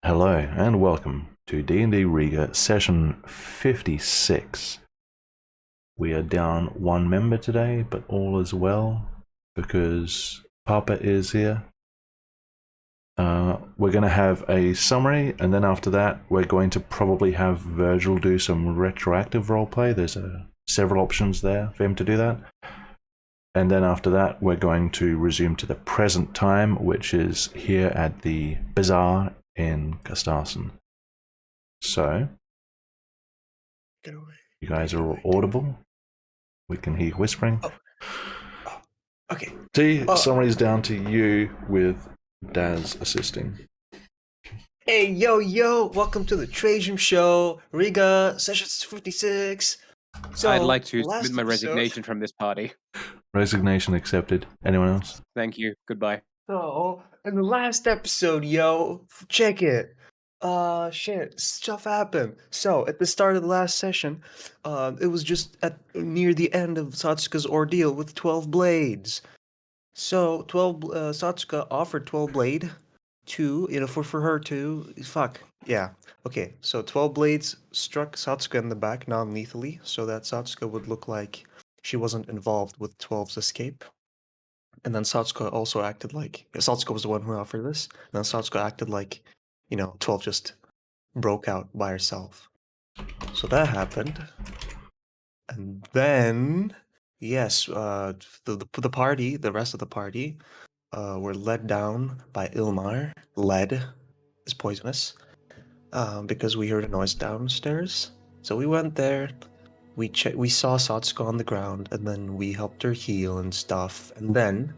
Hello and welcome to DnD Riiga session 56. We are down one member today, but all is well because Papa is here. We're going to have a summary, and then after that we're going to probably have Virgil do some retroactive roleplay. There's several options there for him to do that. And then after that we're going to resume to the present time, which is here at the bazaar in Carstassen. So, you guys are all audible. We can hear whispering. Okay. T, summary's down to you with Daz assisting. Hey, yo, welcome to the Trajan Show, Riga, session 56. So, I'd like to submit my episode... resignation from this party. Resignation accepted. Anyone else? Thank you. Goodbye. So, in the last episode, check it. Shit, stuff happened. So, at the start of the last session, it was just near the end of Satsuka's ordeal with 12 blades. So, Satsuka offered 12 blade to, for her to, Okay, so 12 blades struck Satsuka in the back non-lethally, so that Satsuka would look like she wasn't involved with 12's escape. And then Satsuka also acted like, Satsuka was the one who offered this, and then Satsuka acted like, 12 just broke out by herself. So that happened. And then, yes, the party, the rest of the party, were led down by Ilmar. Lead is poisonous, because we heard a noise downstairs. So we went there, we saw Satsuka on the ground, and then we helped her heal and stuff. And then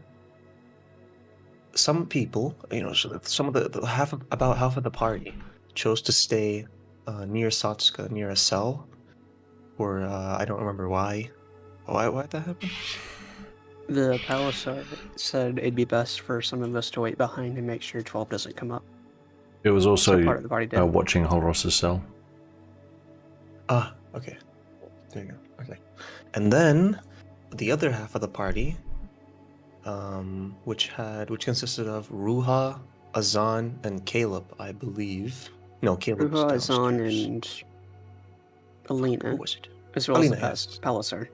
some people, some of about half of the party chose to stay near Satsuka, near a cell, or I don't remember why. Why'd that happen? The palace said it'd be best for some of us to wait behind and make sure 12 doesn't come up. It was also So part of the party did. watching Holros's cell. Okay. There you go. Okay. And then the other half of the party, which consisted of Ruha, Azan, and Caleb, I believe. No, Caleb was Ruha, downstairs. Azan, and Alina. Who was it? As well Alina, as the Palisar.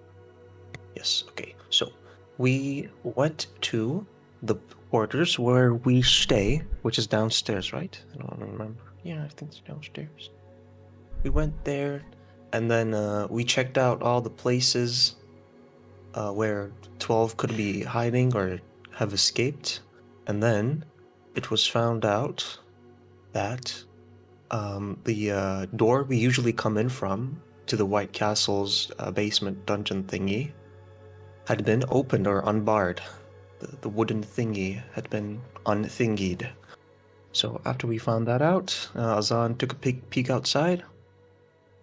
Yes, okay. So we went to the quarters where we stay, which is downstairs, right? I don't remember. Yeah, I think it's downstairs. We went there, and then we checked out all the places where 12 could be hiding or have escaped. And then it was found out that the door we usually come in from to the White Castle's basement dungeon thingy had been opened or unbarred. The wooden thingy had been unthingied. So after we found that out, Azan took a peek outside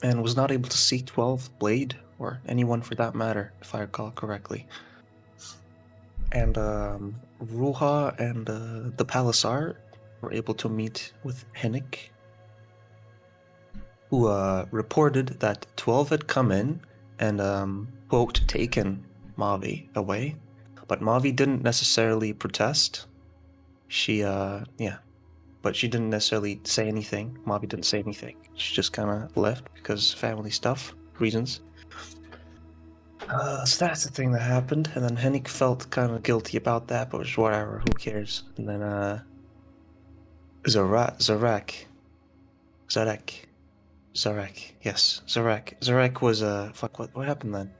and was not able to see 12 Blade, or anyone for that matter, if I recall correctly. And Ruha and the Palisar were able to meet with Hennig, who reported that 12 had come in and, quote, taken Mavi away. But Mavi didn't necessarily protest. She, but she didn't necessarily say anything. Mavi didn't say anything. She just kind of left because family stuff, reasons. So that's the thing that happened. And then Hennig felt kind of guilty about that, but was whatever, who cares? And then, Zarek, yes, Zarek was, fuck, what happened then?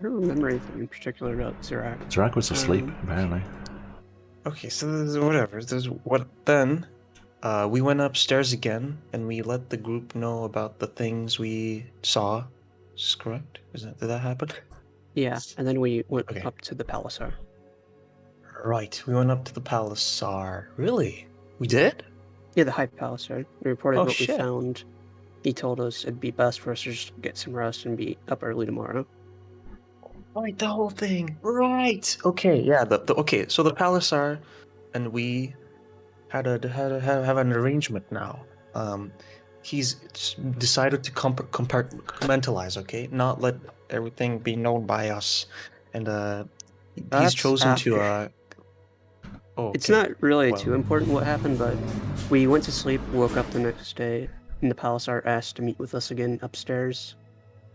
I don't remember anything in particular about Zirak. Zarak was asleep, apparently. Okay, so whatever. Then we went upstairs again and we let the group know about the things we saw. Is this correct? Did that happen? Yeah, and then we went Okay. up to the Palisar. Right, we went up to the Palisar. Really? We did? Yeah, the High Palisar. We reported Oh, what shit. we found. He told us it'd be best for us to just get some rest and be up early tomorrow. Right, the whole thing. Right. Okay, yeah. Okay. So the Palisar, and we had have an arrangement now. He's decided to compartmentalize. Okay, not let everything be known by us, and he's That's chosen to. after. Oh, It's okay. not really Well. too important what happened, but we went to sleep, woke up the next day, and the Palisar asked to meet with us again upstairs.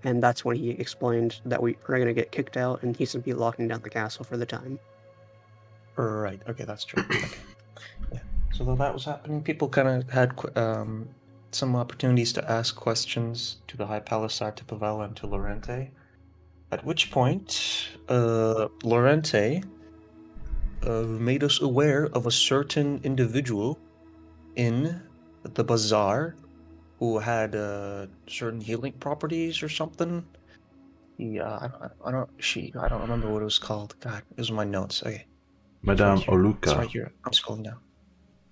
And that's when he explained that we were going to get kicked out and he's going to be locking down the castle for the time. Right. Okay, that's true. Okay. Yeah. So while that was happening, people kind of had some opportunities to ask questions to the High Palisar, to Pavel, and to Lorente. At which point, Lorente made us aware of a certain individual in the bazaar who had certain healing properties or something. I don't remember what it was called. God, it was in my notes. Okay. Madame It's right here. It's Oluka. right here. I'm scrolling down.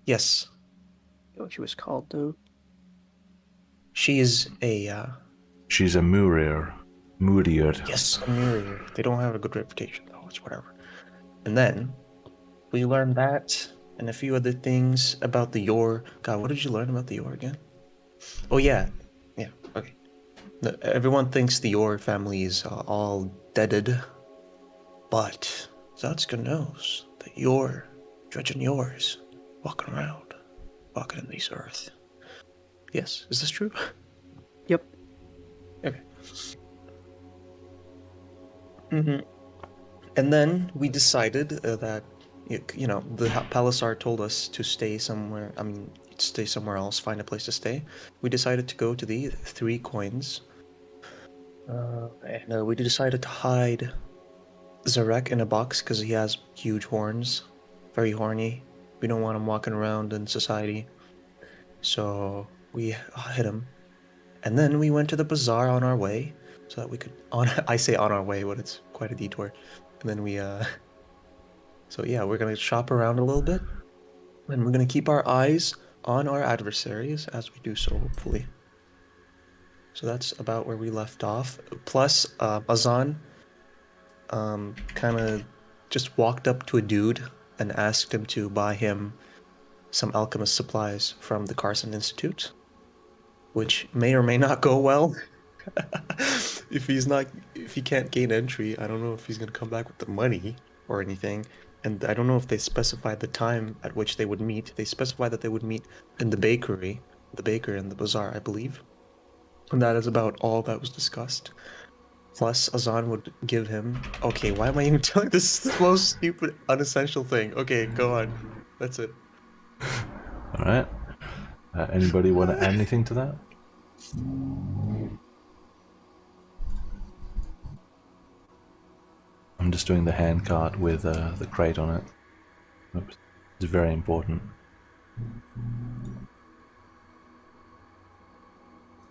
Yes. What she was called, though. She is a, She's a Murir. yes, a Murier. They don't have a good reputation, though. It's whatever. And then, we learned that and a few other things about the Yor. God, what did you learn about the Yor again? Oh, yeah. Yeah, okay. Everyone thinks the Yor family is all deaded, but Zatska knows that Yor, Dredgen Yors, walking around, walking in this earth. Yes, is this true? Yep. Okay. And then we decided that, you know, the Palisar told us to stay somewhere. I mean, stay somewhere else, find a place to stay. We decided to go to the 3 coins. And we decided to hide Zarek in a box because he has huge horns, very horny. We don't want him walking around in society. So we hid him. And then we went to the bazaar on our way so that we could, I say on our way, but it's quite a detour. And then we, so yeah, we're gonna shop around a little bit. And we're gonna keep our eyes on our adversaries as we do so, hopefully. So that's about where we left off. Plus, Azan kind of just walked up to a dude and asked him to buy him some alchemist supplies from the Carson Institute, which may or may not go well. If he can't gain entry, I don't know if he's gonna come back with the money or anything. And I don't know if they specified the time at which they would meet. They specified that they would meet in the bakery, the baker in the bazaar, I believe. And that is about all that was discussed. Plus, Azan would give him... Okay, why am I even telling this most stupid, unessential thing? Okay, go on. That's it. Alright. Anybody want to add anything to that? I'm just doing the hand cart with the crate on it. Oops. It's very important.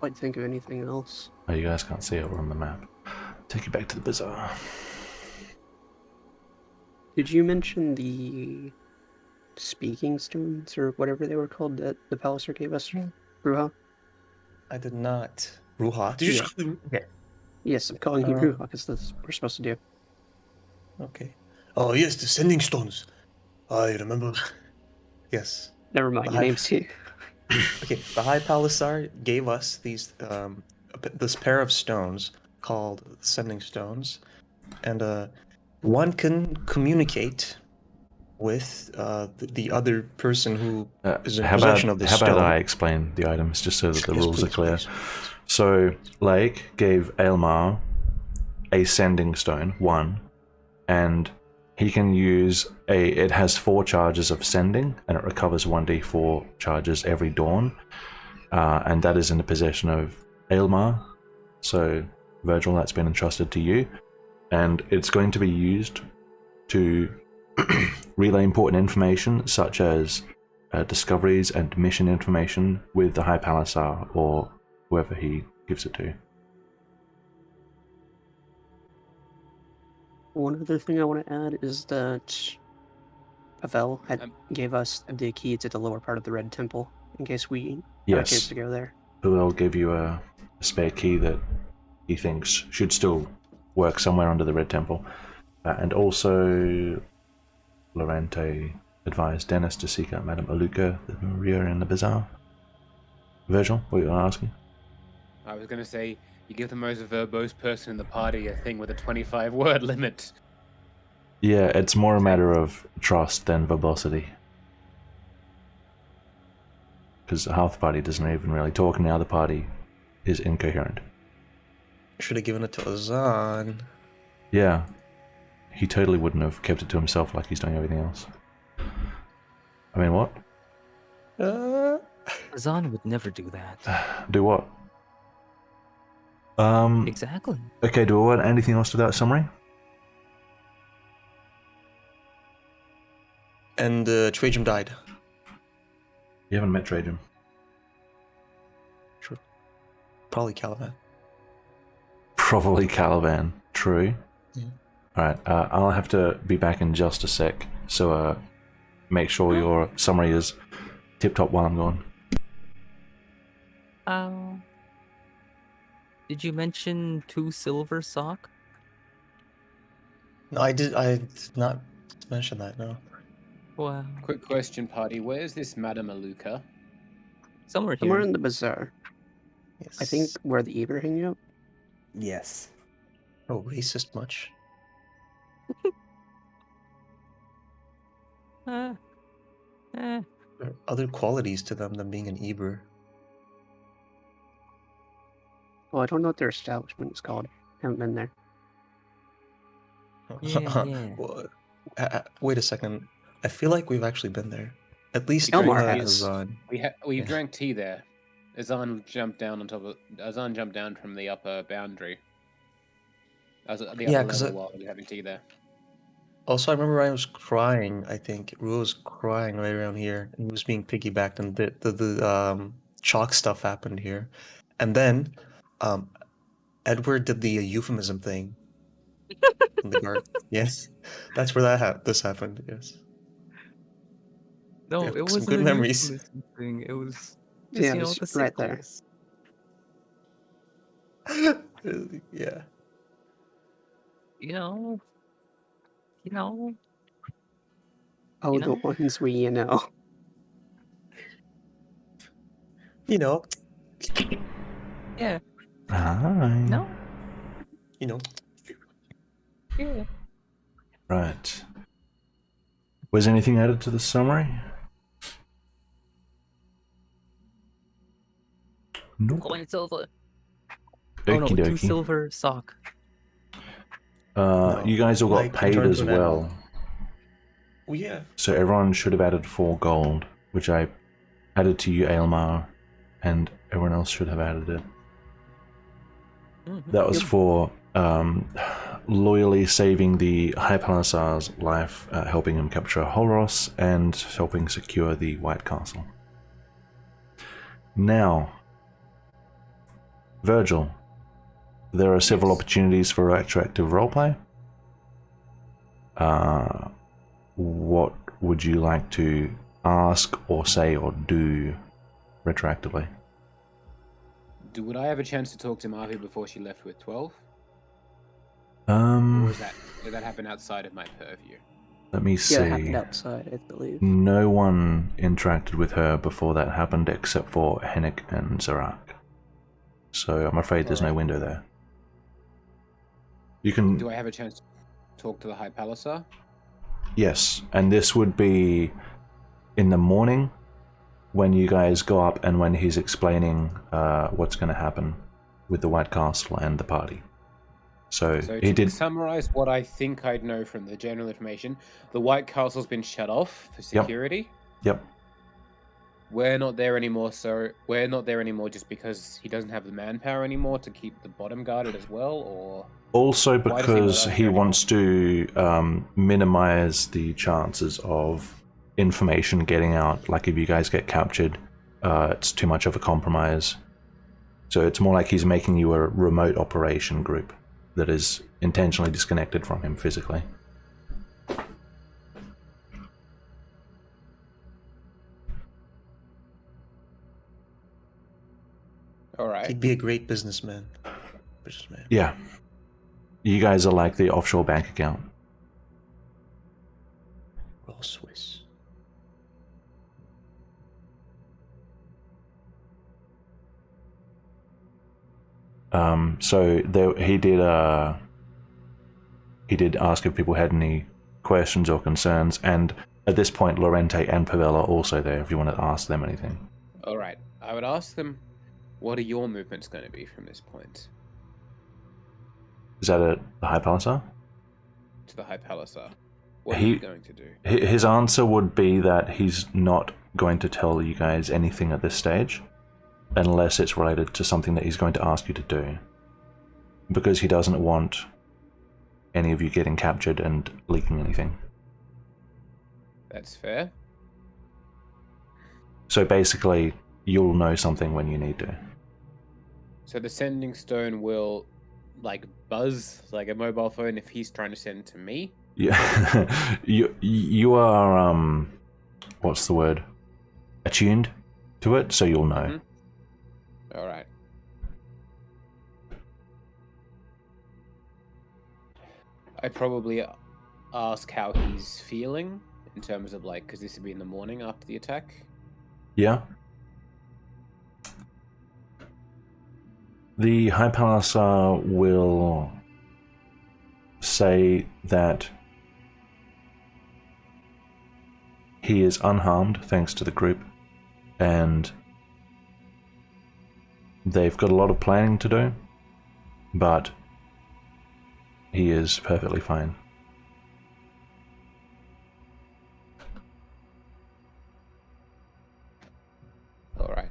I can't think of anything else. Oh, you guys can't see it, we're on the map. Take you back to the bazaar. Did you mention the speaking stones or whatever they were called that the Palisar gave us, Ruha? I did not. Ruha? Did you just... Okay. Yes, I'm calling you Ruha because that's what we're supposed to do. Okay. Oh, yes, the sending stones. I remember. Yes. Never mind, your Hi. name's here. Okay, the High Palisar gave us these this pair of stones called Sending Stones, and one can communicate with the other person who is in possession of the how stone. about I explain the items just so that the Yes, rules are please, clear? please. So Lake gave Aelmar a sending stone, one, and he can use it has 4 charges of sending, and it recovers 1d4 charges every dawn, and that is in the possession of Aelmar. So Virgil, that's been entrusted to you, and it's going to be used to relay important information such as discoveries and mission information with the High Palisar or whoever he gives it to. One other thing I want to add is that Pavel gave us the key to the lower part of the Red Temple in case we have a chance Yes, to go there. Will give you a spare key that he thinks should still work somewhere under the Red Temple. And also, Lorente advised Dennis to seek out Madame Aluka, the Maria in the bazaar. Virgil, what are you asking? I was going to say, you give the most verbose person in the party a thing with a 25-word limit. Yeah, it's more a matter of trust than verbosity. Because half the party doesn't even really talk, and the other party is incoherent. Should have given it to Azan. Yeah, he totally wouldn't have kept it to himself like he's doing everything else. I mean, what? Azan would never do that. Do what? Exactly. Okay, do we want anything else to that summary? And Trajan died. You haven't met Trajan. Sure. Probably Caliban. Probably Caliban. True. Yeah. Alright, I'll have to be back in just a sec, so make sure your summary is tip-top while I'm gone. Did you mention 2 silver sock? No, I did not mention that, no. Wow. Quick question, party. Where's this Madame Aluka? Somewhere Somewhere here. in the bazaar. Yes. I think where the Eber hang out. Yes. Oh, racist much? Eh. There are other qualities to them than being an Eber. Well, I don't know what their establishment is called. Haven't been there. Yeah. Well, wait a second. I feel like we've actually been there. At least Elmar during has. Azan. We Yeah. drank tea there. Azan jumped down from the upper boundary. I was at the Yeah, upper 'cause level while we were having tea there. Also, I remember Ryan was crying. I think Rue was crying right around here, and he was being piggybacked, and the chalk stuff happened here, and then Edward did the euphemism thing in the guard. Yes, that's where this happened. Yes, No, Yeah, it some wasn't good a memories. euphemism thing. It was Yeah, just, it you know, was the right there. sickness. Yeah. You know. Oh, You the know? ones we know. You know. Yeah. Hi. No? You know. Yeah. Right. Was anything added to the summary? Nope. Coin silver. Oh no, Okie 2 dokie. silver sock. No, You guys all got like, paid turned as to an animal. well. Oh yeah. So everyone should have added 4 gold, which I added to you, Aelmar, and everyone else should have added it. Mhm. That was for loyally saving the High Palisar's life, helping him capture Holros, and helping secure the White Castle. Now, Virgil, there are several opportunities for retroactive roleplay. What would you like to ask or say or do retroactively? Would I have a chance to talk to Mahu before she left with 12? Or did that happen outside of my purview? Let me Yeah, that happened see. outside, I believe. No one interacted with her before that happened except for Henrik and Zarak. So I'm afraid there's no Alright. window there. You can... Do I have a chance to talk to the High Palisar? Yes, and this would be in the morning when you guys go up and when he's explaining what's going to happen with the White Castle and the party. So So he to did... summarize what I think I'd know from the general information, the White Castle's been shut off for security. Yep. We're not there anymore, so we're not there anymore just because he doesn't have the manpower anymore to keep the bottom guarded as well, or... Also Why does he want because us he there wants to minimize the chances of information getting out. Like if you guys get captured, it's too much of a compromise. So it's more like he's making you a remote operation group that is intentionally disconnected from him physically. Alright. He'd be a great businessman. Yeah. You guys are like the offshore bank account. We're all Swiss. So he did ask if people had any questions or concerns, and at this point Lorente and Pavel are also there if you want to ask them anything. Alright. I would ask them, what are your movements going to be from this point? Is that at the High Palisar? To the High Palisar. What are you going to do? His answer would be that he's not going to tell you guys anything at this stage unless it's related to something that he's going to ask you to do, because he doesn't want any of you getting captured and leaking anything. That's fair. So basically, you'll know something when you need to. So the sending stone will, like, buzz like a mobile phone if he's trying to send to me? Yeah, you are what's the word? Attuned to it, so you'll know. Mhm. All right. I probably ask how he's feeling in terms of like, because this would be in the morning after the attack. Yeah. The High Palisar will say that he is unharmed thanks to the group, and they've got a lot of planning to do, but he is perfectly fine. All right.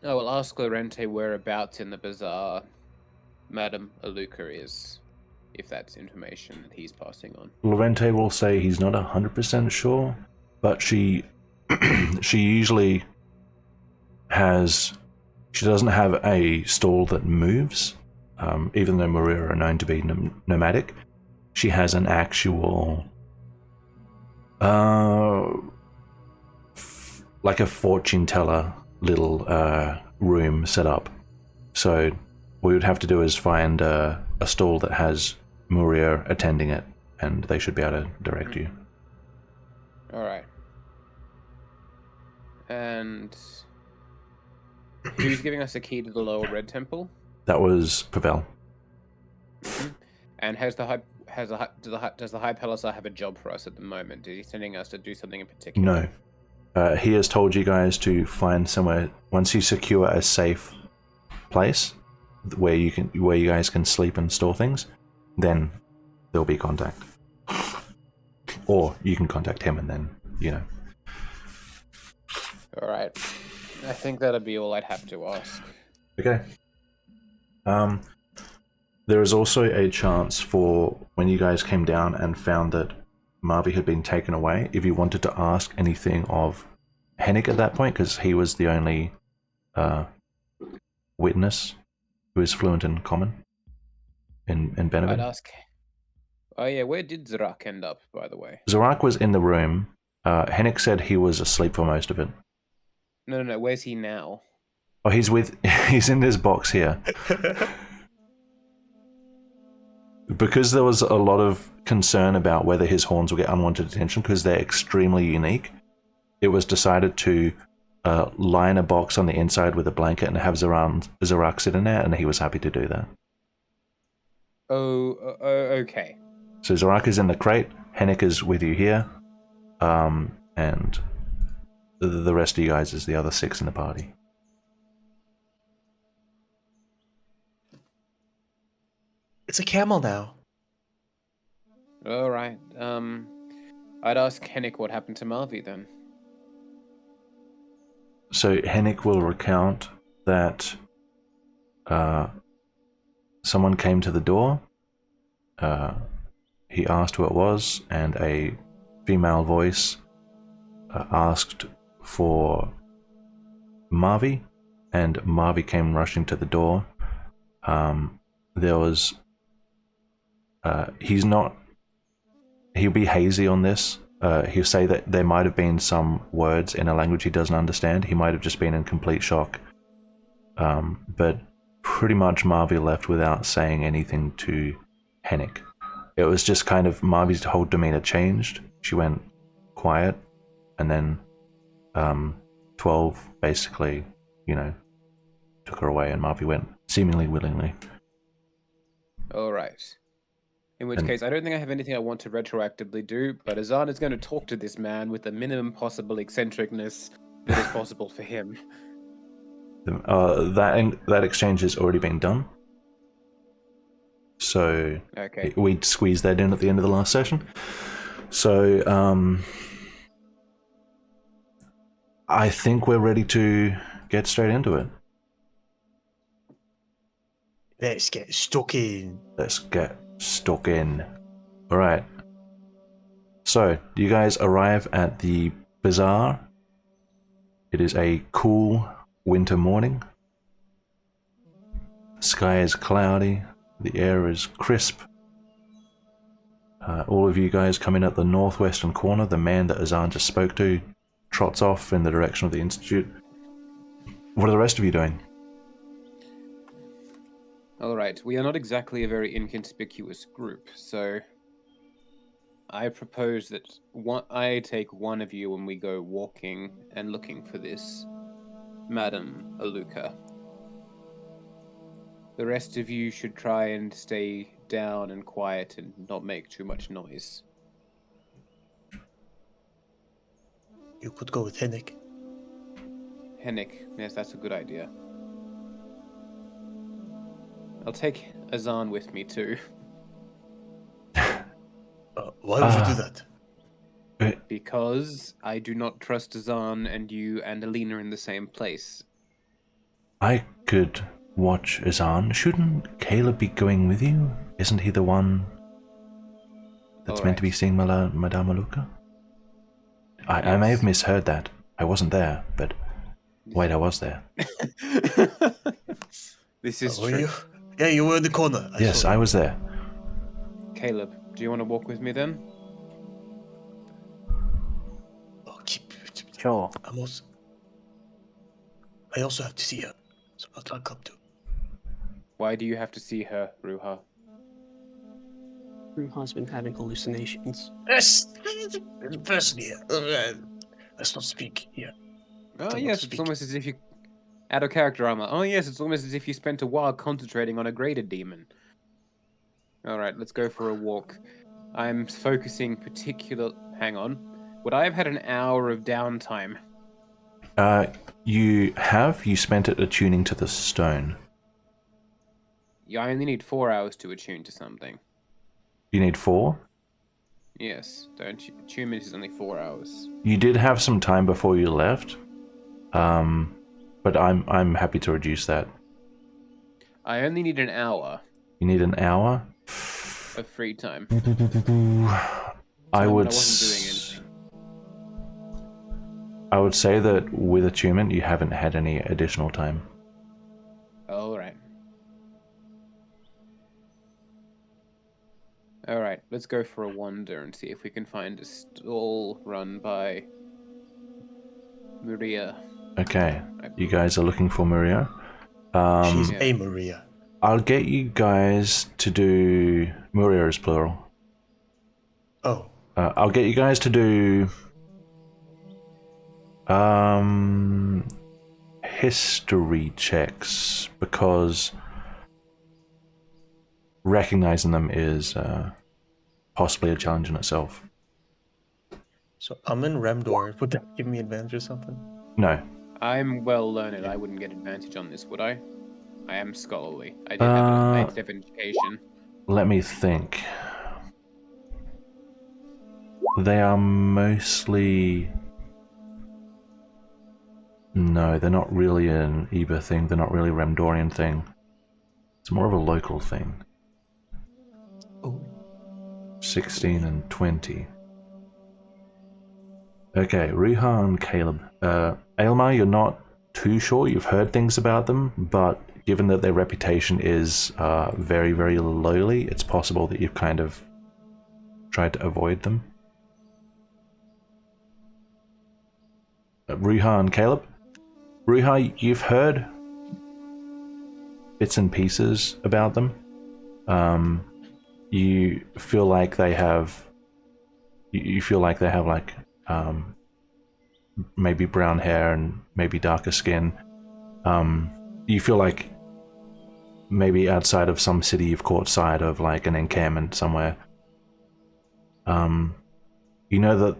I will ask Lorente whereabouts in the bazaar Madame Aluka is, if that's information that he's passing on. Lorente will say he's not 100% sure, but she usually has... She doesn't have a stall that moves, even though Maria are known to be nomadic. She has an actual... like a fortune teller little room set up. So what we would have to do is find a stall that has Muria attending it, and they should be able to direct you. All right. And who's giving us a key to the lower red temple? That was Pavel. And does the High Palisar have a job for us at the moment? Is he sending us to do something in particular? No. He has told you guys to find somewhere, once you secure a safe place where you guys can sleep and store things, then there'll be contact. Or you can contact him and then, you know. All right. I think that'll be all I'd have to ask. Okay. There is also a chance for when you guys came down and found that Marvi had been taken away, if you wanted to ask anything of Henrik at that point, because he was the only witness who is fluent in Common in Benevin. I'd ask. Oh yeah, where did Zarak end up, by the way? Zarak was in the room. Henrik said he was asleep for most of it. No. Where's he now? Oh, he's in this box here. because there was a lot of concern about whether his horns will get unwanted attention because they're extremely unique, it was decided to line a box on the inside with a blanket and have Zarak sit in there, and he was happy to do that. Okay. So Zarak is in the crate, Henrik is with you here, and the rest of you guys is the other 6 in the party. It's a camel now. All right. I'd ask Henrik what happened to Marvi then. So Henrik will recount that someone came to the door, he asked who it was, and a female voice asked for Marvi, and Marvi came rushing to the door. There was... he'll be hazy on this. He'll say that there might have been some words in a language he doesn't understand. He might have just been in complete shock. But pretty much Marvi left without saying anything to Henrik. It was just kind of Marvi's whole demeanor changed. She went quiet, and then 12 basically, took her away, and Marvi went seemingly willingly. All right. In which case, I don't think I have anything I want to retroactively do, but Azan is going to talk to this man with the minimum possible eccentricness that is possible for him. That exchange has already been done. So Okay. we squeezed that in at the end of the last session. So I think we're ready to get straight into it. Let's get stuck in. Let's get stuck in. Alright. So, you guys arrive at the bazaar. It is a cool winter morning. The sky is cloudy. The air is crisp. All of you guys come in at the northwestern corner. The man that Azan just spoke to trots off in the direction of the institute. What are the rest of you doing? Alright, we are not exactly a very inconspicuous group, so I propose that I take one of you when we go walking and looking for this Madam Aluka. The rest of you should try and stay down and quiet and not make too much noise. You could go with Henrik. Henrik, yes, that's a good idea. I'll take Azan with me too. Why would you do that? Because I do not trust Azan and you and Alina in the same place. I could watch Azan. Shouldn't Caleb be going with you? Isn't he the one that's meant to be seeing Madame Aluka? I may have misheard that. I wasn't there, but wait, I was there. This is Were true. you? Yeah, you were in the corner. Yes, I was there. Caleb, do you want to walk with me then? Oh, Sure. I also have to see her, so I'll come too. Why do you have to see her, Ruha? Ruha's been having hallucinations. Yes, there's a person here. Let's not speak here. Oh Don't yes, speak. it's almost as if you... Out of character armor. Oh yes, it's almost as if you spent a while concentrating on a graded demon. Alright, let's go for a walk. I'm focusing Hang on. Would I have had an hour of downtime? You spent it attuning to the stone. Yeah, I only need 4 hours to attune to something. You need 4? Yes, don't you? Attunement is only 4 hours. You did have some time before you left. But I'm happy to reduce that. I only need an hour You need an hour? of free time. I Time would when I wasn't doing anything. I would say that with attunement you haven't had any additional time. Alright. Alright, let's go for a wander and see if we can find a stall run by Maria. Okay, you guys are looking for Maria. She's Yeah. a Maria. I'll get you guys to do Muria is plural. Oh, I'll get you guys to do history checks because recognizing them is possibly a challenge in itself. so I'm in Remdor. Would that give me advantage or something? No. I'm well learned. I wouldn't get advantage on this, would I? I am scholarly. I did have an education. Let me think. They are mostly... No, they're not really an Eba thing. They're not really a Remdorian thing. It's more of a local thing. Oh. 16 and 20. Okay, Ruha and Caleb. Aylmar, you're not too sure. You've heard things about them, but given that their reputation is very, very lowly, it's possible that you've kind of tried to avoid them. Ruha and Caleb. Ruha, you've heard bits and pieces about them. You feel like they have. You feel like they have like maybe brown hair and maybe darker skin. You feel like maybe outside of some city you've caught sight of like an encampment somewhere. You know that,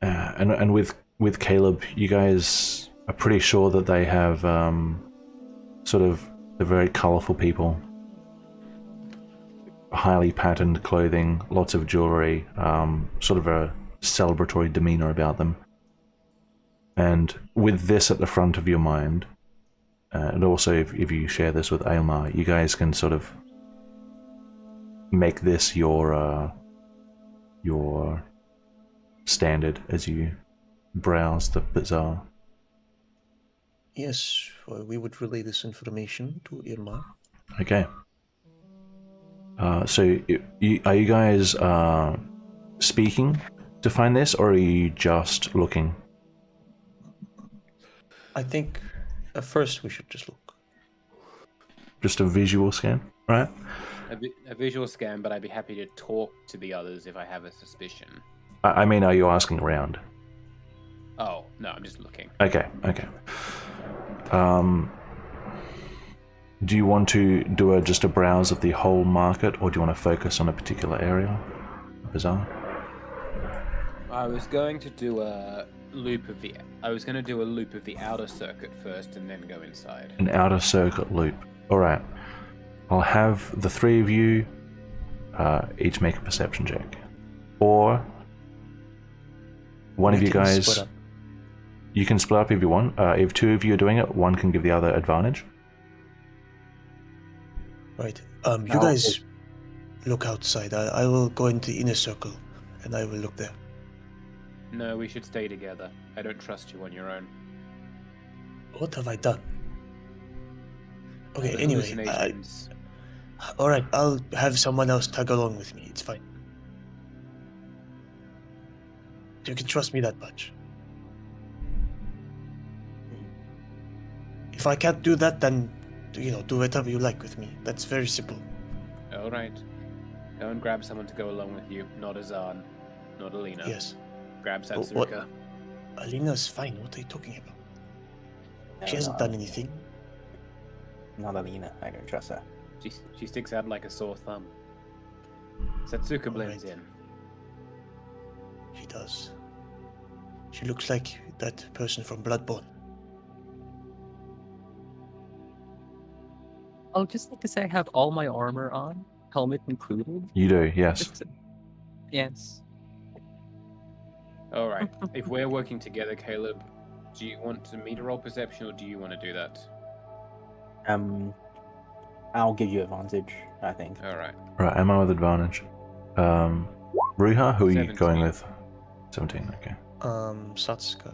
and with Caleb, you guys are pretty sure that they have sort of they're very colourful people. Highly patterned clothing, lots of jewelry, sort of a celebratory demeanor about them. And with this at the front of your mind, and also if you share this with Aylmar, you guys can sort of make this your standard as you browse the bazaar. Yes, well, we would relay this information to Irma. Okay. So, are you guys speaking to find this, or are you just looking? I think at first we should just look. Just a visual scan, right? A visual scan, but I'd be happy to talk to the others if I have a suspicion. I mean, are you asking around? Oh, no, I'm just looking. Okay. Do you want to do just a browse of the whole market, or do you want to focus on a particular area? Bazaar? I was going to do a loop of the outer circuit first, and then go inside. An outer circuit loop. All right. I'll have the three of you each make a perception check, or one of you guys. You can split up if you want. If two of you are doing it, one can give the other advantage. Right. You guys look outside. I will go into the inner circle, and I will look there. No, we should stay together. I don't trust you on your own. What have I done? Okay, The anyway. hallucinations. Alright, I'll have someone else tag along with me. It's fine. You can trust me that much. If I can't do that, then, do whatever you like with me. That's very simple. All right. Go and grab someone to go along with you. Not Azan. Not Alina. Yes. Grab What- Satsuka. Alina's fine. What are you talking about? She No, hasn't done anything. Not Alina. I don't trust her. She sticks out like a sore thumb. Satsuka blends Alright. in. She does. She looks like that person from Bloodborne. I'll just like to say I have all my armor on, helmet included. You do, yes. Just to- Yes. All right. If we're working together, Caleb, do you want to meet a roll perception, or do you want to do that? I'll give you advantage, I think. All right. Right, am I with advantage? Ruha, who are you 17. going with? 17, okay. Satsuka.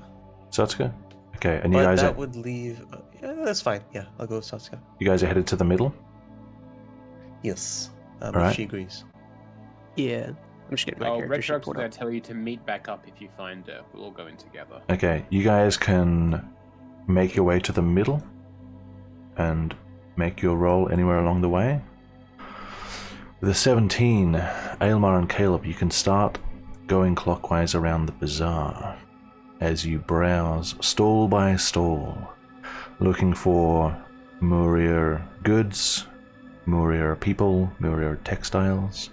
Satsuka? Okay, and you But guys that are, would leave... yeah, that's fine. Yeah, I'll go with Satsuka. you guys are headed to the middle? Yes. Alright. If she agrees. Yeah. I'm just getting my Oh, character sheet Retrox pulled going up. to tell you to meet back up if you find her. We'll all go in together. Okay, you guys can make your way to the middle, and make your roll anywhere along the way. With a 17, Aylmar and Caleb, you can start going clockwise around the bazaar as you browse stall by stall, looking for Murir goods, Murir people, Murir textiles.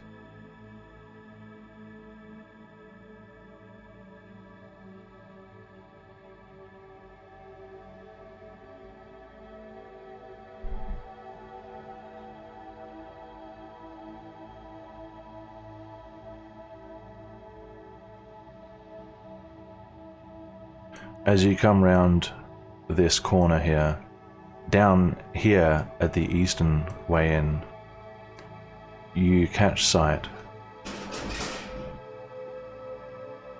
As you come round this corner here, down here at the eastern way in, you catch sight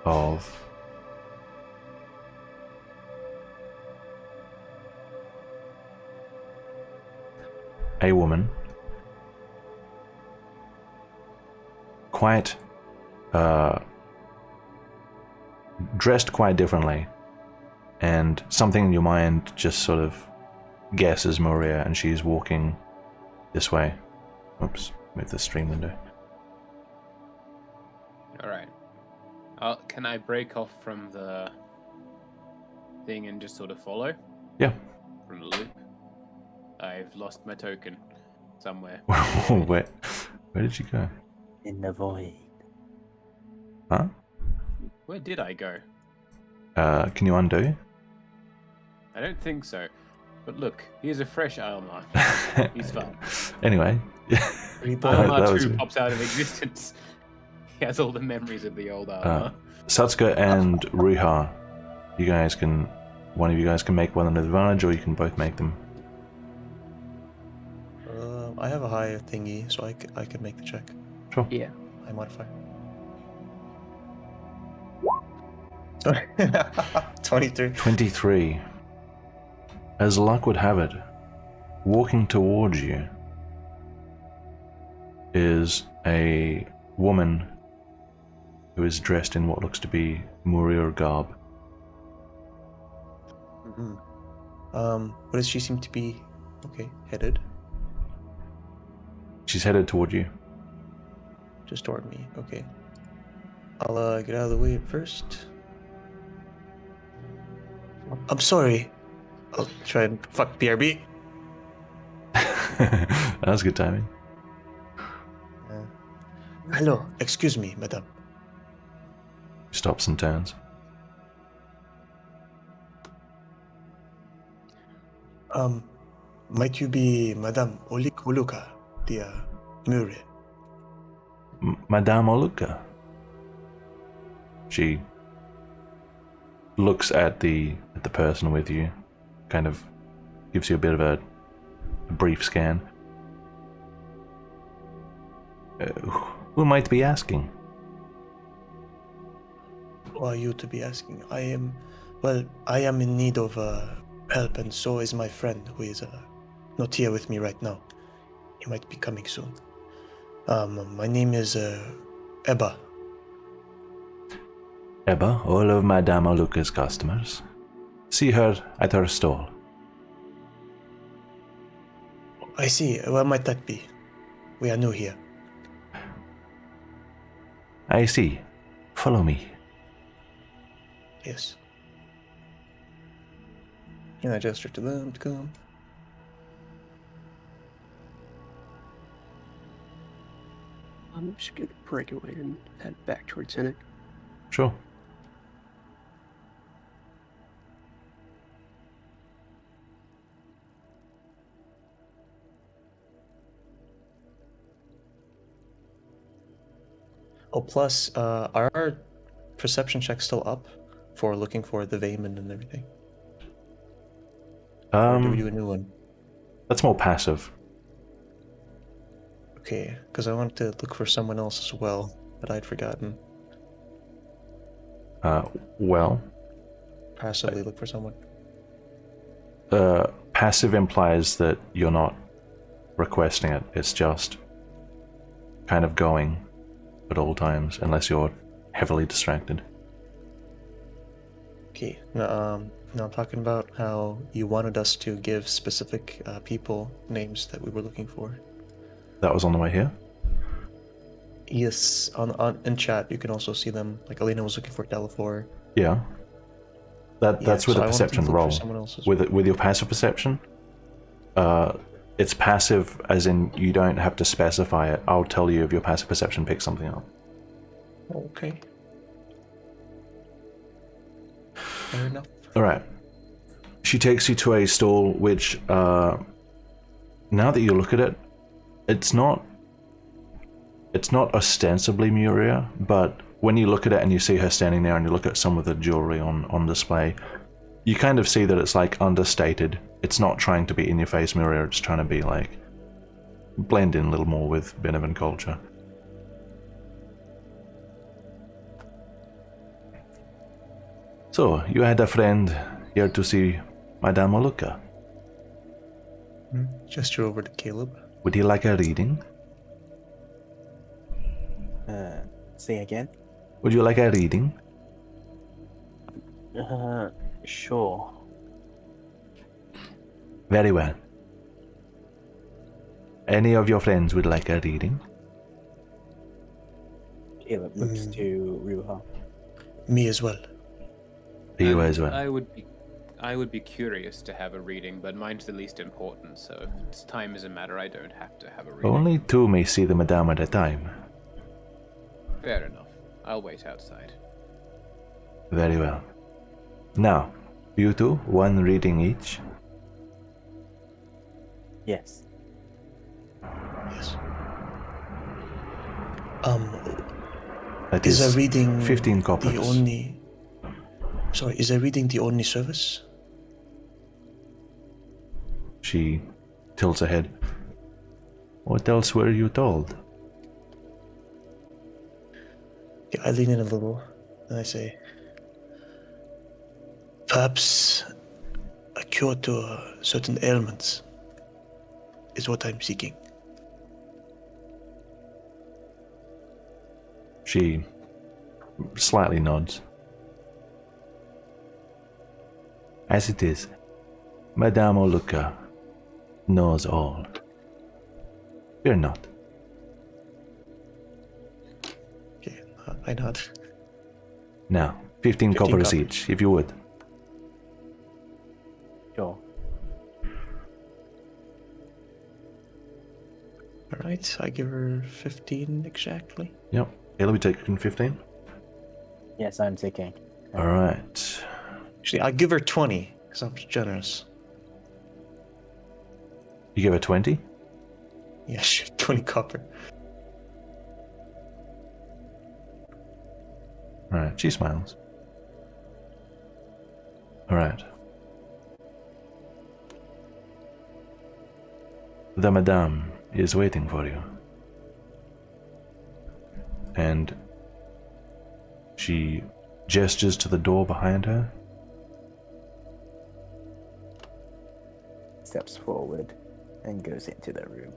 of a woman quite dressed quite differently, and something in your mind just sort of guesses Maria, and she's walking this way. Oops, move the stream window. Alright. Can I break off from the thing and just sort of follow? Yeah. From the loop? I've lost my token somewhere. Where did you go? In the void. Huh? Where did I go? Can you undo? I don't think so. But look, here's a fresh Almar. He's fine. Anyway. Almar that was 2 it. pops out of existence. He has all the memories of the old Almar. Satsuka and Ruha, you guys can, one of you guys can make one an advantage, or you can both make them. I have a higher thingy, so I can make the check. Sure. Yeah. High modifier. Sorry. 23. 23. As luck would have it, walking towards you is a woman who is dressed in what looks to be Murir garb. Mm-hmm. What does she seem to be? Okay, headed She's headed toward you. just toward me. Okay, I'll get out of the way first. I'm sorry. I'll try and fuck BRB. That was good timing. Hello, excuse me, madam. Stops and turns. Might you be Madame Olik the Mure? Madame Oluka. She looks at the person with you, kind of gives you a bit of a brief scan. Who might be asking? Who are you to be asking? I am in need of help, and so is my friend, who is not here with me right now. He might be coming soon. My name is Ebba. Ebba, all of Madame Oluka's customers. See her at her stall. I see. Where might that be? We are new here. I see. Follow me. Yes. And I gesture to them to come. I'm just gonna break away and head back towards Cynic. Sure. Oh, plus, are our perception checks still up for looking for the Vayman and everything? Or do we do a new one? That's more passive. Okay, because I wanted to look for someone else as well, but I'd forgotten. Well, Passively look for someone. passive implies that you're not requesting it. It's just kind of going at all times, unless you're heavily distracted. Okay. No, I'm talking about how you wanted us to give specific people names that we were looking for. That was on the way here. Yes, on in chat you can also see them. Like Alina was looking for Delafor. Yeah. That's with so a I wanted to perception look for roll. someone else as With your passive perception, it's passive as in you don't have to specify it. I'll tell you if your passive perception picks something up. well. Okay. Fair enough. All right. She takes you to a stall which, now that you look at it, it's not ostensibly Muria, but when you look at it and you see her standing there and you look at some of the jewelry on display, you kind of see that it's like understated. It's not trying to be in your face Muria, it's trying to be like blend in a little more with Benevan culture. So, you had a friend here to see Madame Oluka. Gesture over to Caleb. Would you like a reading? Say again? Would you like a reading? Sure. Very well. Any of your friends would like a reading? Caleb looks to Ruha. Me as well. You as well. I would be curious to have a reading, but mine's the least important, so if it's time is a matter, I don't have to have a reading. Only two may see the Madame at a time. Fair enough. I'll wait outside. Very well. Now, you two, one reading each. Yes. Yes. That Is is a reading 15 coppers. the only? Sorry, is a reading the only service? She tilts her head. What else were you told? Yeah, I lean in a little and I say, perhaps a cure to certain ailments is what I'm seeking. She slightly nods. As it is, Madame Oluka knows all. Fear not. Okay, I nod. Now, 15 coppers each, if you would. Sure. Alright, I give her 15 exactly. Yep. Caleb, we taking 15? Yes, I'm taking. Alright. Actually, I'll give her 20 because I'm generous. You give her 20? Yeah, sure, 20 copper. Alright, she smiles. Alright. The Madame is waiting for you. And she gestures to the door behind her. Steps forward and goes into the room.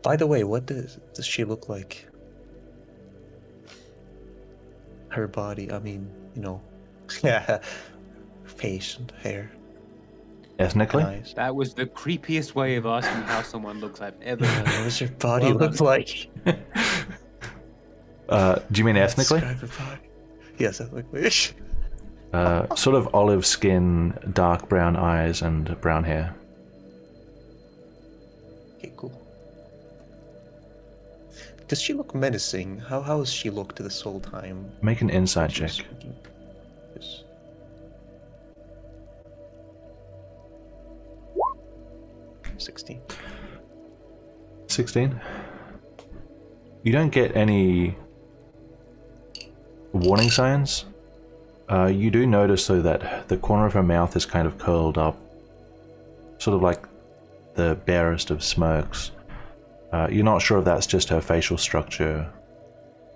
By the way, what does she look like? Her body, I mean, you know, face and hair Ethnically? and eyes. That was the creepiest way of asking how someone looks I've ever Yeah, heard. what does her body Well look done. like? Do you mean ethnically? Describe her body. Yes, ethnically. Sort of olive skin, dark brown eyes, and brown hair. Okay, cool. Does she look menacing? How has she looked this whole time? Make an insight She was check. speaking? Yes. $16. 16. You don't get any warning signs. You do notice though that the corner of her mouth is kind of curled up, sort of like the barest of smirks. You're not sure if that's just her facial structure,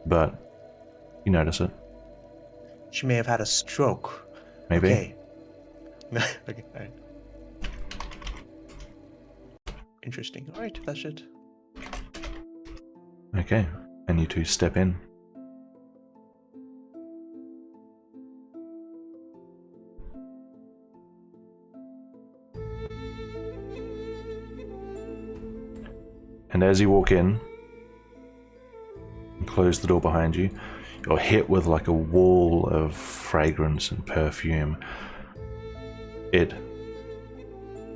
but you notice it. She may have had a stroke. Maybe. Okay. Okay, alright. Interesting. Alright, that's it. Okay, and you two step in. And as you walk in and close the door behind you, you're hit with like a wall of fragrance and perfume. It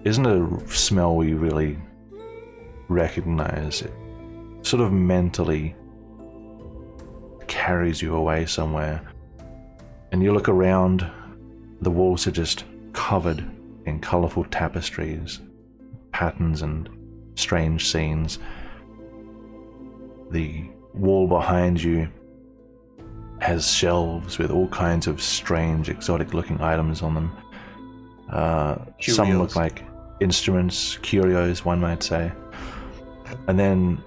isn't a smell we really recognize. It sort of mentally carries you away somewhere. And you look around, the walls are just covered in colorful tapestries, patterns and strange scenes. The wall behind you has shelves with all kinds of strange, exotic looking items on them. Some look Curios. like instruments, curios, one might say. And then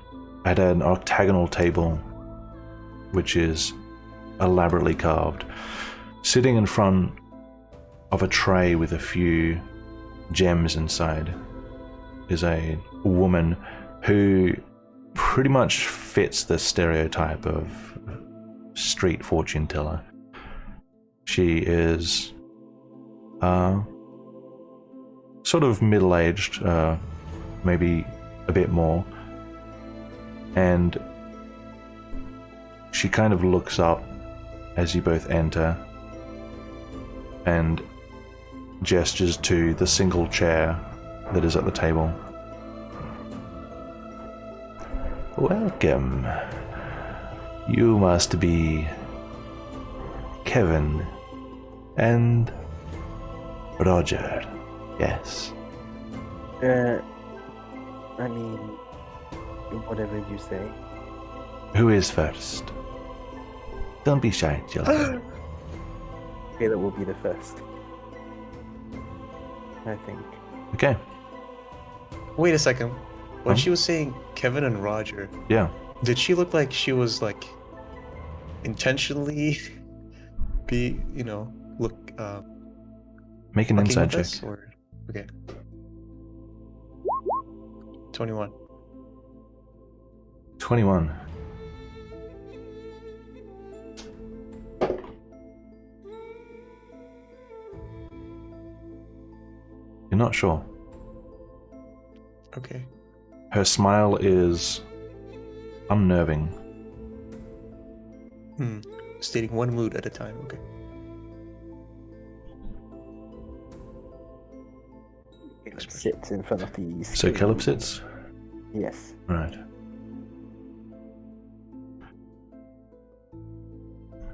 at an octagonal table, which is elaborately carved, sitting in front of a tray with a few gems inside, is a woman who pretty much fits the stereotype of street fortune teller. She is sort of middle-aged, maybe a bit more, and she kind of looks up as you both enter and gestures to the single chair that is at the table. Welcome. You must be Kevin and Roger. Yes. I mean, whatever you say. Who is first? Don't be shy, children. Caleb will be the first. I think. Okay. Wait a second. When Huh? she was saying Kevin and Roger, Yeah. did she look like she was like intentionally look Make an fucking inside with check. us, or okay. 21. 21. You're not sure. Okay. Her smile is unnerving. Stating one mood at a time. Okay. Caleb sits in front of the So Caleb sits? Yes. Right.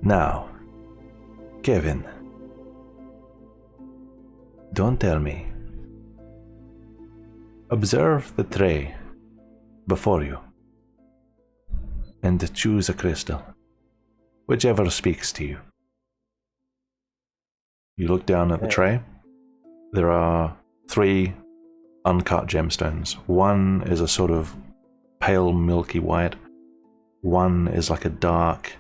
Now, Kevin, don't tell me. Observe the tray before you and choose a crystal, whichever speaks to you. You look down at the tray. There are 3 uncut gemstones. One is a sort of pale milky white. One is like a dark,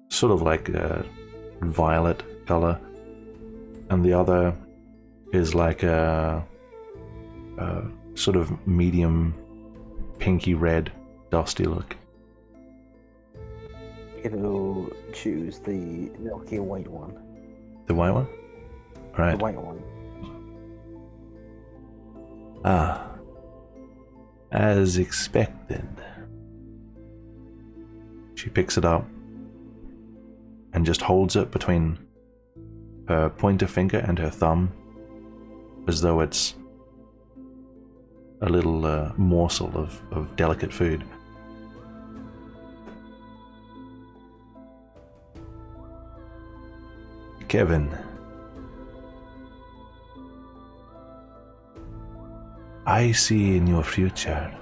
sort of like a violet color. And the other is like a sort of medium pinky red, dusty look. Caleb will choose the milky white one. The white one? Right. The white one. Ah. As expected. She picks it up and just holds it between her pointer finger and her thumb, as though it's a little morsel of delicate food. Kevin, I see in your future.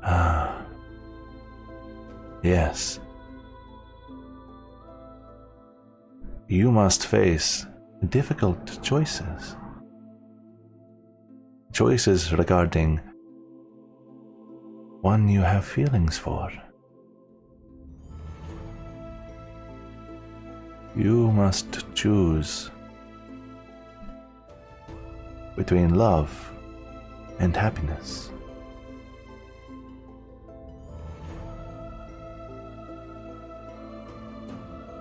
Ah, yes. You must face difficult choices. Choices regarding one you have feelings for. You must choose between love and happiness.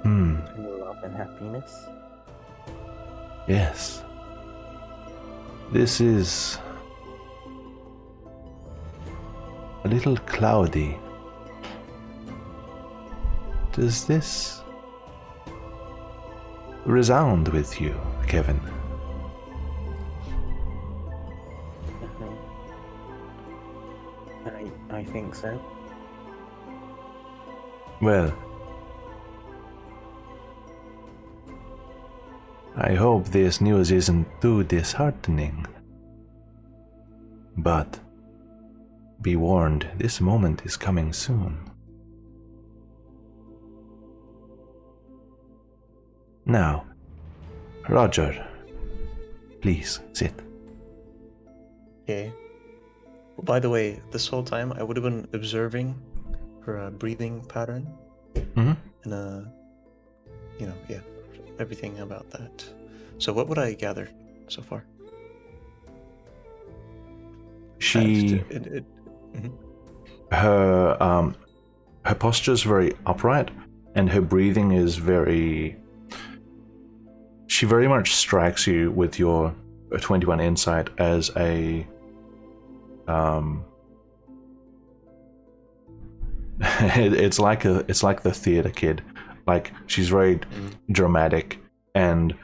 Love and happiness. Yes. This is a little cloudy. Does this resound with you, Kevin? I think so. Well, I hope this news isn't too disheartening. But be warned, this moment is coming soon. Now, Roger, please sit. Okay. Well, by the way, this whole time I would have been observing her breathing pattern Mm-hmm. and everything about that. So what would I gather so far? She, her posture is very upright, and her breathing is very. She very much strikes you with your 21 insight as a. It's like the theater kid. Like, she's very dramatic, and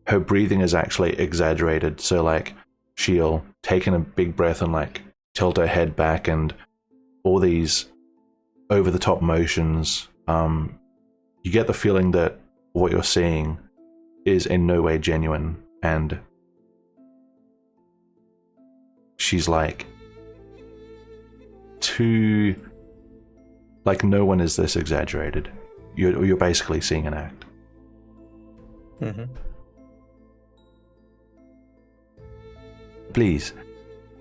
her breathing is actually exaggerated. So like, she'll take in a big breath and like tilt her head back, and all these over the top motions. You get the feeling that what you're seeing is in no way genuine, and she's like too. Like, no one is this exaggerated. You're basically seeing an act. Mm-hmm. Please,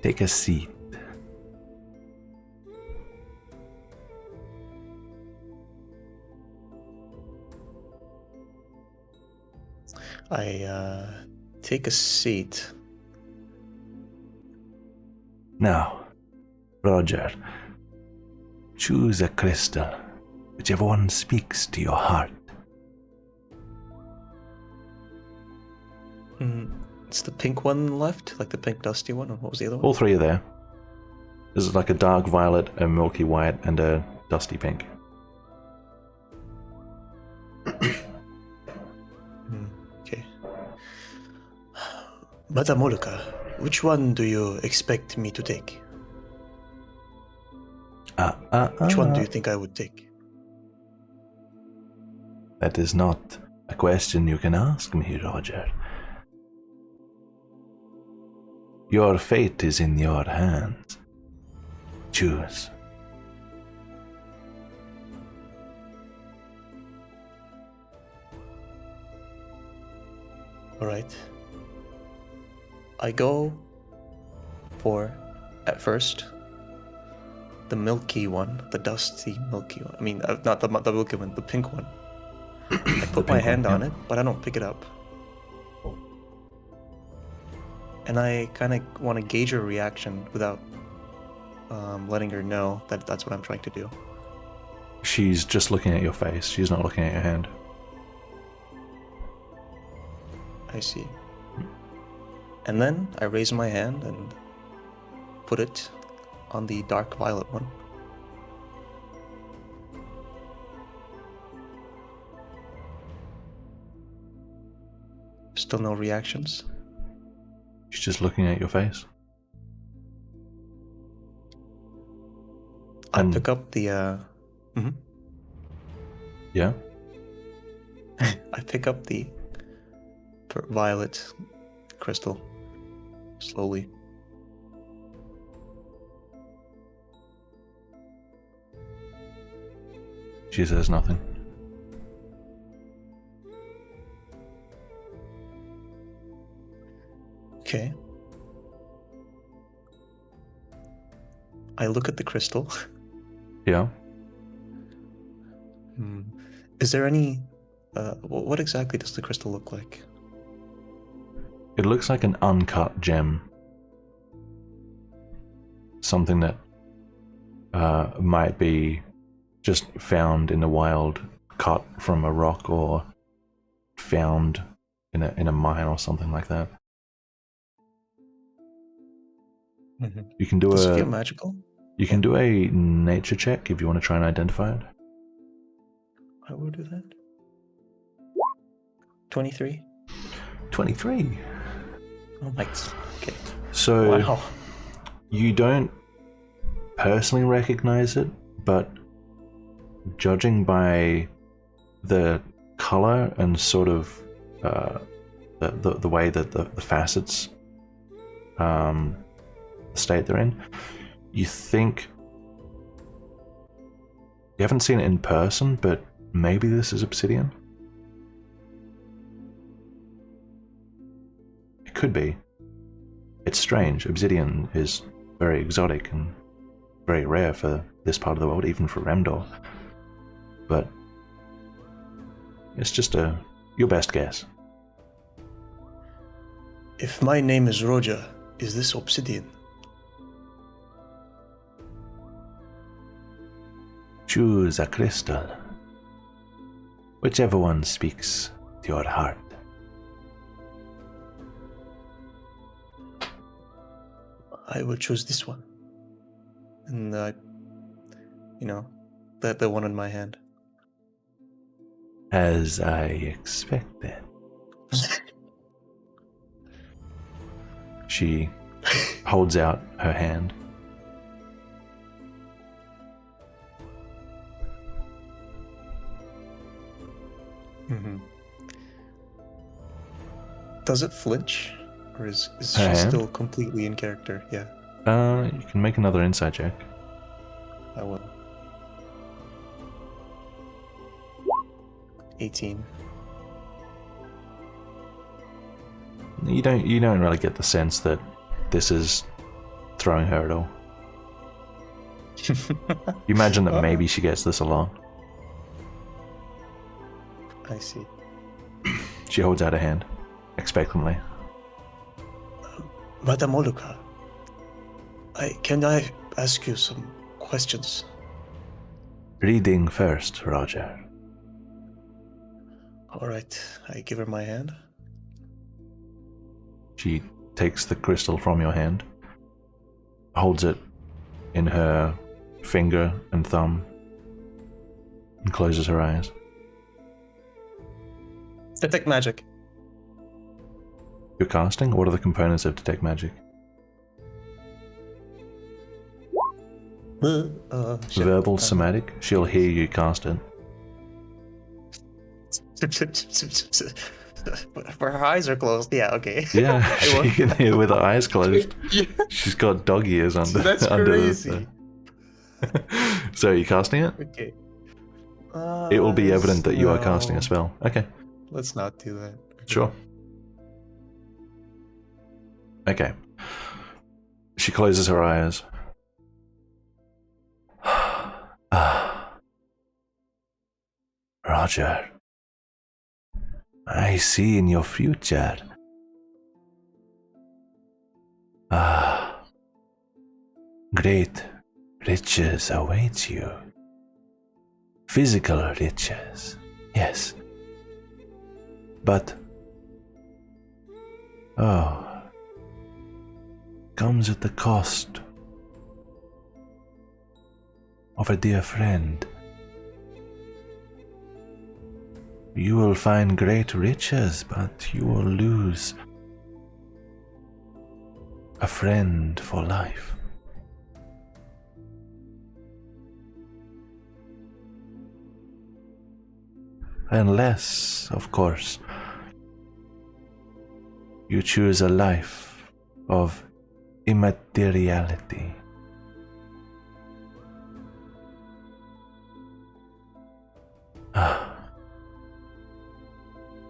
take a seat. I take a seat. Now, Roger, choose a crystal, whichever one speaks to your heart. It's the pink one left, like the pink dusty one, or what was the other one? All three are there. There's like a dark violet, a milky white, and a dusty pink. Okay. Madame Oluka, which one do you expect me to take? Which one do you think I would take? That is not a question you can ask me, Roger. Your fate is in your hands. Choose. Alright. I go for, at first, the milky one, the dusty milky one. I mean, not the milky one, the pink one. I put my hand on it, but I don't pick it up. And I kind of want to gauge her reaction without letting her know that that's what I'm trying to do. She's just looking at your face. She's not looking at your hand. I see. And then I raise my hand and put it on the dark violet one. Still no reactions? She's just looking at your face. I pick up the Yeah? I pick up the violet crystal slowly. She says nothing. Okay. I look at the crystal. Yeah? Is there any... what exactly does the crystal look like? It looks like an uncut gem. something that might be just found in the wild, cut from a rock, or found in a mine or something like that. Mhm. You can do Does it feel magical? You can do a nature check if you want to try and identify it. I will do that. 23. 23. Oh my. Okay. So Wow. you don't personally recognize it, but judging by the color and sort of the way that the facets state they're in, you think you haven't seen it in person, but maybe this is obsidian. It could be. It's strange. Obsidian is very exotic and very rare for this part of the world, even for Remdor. But it's just your best guess. If my name is Roger, is this obsidian? Choose a crystal. Whichever one speaks to your heart. I will choose this one. And the one in my hand. As I expected. She holds out her hand. Mm-hmm. Does it flinch? Or is Her she hand? still completely in character? Yeah, You can make another insight check. I will. 18. You don't really get the sense that this is throwing her at all. You imagine that maybe she gets this along. I see. She holds out a hand, expectantly. Madam Oluka, can I ask you some questions? Reading first, Roger. Alright, I give her my hand. She takes the crystal from your hand, holds it in her finger and thumb, and closes her eyes. Detect magic. You're casting? What are the components of Detect Magic? Shit. Verbal, somatic. She'll hear you cast it. Her eyes are closed. Yeah, okay. Yeah, I she won't- can hear with her eyes closed. Yeah. She's got dog ears under. That's under crazy. So are you casting it? Okay. It will be evident that you are no. casting a spell. Okay, Let's not do that. sure. Okay. She closes her eyes. Roger, I see in your future. Great riches await you. Physical riches, yes. But, comes at the cost of a dear friend. You will find great riches, but you will lose a friend for life. Unless, of course, you choose a life of immateriality.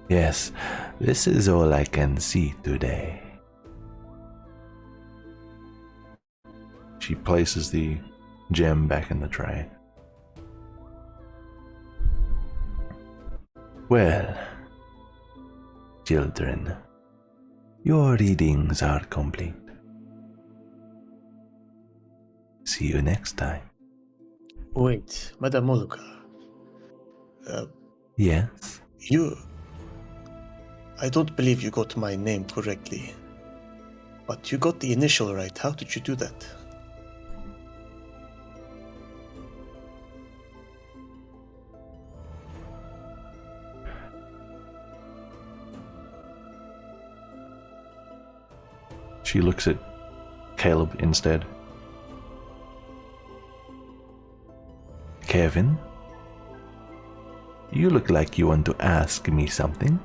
Yes, this is all I can see today. She places the gem back in the tray. Well, children, your readings are complete. See you next time. Wait, Madame Moluka. Yes? I don't believe you got my name correctly. But you got the initial right. How did you do that? She looks at Caleb instead. Kevin? You look like you want to ask me something.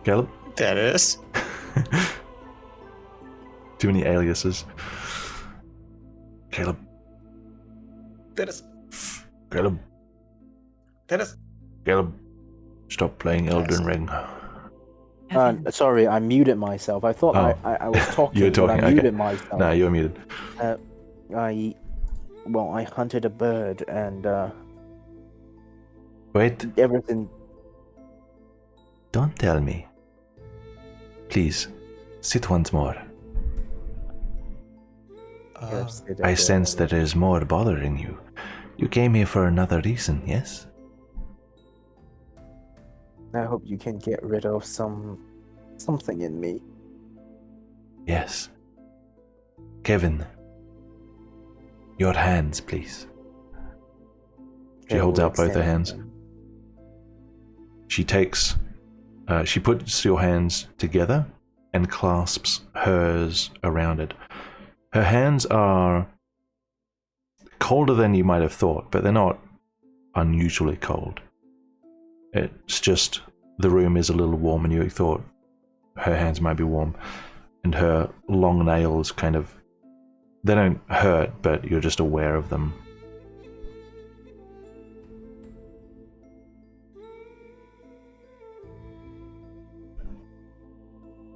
Caleb? Dennis? Too many aliases. Caleb. Dennis? Caleb. Dennis? Caleb. Stop playing Elden Ring. Sorry, I muted myself. I thought I was talking, You were talking, but I okay. muted myself. No, you're muted. I hunted a bird and Wait, everything. don't tell me. Please, sit once more. I sense that there is more bothering you. You came here for another reason, yes? I hope you can get rid of something in me. Yes. Kevin, your hands, please. She holds out both her hands. She puts your hands together and clasps hers around it. Her hands are colder than you might have thought, but they're not unusually cold. It's just the room is a little warm and you thought her hands might be warm. And her long nails they don't hurt, but you're just aware of them.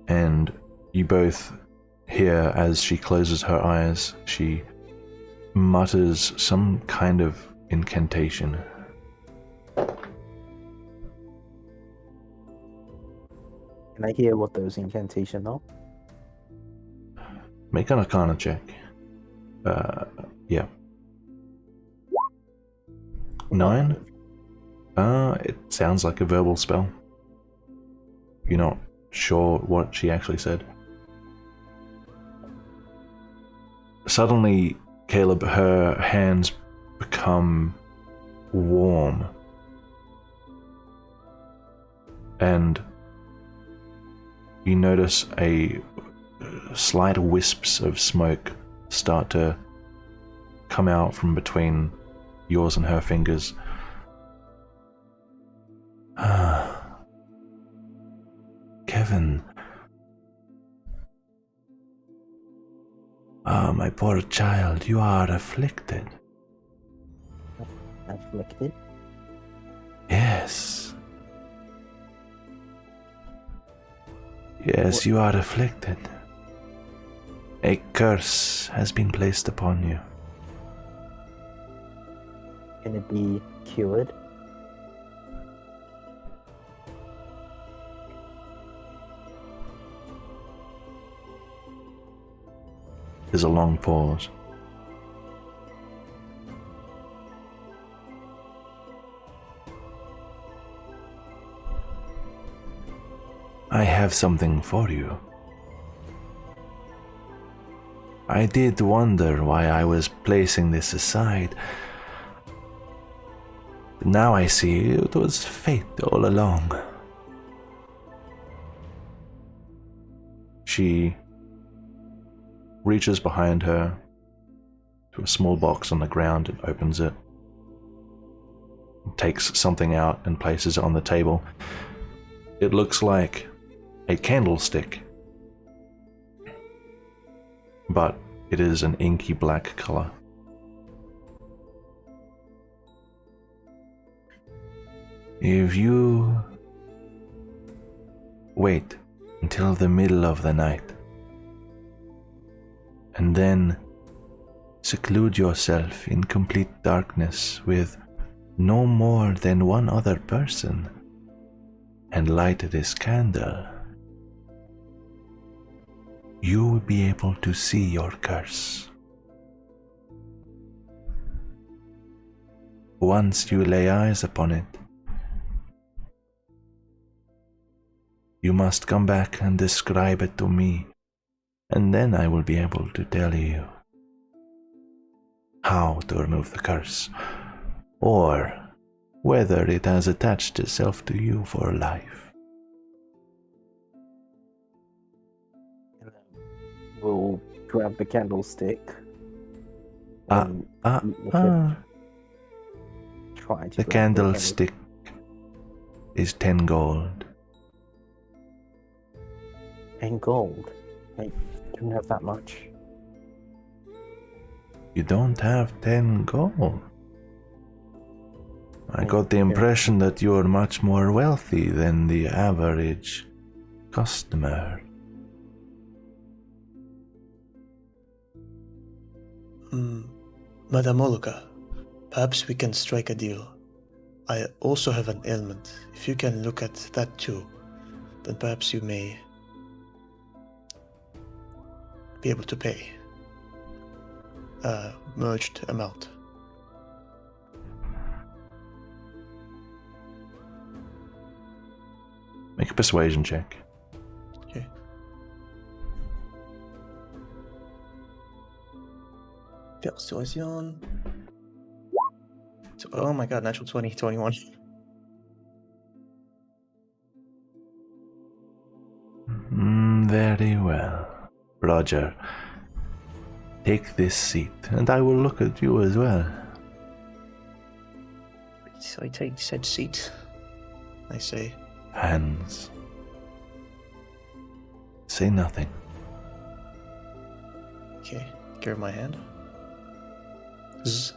And you both hear as she closes her eyes, she mutters some kind of incantation. Can I hear what those incantations are? Make an Arcana check. Yeah. 9? It sounds like a verbal spell. You're not sure what she actually said. Suddenly, Caleb, her hands become warm. And you notice a slight wisps of smoke start to come out from between yours and her fingers. Kevin. Ah, my poor child, you are afflicted. Afflicted? Yes. Yes, you are afflicted. A curse has been placed upon you. Can it be cured? There's a long pause. I have something for you. I did wonder why I was placing this aside. Now I see it was fate all along. She reaches behind her to a small box on the ground and opens it. Takes something out and places it on the table. It looks like a candlestick, but it is an inky black color. If you wait until the middle of the night, and then seclude yourself in complete darkness with no more than one other person and light this candle, you will be able to see your curse. Once you lay eyes upon it, you must come back and describe it to me, and then I will be able to tell you how to remove the curse, or whether it has attached itself to you for life. We'll grab the candlestick. Ah, and ah, look ah. at- Try to The grab candlestick is 10 gold. and gold. I don't have that much. You don't have 10 gold. I Oh, got the yeah. impression that you're much more wealthy than the average customer. Madame Oluka, perhaps we can strike a deal. I also have an ailment. If you can look at that too, then perhaps you may be able to pay a merged amount. Make a persuasion check. Okay. Persuasion. Oh my god, natural 20, 21. Very well. Roger, take this seat, and I will look at you as well. So I take said seat. I say, Hands. Say nothing. okay, give her my hand. Zzz.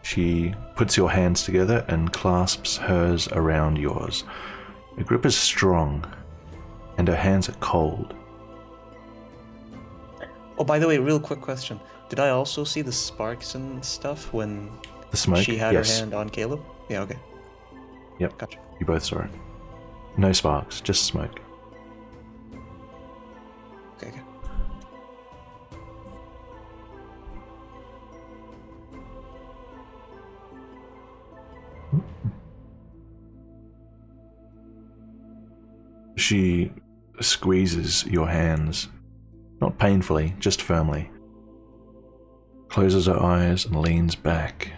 She puts your hands together and clasps hers around yours. Her grip is strong, and her hands are cold. Oh, by the way, real quick question. Did I also see the sparks and stuff when The smoke? she had Yes. her hand on Caleb? Yeah, okay. Yep. Gotcha. You both saw it. No sparks, just smoke. Okay, okay. She squeezes your hands, not painfully, just firmly. Closes her eyes and leans back.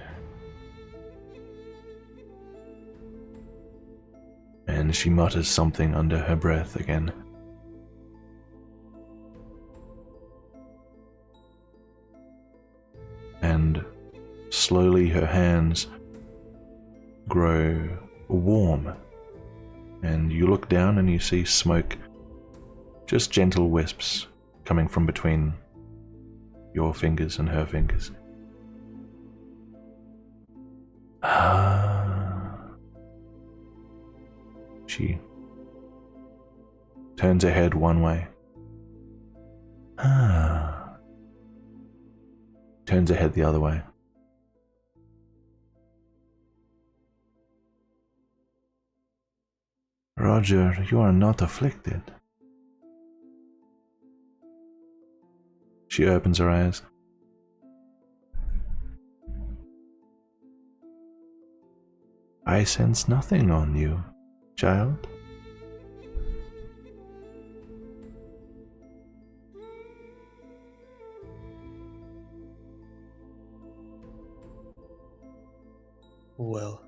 And she mutters something under her breath again. And slowly her hands grow warm. And you look down and you see smoke, just gentle wisps coming from between your fingers and her fingers. She turns her head one way. Turns her head the other way. Roger, you are not afflicted. She opens her eyes. I sense nothing on you, child. Well.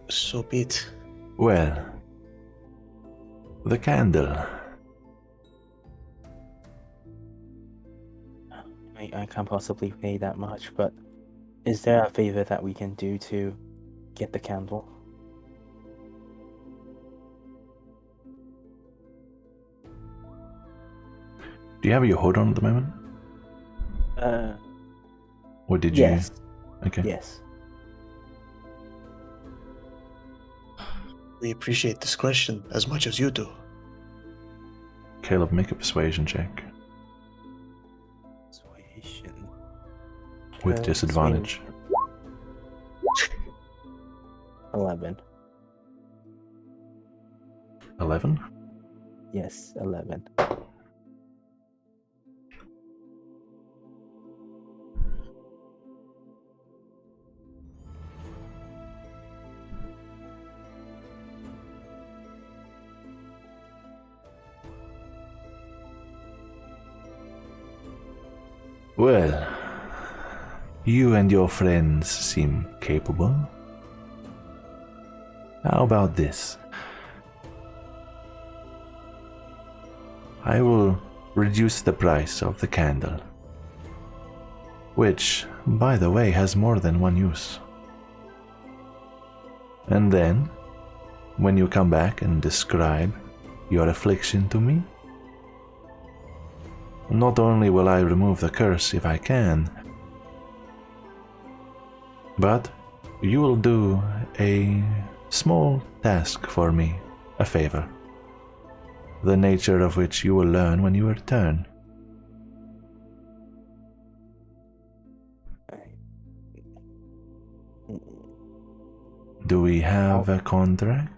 So be it. Well, the candle. I can't possibly pay that much, but is there a favor that we can do to get the candle? Do you have your hood on at the moment? Or did you? Yes. Okay. Yes. We appreciate this question as much as you do. Caleb, make a persuasion check Persuasion. with Swing. disadvantage. 11. 11? Yes, 11. Well, you and your friends seem capable. How about this? I will reduce the price of the candle, which, by the way, has more than one use. And then, when you come back and describe your affliction to me, not only will I remove the curse if I can, but you will do a small task for me, a favor, the nature of which you will learn when you return. Do we have a contract?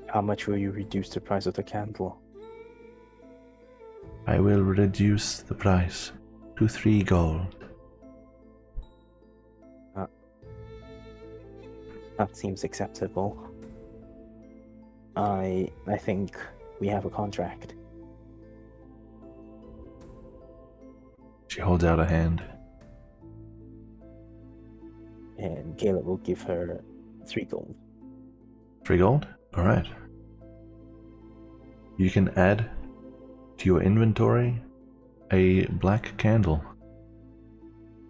How much will you reduce the price of the candle? I will reduce the price to 3 gold. That seems acceptable. I think we have a contract. She holds out a hand. And Caleb will give her 3 gold. 3 gold? Alright. You can add to your inventory a black candle.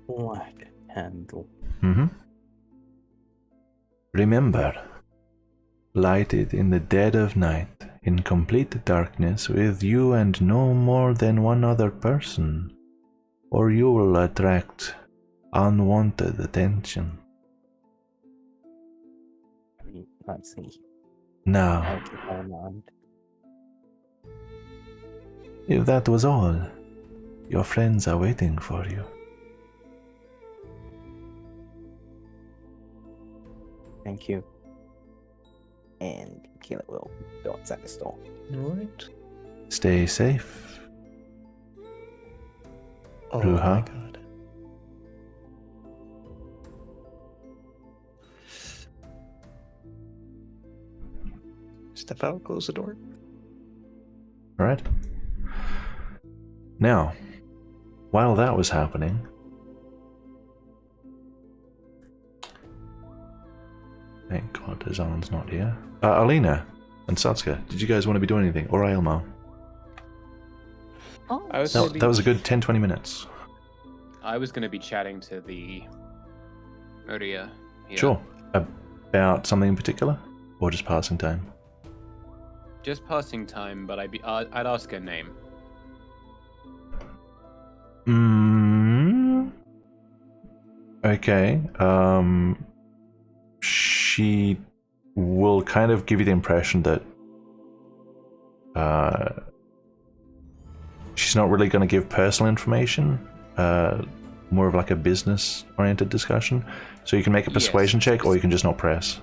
Black candle. Remember, lighted in the dead of night, in complete darkness, with you and no more than one other person, or you will attract unwanted attention. Let's see. Now, I'll keep that in mind. if that was all, your friends are waiting for you. Thank you. And Caleb will go outside the store. Alright. Stay safe. Oh Ruha? my god. Step out, close the door. Alright. Now, while that was happening, thank God Azan's not here. Alina and Satsuka, did you guys want to be doing anything? Or Ailmo? Oh, I was No, gonna be- that was a good 10-20 minutes. I was going to be chatting to the Maria. here. Sure. About something in particular? Or just passing time? Just passing time, but I'd ask her name. Okay. She will kind of give you the impression that she's not really going to give personal information. More of like a business-oriented discussion. So you can make a persuasion check, or you can just not press.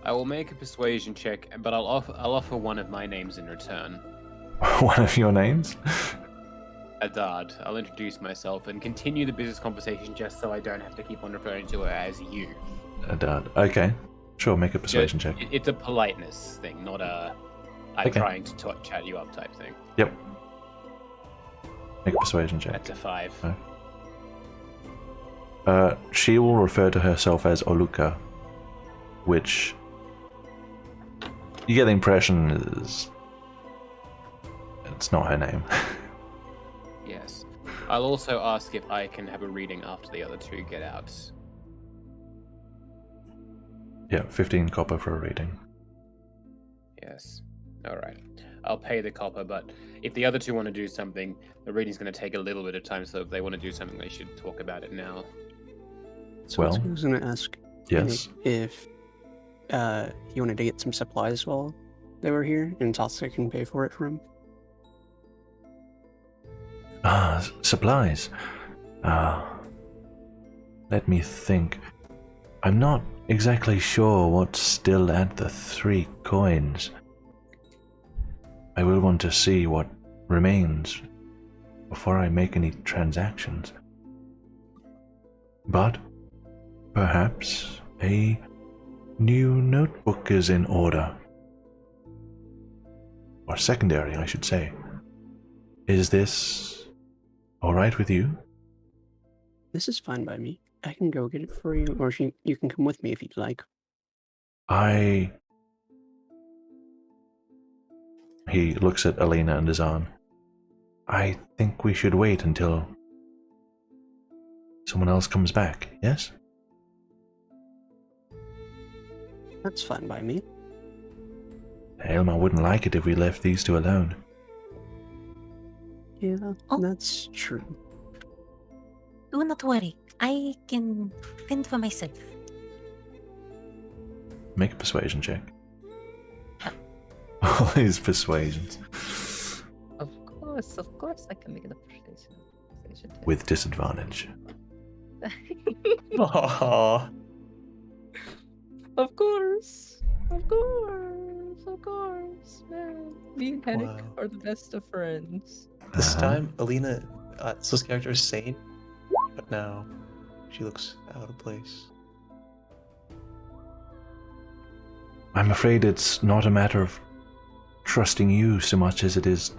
I will make a persuasion check, but I'll offer one of my names in return. One of your names? Adad. I'll introduce myself and continue the business conversation just so I don't have to keep on referring to her as you. Dad. Okay. Sure, make a persuasion check. It's a politeness thing, not a I'm Okay. trying to chat you up type thing. Yep. Make a persuasion check. That's a 5. She will refer to herself as Oluka, which you get the impression is it's not her name. Yes. I'll also ask if I can have a reading after the other two get out. Yeah, 15 copper for a reading. Yes. Alright. I'll pay the copper, but if the other two want to do something, the reading's going to take a little bit of time, so if they want to do something, they should talk about it now. So Well, I was going to ask Yes. if he wanted to get some supplies while they were here, and Tatsuya can pay for it for him. Supplies. Let me think. I'm not exactly sure what's still at the 3 coins. I will want to see what remains before I make any transactions. But perhaps a new notebook is in order. Or secondary, I should say. Is this all right with you? This is fine by me. I can go get it for you, or you can come with me if you'd like. He looks at Alina and Azan. I think we should wait until someone else comes back, yes? That's fine by me. Elma wouldn't like it if we left these two alone. Yeah, Oh. that's true. Do not worry. I can fend for myself. Make a persuasion check. All his persuasions. Of course, I can make an appreciation. With disadvantage. Aww. Of course. Man. Me and Henrik Wow. are the best of friends. This Uh-huh. time, Alina, this character is sane, but now she looks out of place. I'm afraid it's not a matter of trusting you so much as it is...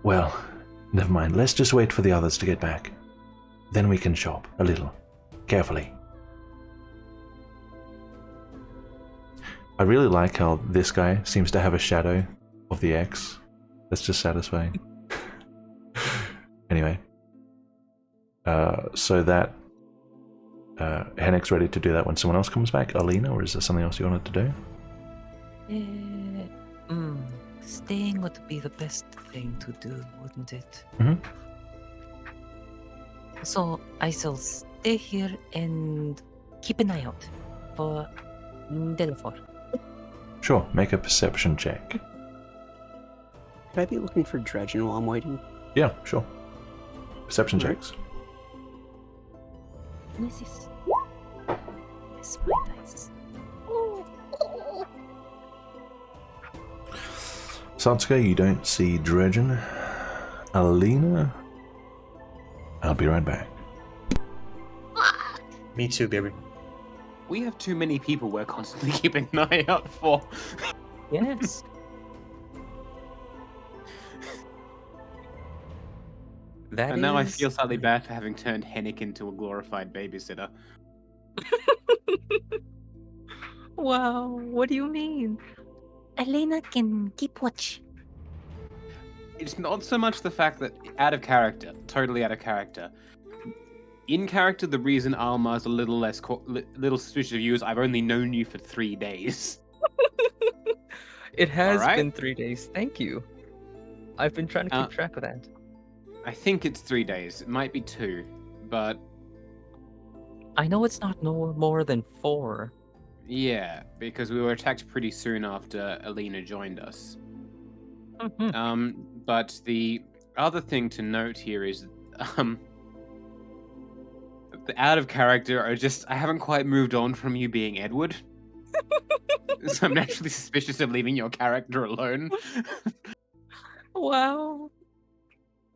Well, never mind. Let's just wait for the others to get back. Then we can shop a little. Carefully. I really like how this guy seems to have a shadow of the X. That's just satisfying. Anyway. So that... Hennik's ready to do that when someone else comes back. Alina, or is there something else you wanted to do? Staying would be the best thing to do, wouldn't it? Mhm. So I shall stay here and keep an eye out for Delphor. Sure, make a perception check. Could I be looking for Dredgen while I'm waiting? Yeah, sure. Perception Right. checks. This is... Yes, my dice. Satsuka, you don't see Dredgen. Alina? I'll be right back. Me too, baby. We have too many people we're constantly keeping an eye out for. Yes. And now I feel slightly bad for having turned Hennik into a glorified babysitter. Wow, what do you mean? Elena can keep watch. It's not so much the fact that out of character, totally out of character. In character, the reason Alma's a little less, little suspicious of you is I've only known you for 3 days. It has Alright. been 3 days, thank you. I've been trying to keep Uh, track of that. I think it's 3 days. It might be 2, but I know it's not no more than 4. yeah, because we were attacked pretty soon after Alina joined us. Mhm. But the other thing to note here is, the out of character are just I haven't quite moved on from you being Edward, so I'm naturally suspicious of leaving your character alone. Wow.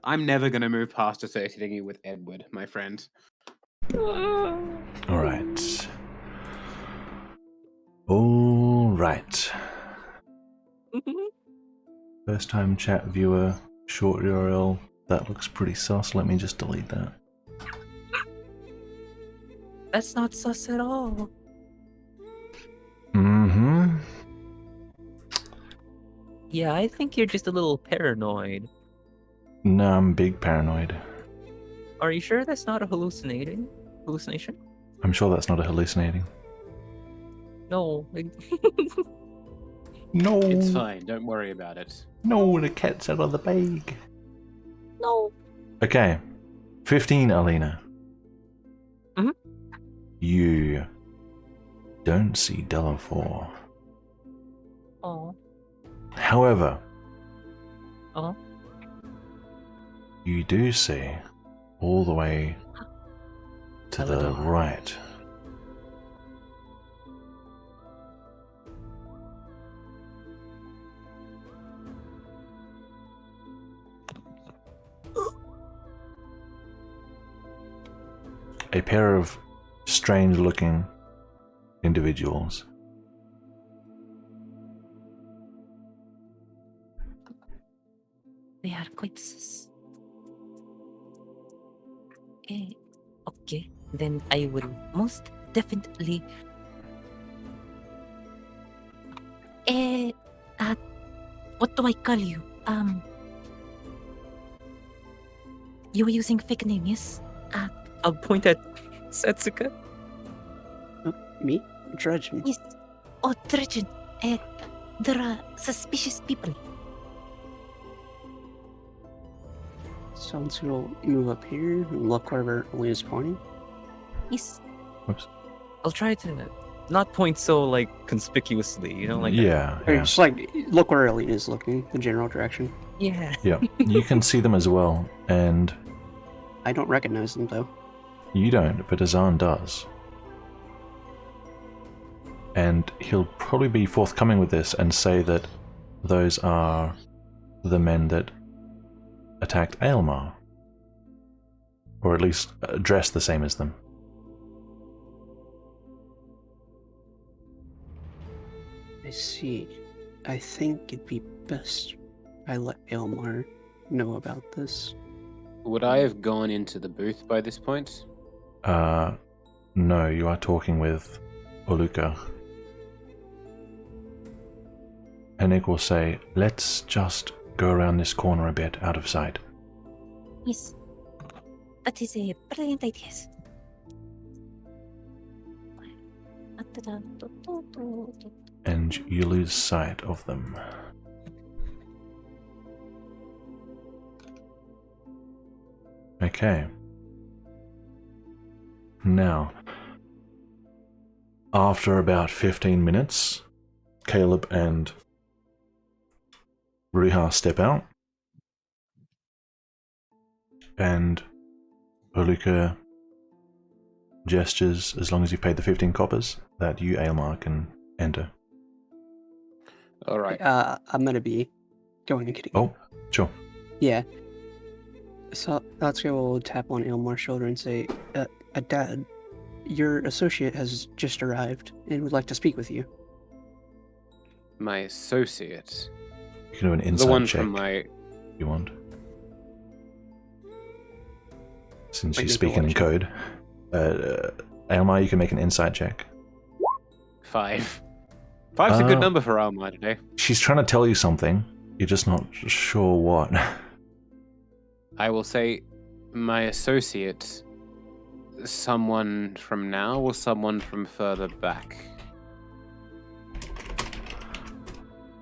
I'm never gonna move past associating you with Edward, my friend. Alright. Alright. First time chat viewer, short URL. That looks pretty sus. Let me just delete that. That's not sus at all. Mm-hmm. Yeah, I think you're just a little paranoid. No, I'm big paranoid. Are you sure that's not a hallucination? I'm sure that's not a hallucinating. No. No. It's fine, don't worry about it. No, the cat's out of the bag. No. Okay. 15, Alina. Mhm. You don't see Delafor. Oh. However, Oh. you do see all the way to the Palador. right. A pair of strange looking individuals. They are quite. Okay, then I will most definitely. Eh, uh, what do I call you? You were using fake name, yes? I'll point at Setsuka. Me? Dredgen. Yes. Oh, Trajan. There are suspicious people. Sounds will move up here and look wherever Lee is pointing. Yes. Whoops. I'll try to not point so like conspicuously, you know, like Yeah, Or yeah. just like look where Elite is looking, the general direction. Yeah. Yeah. You can see them as well, and I don't recognize them though. you don't, but Azan does. And he'll probably be forthcoming with this and say that those are the men that attacked Aelmar. Or at least dressed the same as them. I see. I think it'd be best I let Elmar know about this. Would I have gone into the booth by this point? No, you are talking with Oluka. And Nick will say, let's just go around this corner a bit, out of sight. Yes. That is a brilliant idea. And you lose sight of them. Okay. Now, after about 15 minutes, Caleb and Riha step out, and Oluka gestures, as long as you've paid the 15 coppers, that you, Aelmar, can enter. All right. I'm gonna be going and getting. Oh, sure. Yeah. So let's go tap on Elmar's shoulder and say, Dad, your associate has just arrived and would like to speak with you. My associate. You can do an The insight one check from my. if you want. Since Wait, you're make a speaking in what code. Aelmar, you can make an insight check. 5. 5's a good Uh, number for Almar today. She's trying to tell you something. You're just not sure what. I will say my associate, someone from now or someone from further back.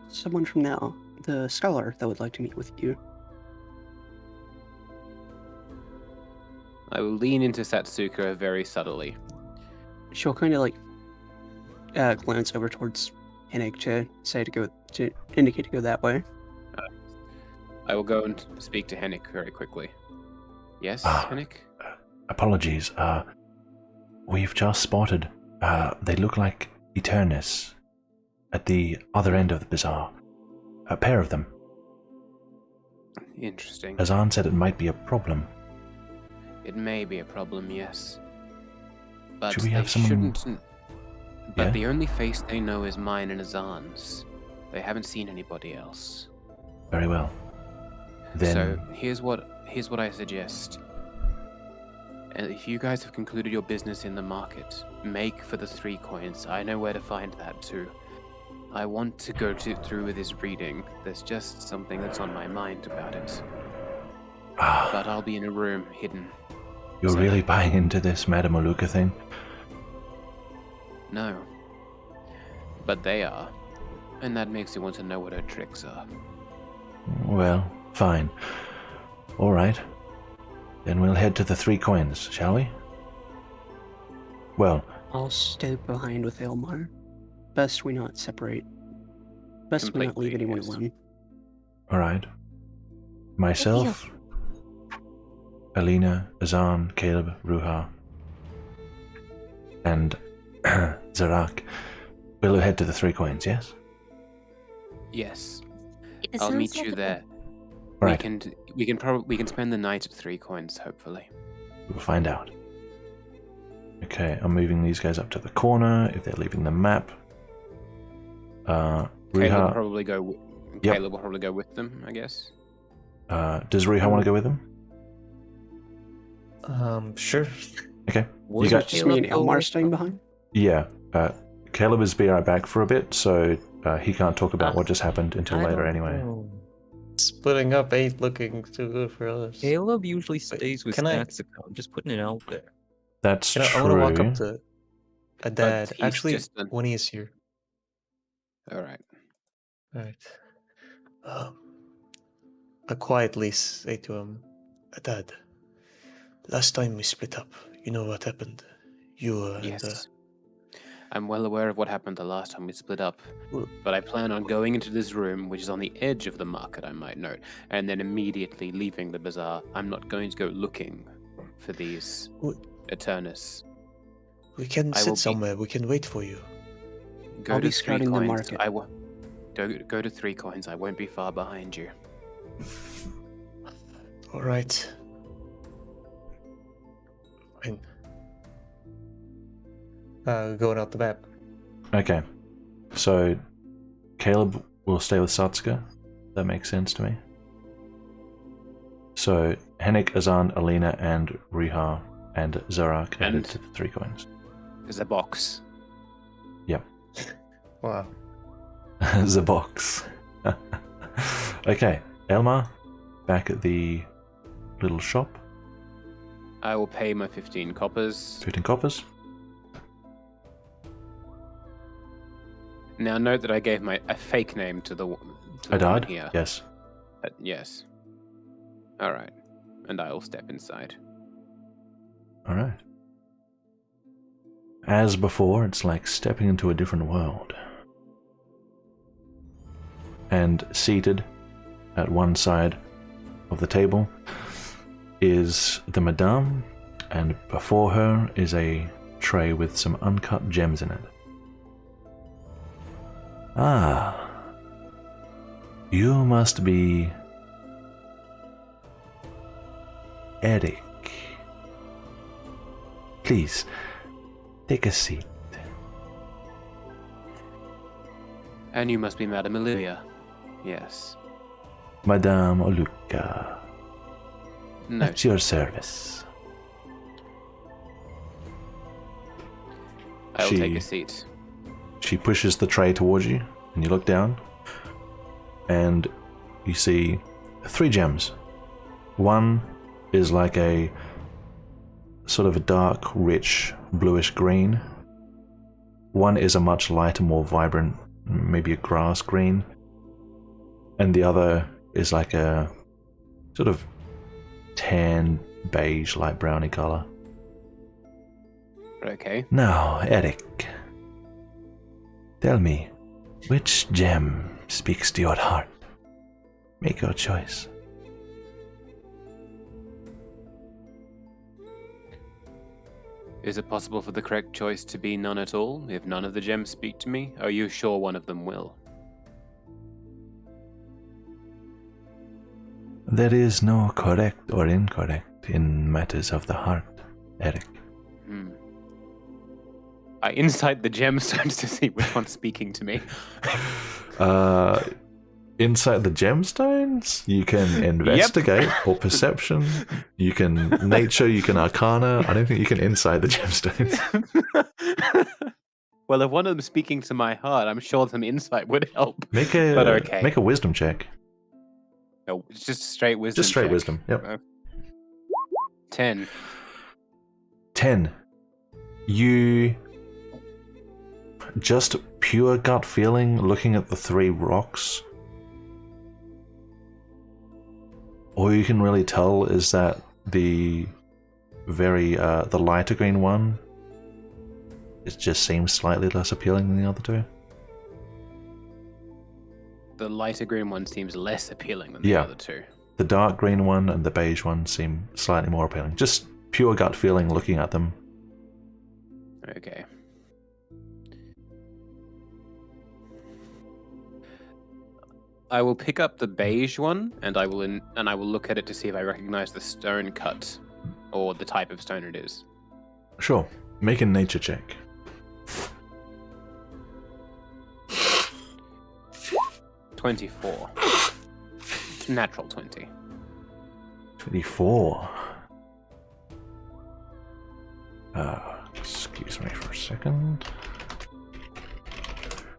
Someone from now, the scholar that would like to meet with you. I will lean into Satsuka very subtly. She'll kind of like glance over towards Hennig to say to indicate to go that way. I will go and speak to Hennig very quickly. Yes, Ah. Hennig? Apologies. We've just spotted. They look like Eternus at the other end of the bazaar. A pair of them. Interesting. Azan said it might be a problem. It may be a problem, yes. But Should we they have someone- shouldn't. But Yeah? the only face they know is mine and Azan's. They haven't seen anybody else. Very well. Then So here's what I suggest. And if you guys have concluded your business in the market, make for the 3 coins. I know where to find that too. I want to go through with this reading. There's just something that's on my mind about it. But I'll be in a room hidden. you're so- really buying into this Madame Oluka thing? No. But they are. And that makes you want to know what her tricks are. Well, fine. All right. Then we'll head to the 3 coins, shall we? Well, I'll stay behind with Elmar. Best we not separate. Best we not leave Completely, anyone yes. alone. All right. Myself, Alina, Azan, Caleb, Ruha, and Zarak will head to the 3 coins, yes? Yes, It I'll sounds meet like you a there. All right, We can spend the night at 3 coins, hopefully. we'll find out. Okay, I'm moving these guys up to the corner if they're leaving the map. Caleb will Ruha, probably go. Yep. Caleb will probably go with them, I guess. does Ruha want to go with them? Sure. Okay, Was you it got. Just me and Caleb Elmar with staying them? behind? Yeah, Caleb is be right back for a bit, so he can't talk about Ah, what just happened until I later don't anyway. know. Splitting up ain't looking too good for us. Caleb usually stays with can I- stats account. Just putting it out there. That's I want to walk true. up to a dad. he's Actually, just an- when he's here. All right. Alright. I quietly say to him, Dad, last time we split up, you know what happened? You and Yes. I'm well aware of what happened the last time we split up, but I plan on going into this room, which is on the edge of the market, I might note, and then immediately leaving the bazaar. I'm not going to go looking for these Eternus. we can I will sit be- somewhere. We can wait for you. Go I'll to be 3 scouting the coins. market. I will go to 3 coins. I won't be far behind you. All right. Fine. Going out the map. Okay, so Caleb will stay with Satsuka. That makes sense to me. So Henrik, Azan, Alina, and Riha and Zarak added And- to the 3 coins. There's a box. Wow. The box. Okay, Elmar, back at the little shop. I will pay my 15 coppers. 15 coppers. Now note that I gave a fake name to the I woman died. here. Yes. Yes. All right, and I will step inside. All right. As before, it's like stepping into a different world. And seated at one side of the table is the Madame, and before her is a tray with some uncut gems in it. Ah, you must be Eric. Please, take a seat. And you must be Madame Olivia. Yes. Madame Oluka, No. at your service. I will take She- a seat. She pushes the tray towards you, and you look down, and you see 3 gems. One is like a sort of a dark, rich, bluish green. One is a much lighter, more vibrant, maybe a grass green. And the other is like a sort of tan, beige, light browny color. Okay. Now, Eric, tell me, which gem speaks to your heart? Make your choice. Is it possible for the correct choice to be none at all, if none of the gems speak to me? Are you sure one of them will? There is no correct or incorrect in matters of the heart, Eric. I insight the gemstones to see which one's speaking to me. Inside the gemstones, you can investigate or perception. You can nature, you can arcana. I don't think you can insight the gemstones. Well, if one of them's speaking to my heart, I'm sure some insight would help. Make But okay. a wisdom check. No, it's just straight wisdom. Just straight check. wisdom. Yep. 10. 10. You just pure gut feeling looking at the 3 rocks. All you can really tell is that the lighter green one it just seems slightly less appealing than the other two. The lighter green one seems less appealing than the Yeah. other two. The dark green one and the beige one seem slightly more appealing. Just pure gut feeling looking at them. Okay. I will pick up the beige one, and I will look at it to see if I recognize the stone cut, or the type of stone it is. Sure. Make a nature check. 24. Natural 20. 24. Excuse me for a second.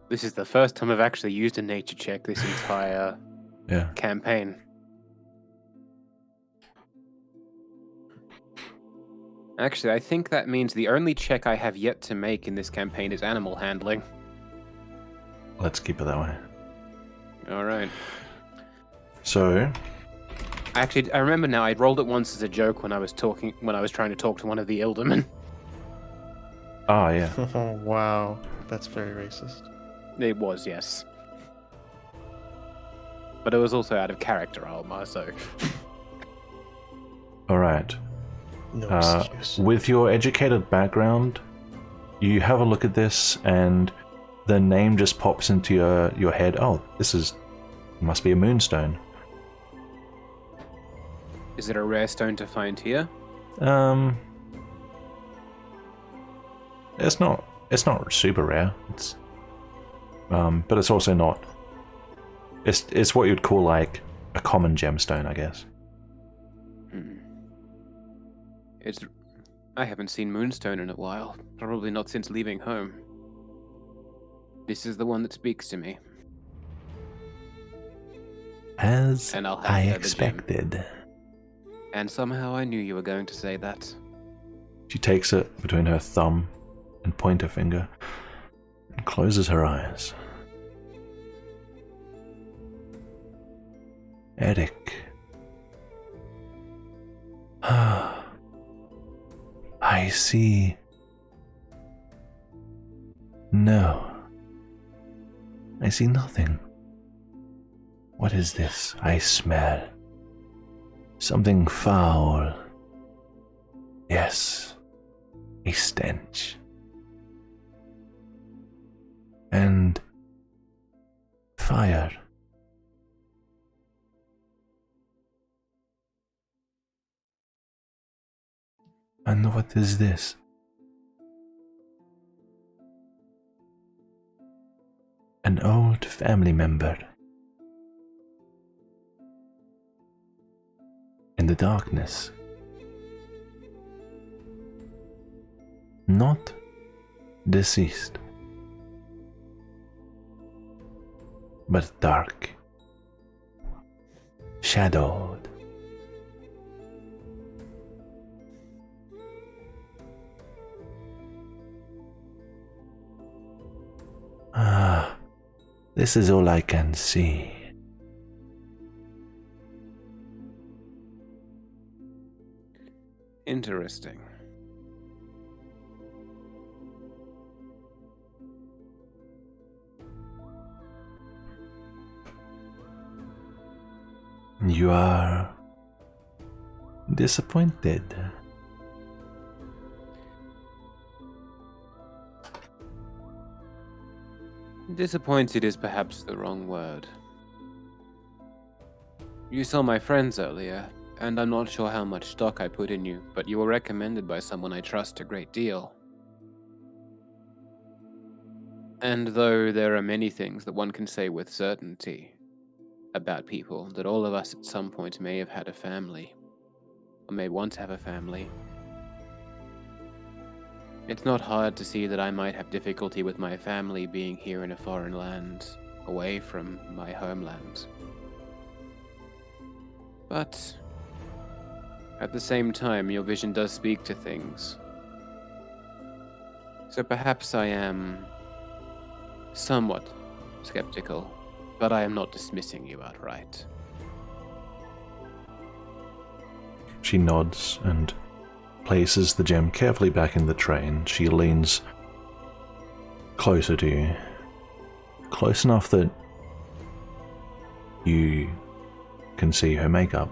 This is the first time I've actually used a nature check this entire Yeah. campaign. Actually, I think that means the only check I have yet to make in this campaign is animal handling. Let's keep it that way. Alright. So, Actually, I remember now, I rolled it once as a joke when I was trying to talk to one of the Eldermen. yeah. Oh, wow. That's very racist. It was, yes. But it was also out of character, Alma, so... Alright. No excuse. With your educated background, you have a look at this and the name just pops into your head. Oh, must be a moonstone. Is it a rare stone to find here? It's not super rare. But it's also not. It's what you'd call like a common gemstone, I guess. I haven't seen Moonstone in a while. Probably not since leaving home. This is the one that speaks to me. As And I'll have I it at the gym. expected. And somehow I knew you were going to say that. She takes it between her thumb and pointer finger and closes her eyes. Eric. I see. No. I see nothing. What is this I smell? Something foul. Yes, a stench. And fire. And what is this? An old family member. In the darkness. Not deceased, but dark, shadowed. This is all I can see. Interesting. You are disappointed. Disappointed is perhaps the wrong word. You saw my friends earlier, and I'm not sure how much stock I put in you, but you were recommended by someone I trust a great deal. And though there are many things that one can say with certainty about people, that all of us at some point may have had a family, or may want to have a family, it's not hard to see that I might have difficulty with my family being here in a foreign land, away from my homeland. But at the same time, your vision does speak to things. So perhaps I am somewhat skeptical, but I am not dismissing you outright. She nods and places the gem carefully back in the tray, and she leans closer to you. Close enough that you can see her makeup.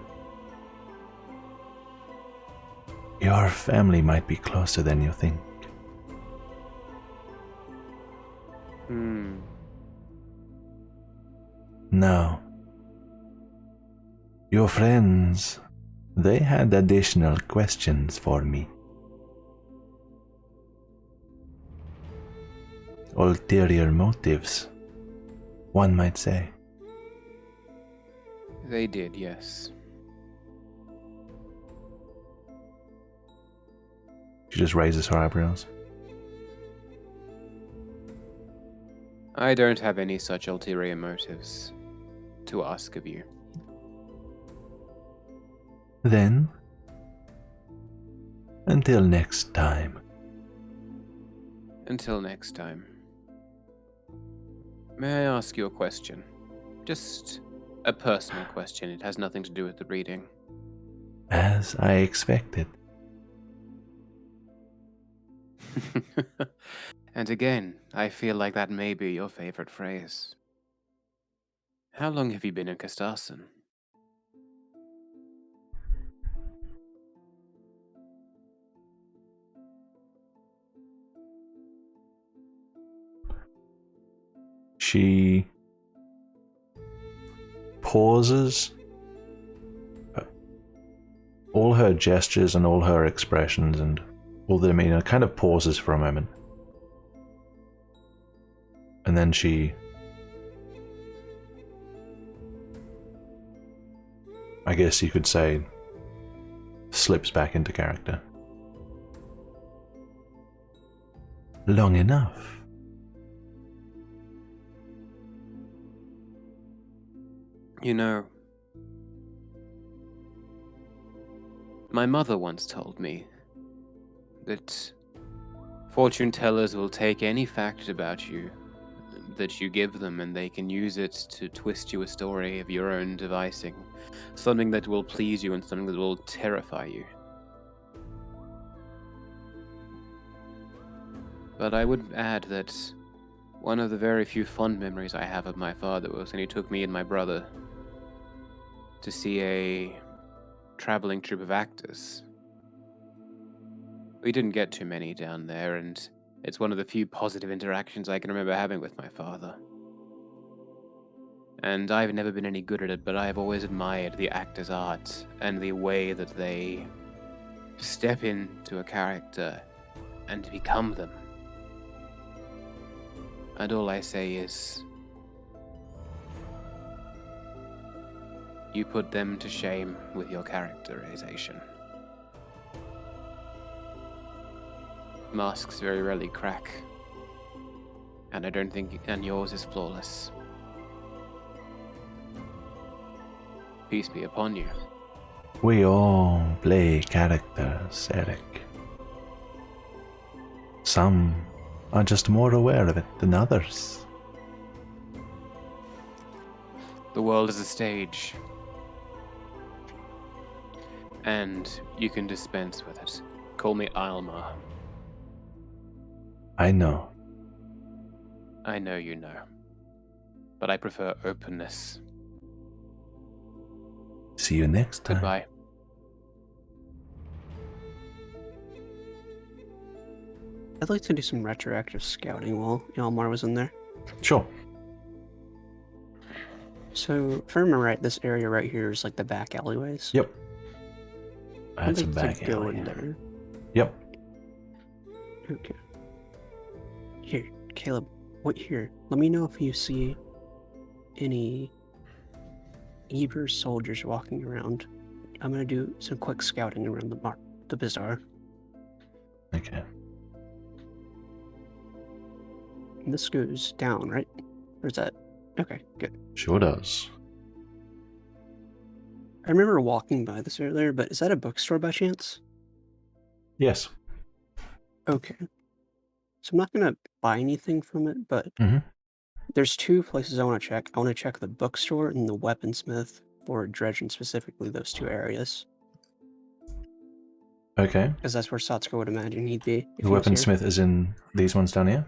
Your family might be closer than you think. No. Your friends, they had additional questions for me. Ulterior motives, one might say. They did, yes. She just raises her eyebrows. I don't have any such ulterior motives to ask of you. Then, until next time. Until next time. May I ask you a question? Just a personal question. It has nothing to do with the reading. As I expected. And again, I feel like that may be your favorite phrase. How long have you been in Kastasen? She pauses. All her gestures and all her expressions and all the demeanor kind of pauses for a moment. And then she, I guess you could say, slips back into character. Long enough. You know, my mother once told me that fortune tellers will take any fact about you that you give them and they can use it to twist you a story of your own devising. Something that will please you and something that will terrify you. But I would add that one of the very few fond memories I have of my father was when he took me and my brother to see a traveling troupe of actors. We didn't get too many down there, and it's one of the few positive interactions I can remember having with my father. And I've never been any good at it, but I've always admired the actor's art and the way that they step into a character and become them. And all I say is, you put them to shame with your characterization. Masks very rarely crack, and I don't think and yours is flawless. Peace be upon you. We all play characters, Eric. Some are just more aware of it than others. The world is a stage, and you can dispense with it. Call me Alma. I know. I know you know, but I prefer openness. See you next time. Goodbye. I'd like to do some retroactive scouting while Yalmar was in there. Sure. So, if I remember right, this area right here is like the back alleyways. Yep. I I'd had some like back to go alley. in there. Yep. Okay. Here, Caleb, wait here. Let me know if you see any Eber soldiers walking around. I'm gonna do some quick scouting around the bazaar. Okay. And this goes down, right? Or is that? Okay, good. Sure does. I remember walking by this earlier, but is that a bookstore by chance? Yes. Okay. So I'm not gonna buy anything from it, but Mhm. there's two places I want to check. I want to check the bookstore and the weaponsmith for Dredgen, specifically those two areas, Okay. because that's where Satsuko would imagine he'd be if The he was here. weaponsmith is in these ones down here?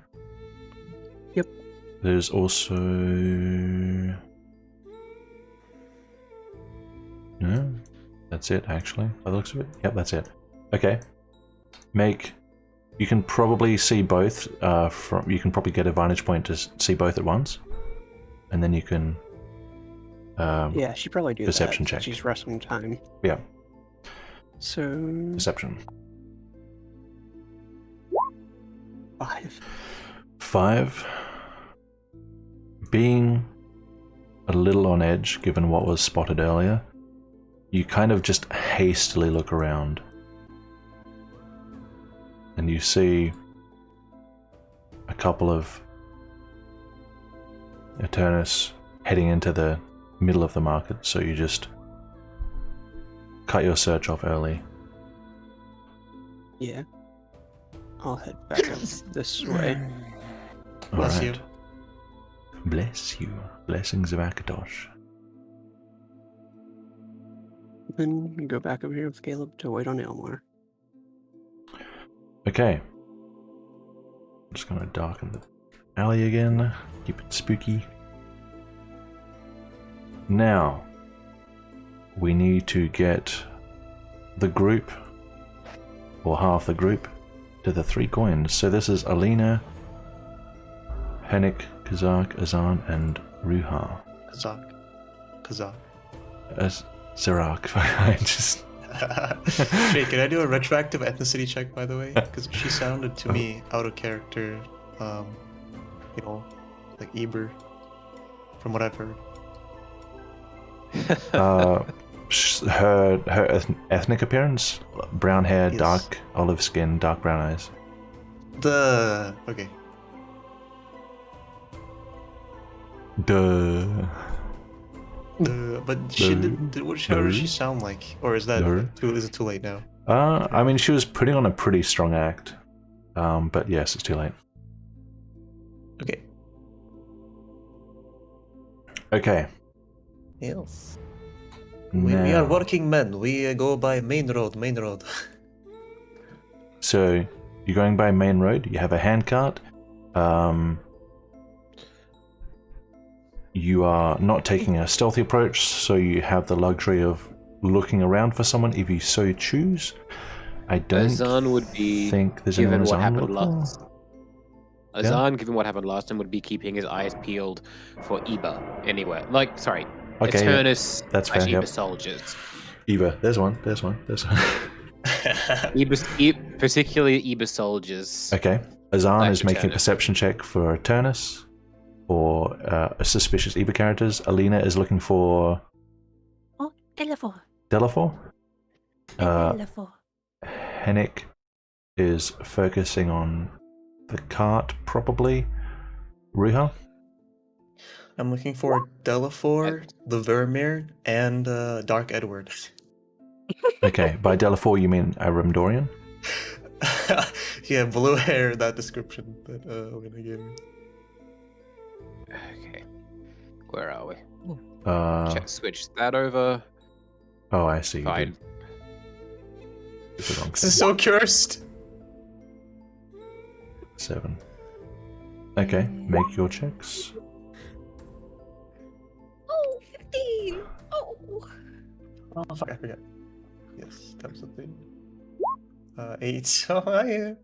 There's also... No? That's it, actually, by the looks of it. Yep, that's it. Okay. You can probably see both. You can probably get a vantage point to see both at once, and then you can. Yeah, she probably do Perception that. check. She's wrestling time. Yeah. So Perception. 5. 5. Being a little on edge, given what was spotted earlier, you kind of just hastily look around. And you see a couple of Eternus heading into the middle of the market, so you just cut your search off early. Yeah. I'll head back up this way. Bless you. Bless you. Blessings of Akatosh. Then go back over here with Caleb to wait on Elmore. Okay. I'm just gonna darken the alley again. Keep it spooky. Now, we need to get the group, or half the group, to the 3 coins. So this is Alina, Henrik, Kazak, Azan, and Ruha. Kazak. As Zarak. I just... Jay, can I do a retroactive ethnicity check, by the way? Because she sounded to me out of character, you know, like Eber, from what I've heard. Her ethnic appearance: brown hair, Yes. dark olive skin, dark brown eyes. Okay. Duh. But she did how does she sound like? Or is that is it too late now? I mean, she was putting on a pretty strong act. But yes, it's too late. Okay. Okay. Yes. We are Now, working men. We go by main road. so you're going by main road. You have a handcart. You are not taking a stealthy approach, so you have the luxury of looking around for someone if you so choose. I don't Azan would be, think there's given anyone what Azan happened would look last. for. Azan, given what happened last time, would be keeping his eyes peeled for Eba anywhere. Like, sorry, Okay, yeah. Eternus That's fair, / Eba yep. soldiers. Eva, there's one. Particularly Eba soldiers. Okay. Azan Like is making a Eternus. perception check for Eternus or suspicious Eva characters. Alina is looking for Oh, telephone. Delafor. Telephone. Henrik is focusing on the cart, probably. Ruha? I'm looking for Delafor, the Vermeer, and Dark Edward. Okay, by Delafor you mean a Remdorian? Yeah, blue hair, that description that we're gonna give you. Okay. Where are we? Switch that over. Oh, I see. Fine. It's the wrong This is so cursed! 7. Okay, make your checks. Oh, 15. Oh. Oh, fuck, I forgot. Yes, times something. 8. Oh, yeah.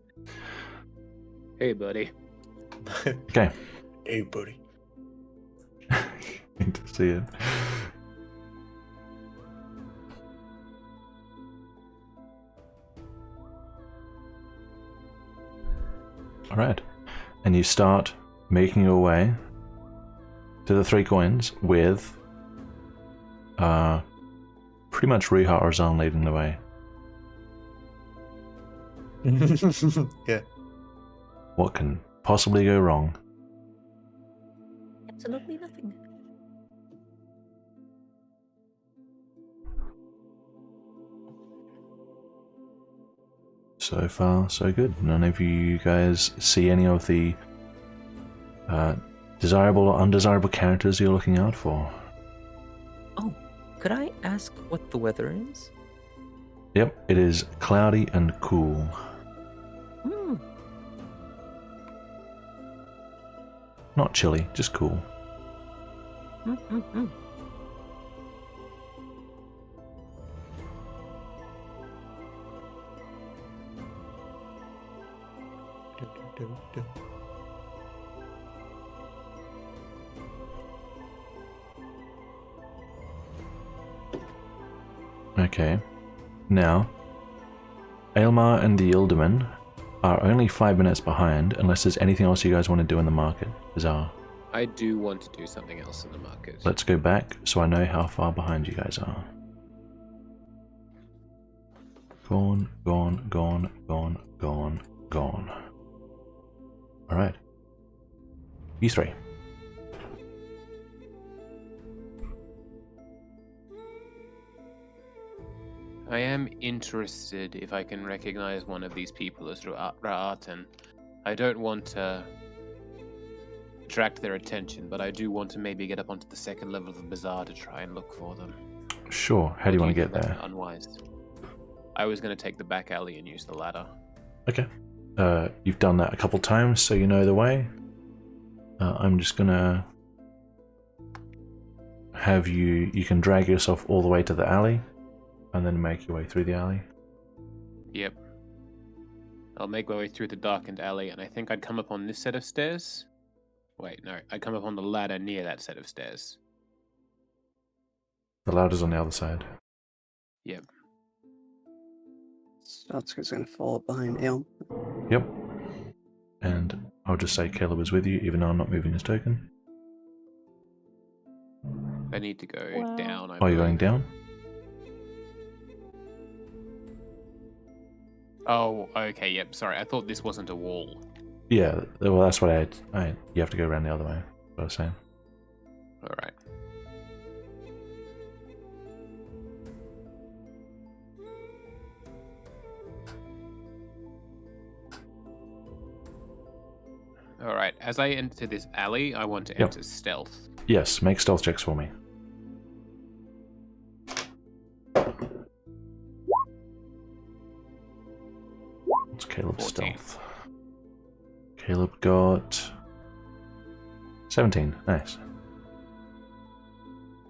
Hey, buddy. Okay. Hey, buddy. Need to see it. Alright. And you start making your way to the 3 coins with pretty much Ruha or Zan leading the way. Yeah. What can possibly go wrong? Absolutely nothing. So far, so good. None of you guys see any of the desirable or undesirable characters you're looking out for. Oh, could I ask what the weather is? Yep, it is cloudy and cool. Hmm. Not chilly, just cool. Okay. Now, Aylmar and the Ilderman are only 5 minutes behind, unless there's anything else you guys want to do in the market. Bizarre. I do want to do something else in the market. Let's go back so I know how far behind you guys are. Gone, gone, gone, gone, gone, gone. Alright. You three. I am interested if I can recognize one of these people as Ra'atan. I don't want to attract their attention, but I do want to maybe get up onto the second level of the bazaar to try and look for them. Sure. How do you want to get think there? that's unwise? I was going to take the back alley and use the ladder. Okay. You've done that a couple times, so you know the way. I'm just gonna have you can drag yourself all the way to the alley and then make your way through the alley. Yep. I'll make my way through the darkened alley, and I think I'd come up on this set of stairs. Wait, no, I'd come up on the ladder near that set of stairs. The ladder's on the other side. Yep. Satsuka's gonna fall behind Ael. Yep. And I'll just say Caleb is with you, even though I'm not moving his token. I need to go down. Oh, you're going down? Oh, okay, yep, sorry. I thought this wasn't a wall. Yeah, well, that's what you have to go around the other way, what I was saying. Alright. Alright, as I enter this alley, I want to enter stealth. Yes, make stealth checks for me. What's Caleb's 14. stealth? Caleb got 17. Nice.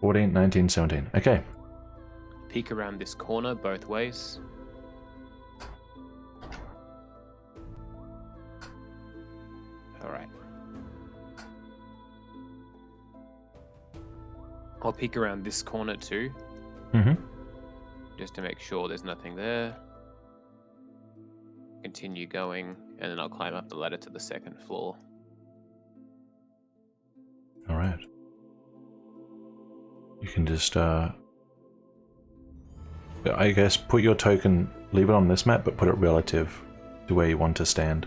14, 19, 17. Okay. Peek around this corner both ways. Alright. I'll peek around this corner too, Mm-hmm. just to make sure there's nothing there. Continue going, and then I'll climb up the ladder to the second floor. Alright. You can just, I guess, put your token, leave it on this map, but put it relative to where you want to stand.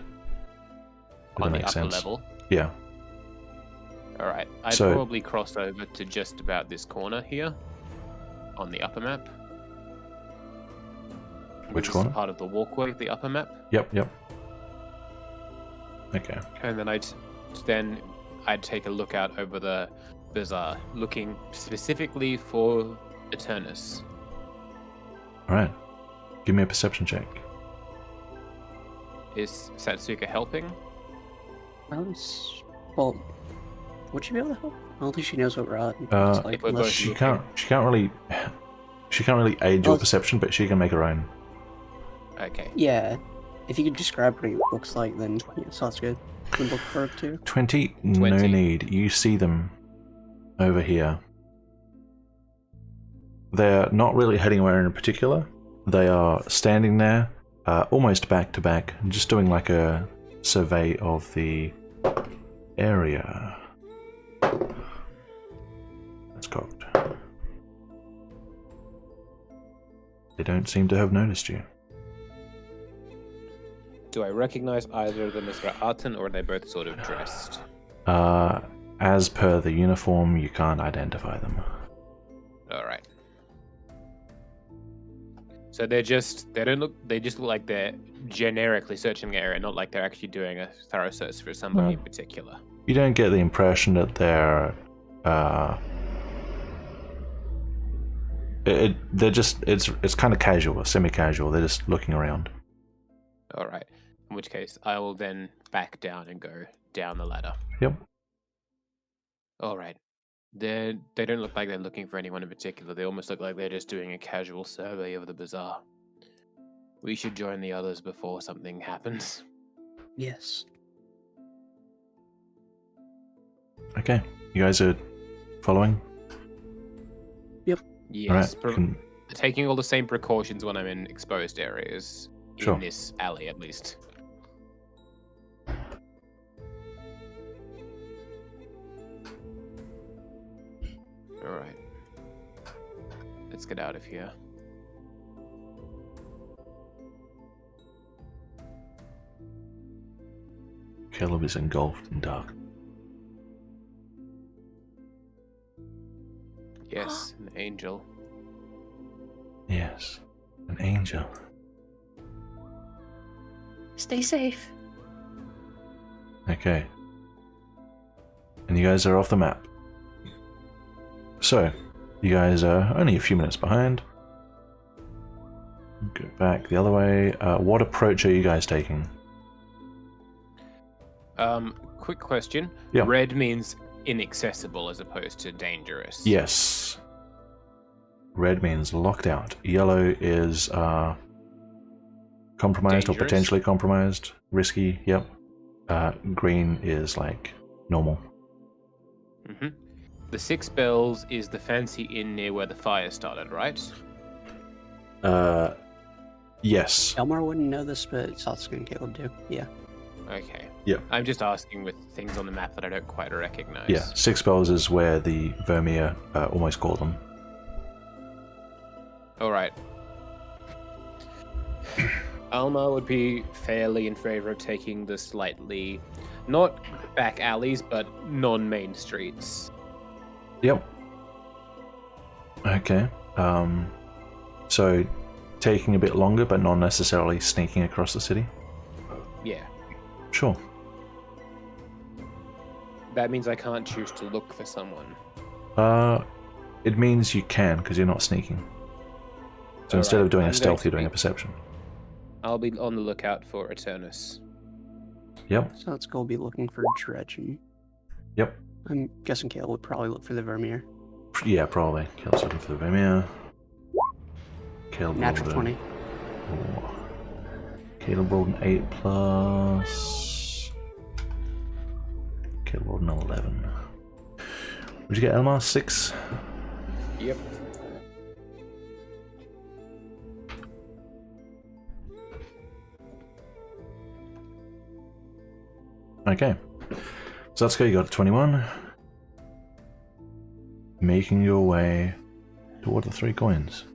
If On that the makes upper sense. level. Yeah. Alright, I'd So- probably cross over to just about this corner here, on the upper map. Which This is corner? part of the walkway of the upper map. Yep, yep. Okay. And then I'd take a look out over the bazaar, looking specifically for Eternus. Alright. Give me a perception check. Is Satsuka helping? Well, would she be able to help? I don't think she knows what we're at. Uh, If we're unless both She looking. can't really aid your Oh, perception, but she can make her own. Okay. Yeah. If you could describe what it looks like, then yeah, sounds good. We can look for it too. 20? No 20. need. You see them over here. They're not really heading anywhere in particular. They are standing there, almost back to back, just doing like a survey of the area. That's cocked. They don't seem to have noticed you. Do I recognize either of them as Ra'atan, or are they both sort of dressed? As per the uniform, you can't identify them. Alright. So they just look like they're generically searching the area, not like they're actually doing a thorough search for somebody in particular. You don't get the impression that they're it's kind of casual, semi-casual. They're just looking around. Alright. In which case I will then back down and go down the ladder. Yep. All right. They don't look like they're looking for anyone in particular. They almost look like they're just doing a casual survey of the bazaar. We should join the others before something happens. Yes. Okay, you guys are following? Yes, Alright, can- taking all the same precautions when I'm in exposed areas. Sure. In this alley, at least. Alright. Let's get out of here. Caleb is engulfed in dark. Yes, an angel. Yes, an angel. Stay safe. Okay. And you guys are off the map. So, you guys are only a few minutes behind. Go back the other way. What approach are you guys taking? Quick question. Yeah. Red means inaccessible as opposed to dangerous. Yes. Red means locked out. Yellow is compromised or Dangerous? potentially compromised. Risky, yep. Green is like normal. Mm-hmm. The Six Bells is the fancy inn near where the fire started, right? Yes. Elmar wouldn't know this, but Satsuki and Caleb do. Yeah. Okay. Yep. I'm just asking with things on the map that I don't quite recognize. Yeah, Six Bells is where the Vermeer almost call them. Alright. Alma would be fairly in favor of taking the slightly, not back alleys, but non-main streets. Yep. Okay. So taking a bit longer, but not necessarily sneaking across the city? Yeah. Sure. That means I can't choose to look for someone. It means you can, because you're not sneaking. So instead Alright, of doing I'm a stealth, you're going doing to a perception. I'll be on the lookout for Eternus. Yep. So let's go be looking for Dredgen. Yep. I'm guessing Caleb would probably look for the Vermeer. Yeah, probably. Caleb's looking for the Vermeer. Caleb Natural rolled 20. Oh. Caleb rolled an 8 plus. Caleb rolled an 11. Would you get Elmar? 6? Yep. Okay. So let's go, you got a 21. Making your way toward the 3 coins.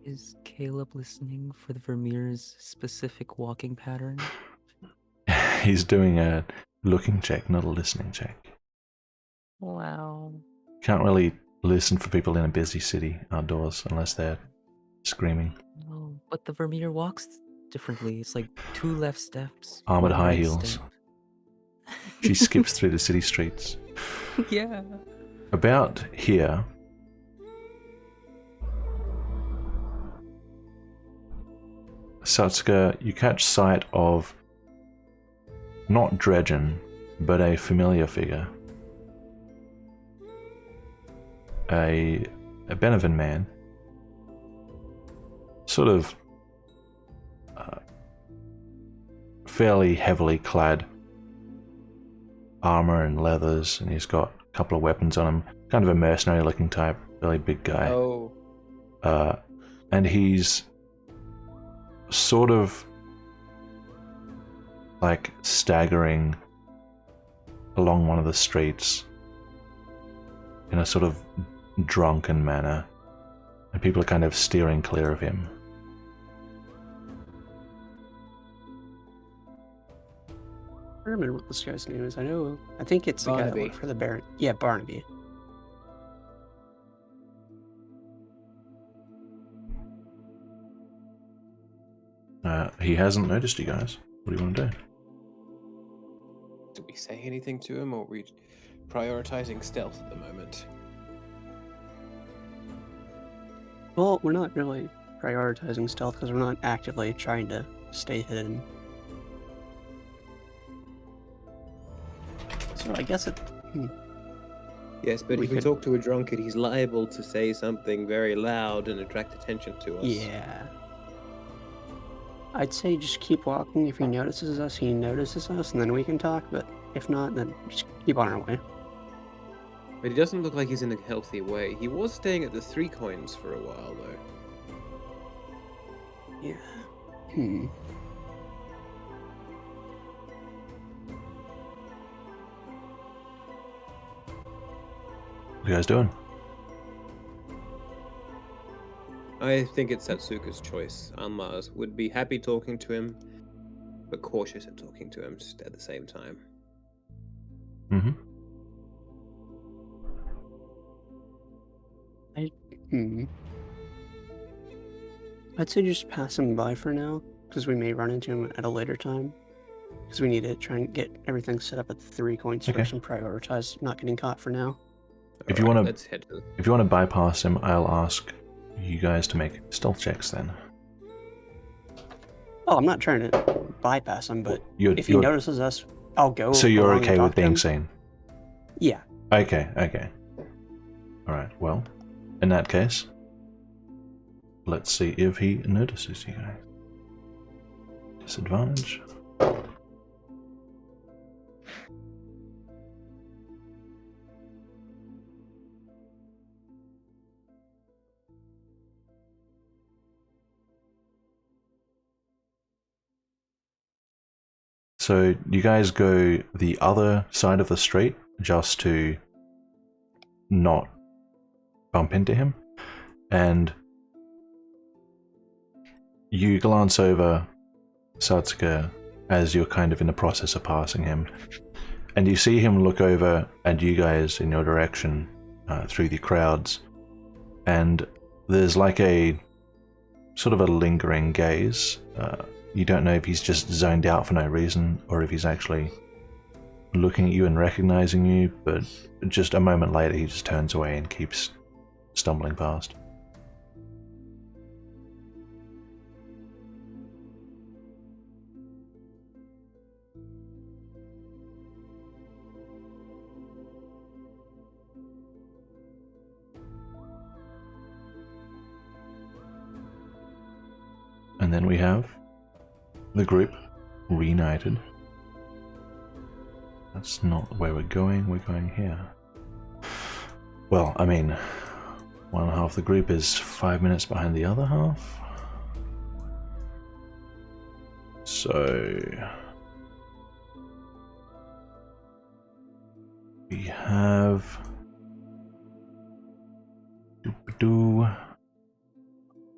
Is Caleb listening for the Vermeer's specific walking pattern? He's doing a looking check, not a listening check. Wow. Can't really listen for people in a busy city outdoors unless they're screaming. No, but the Vermeer walks differently. It's like 2 left steps. Armored 1 high right heels. step. She skips through the city streets. Yeah. About here, Satsuka, you catch sight of not Dredgen, but a familiar figure. A Benevan man, sort of fairly heavily clad, armor and leathers, and he's got a couple of weapons on him. Kind of a mercenary looking type, really big guy. Oh. And he's sort of like staggering along one of the streets in a sort of drunken manner, and people are kind of steering clear of him. I remember what this guy's name is. I think it's the guy that Barnaby. worked for the Baron. Yeah, Barnaby. He hasn't noticed you guys. What do you want to do? Do we say anything to him, or are we prioritizing stealth at the moment? Well, we're not really prioritizing stealth because we're not actively trying to stay hidden. So I guess it. Yes, but We if we could- talk to a drunkard, he's liable to say something very loud and attract attention to us. Yeah. I'd say just keep walking. If he notices us, and then we can talk. But if not, then just keep on our way. But he doesn't look like he's in a healthy way. He was staying at the 3 coins for a while, though. Yeah. Hmm. What are you guys doing? I think it's Satsuka's choice. Alma would be happy talking to him, but cautious at talking to him just at the same time. Mm-hmm. I'd say just pass him by for now, because we may run into him at a later time. Because we need to try and get everything set up at the 3 coins Okay. first and prioritize not getting caught for now. If you Alright, wanna- let's head to If you want to bypass him, I'll ask you guys to make stealth checks then. Oh, I'm not trying to bypass him, but if he You're- notices us, I'll go. so you're along and okay talk with to being him. seen? Yeah. Okay. Alright, well, in that case, let's see if he notices you guys. Disadvantage. So you guys go the other side of the street just to not bump into him, and you glance over Satsuka as you're kind of in the process of passing him, and you see him look over at you guys in your direction through the crowds, and there's like a sort of a lingering gaze. You don't know if he's just zoned out for no reason or if he's actually looking at you and recognizing you, but just a moment later he just turns away and keeps stumbling past. And then we have the group reunited. That's not where we're going here. Well, I mean, one half of the group is 5 minutes behind the other half. So we have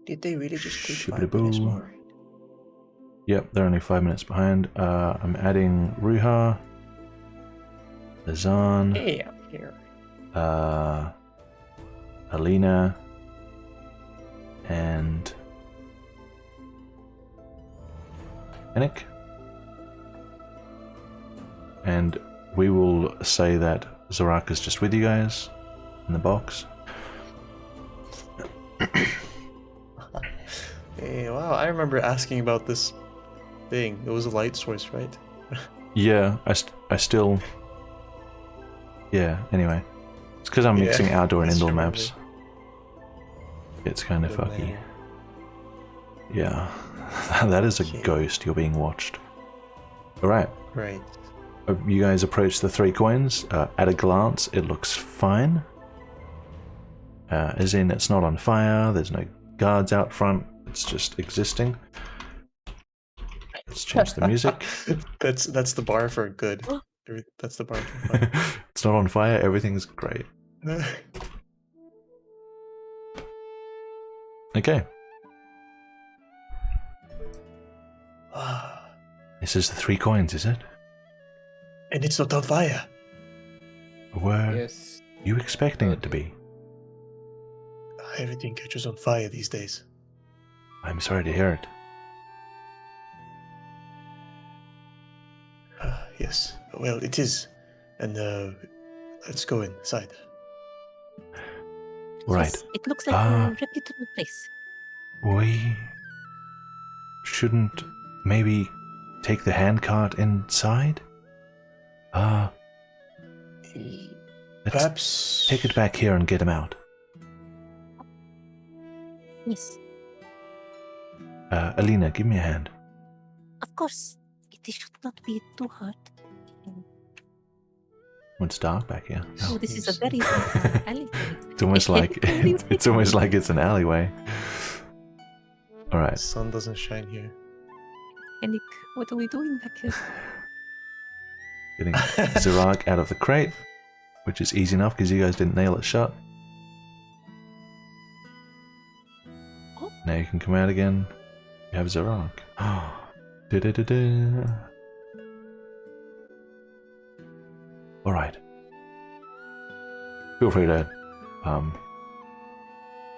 Did they really just take 5 Shibbity-boo. minutes more? Yep, they're only 5 minutes behind. I'm adding Ruha, Azan, Hey, I'm here. Alina, and Enic. And we will say that Zorak is just with you guys in the box. Hey, wow, I remember asking about this thing. It was a light source, right? Yeah, I still... Yeah, anyway. It's because I'm Yeah, mixing outdoor and that's indoor true, maps. It's kind of Good fucky. man. Yeah, that is a Okay. ghost. You're being watched. Alright, Right. you guys approach the 3 coins. At a glance, it looks fine. As in, it's not on fire, there's no guards out front, it's just existing. Let's change the music. That's the bar for good. That's the bar for fun. It's not on fire, everything's great. Okay, Ah, this is the 3 coins, is it? and it's not on fire. Were Yes. you expecting it to be? Everything catches on fire these days. I'm sorry to hear it. Yes. Well, it is. And let's go inside. Right. Yes, it looks like Ah. a reputable place. We shouldn't maybe take the handcart inside? Let's Perhaps take it back here and get him out. Yes, Alina, give me a hand. of course. It should not be too hard. It's dark back here. Oh, this is a very alley. It's almost like it's almost like it's an alleyway. All right. the sun doesn't shine here. Henrik, what are we doing back here? Getting Zirag out of the crate, which is easy enough because you guys didn't nail it shut. Oh. Now you can come out again. You have Zirag. Da-da-da-da. All right. Feel free to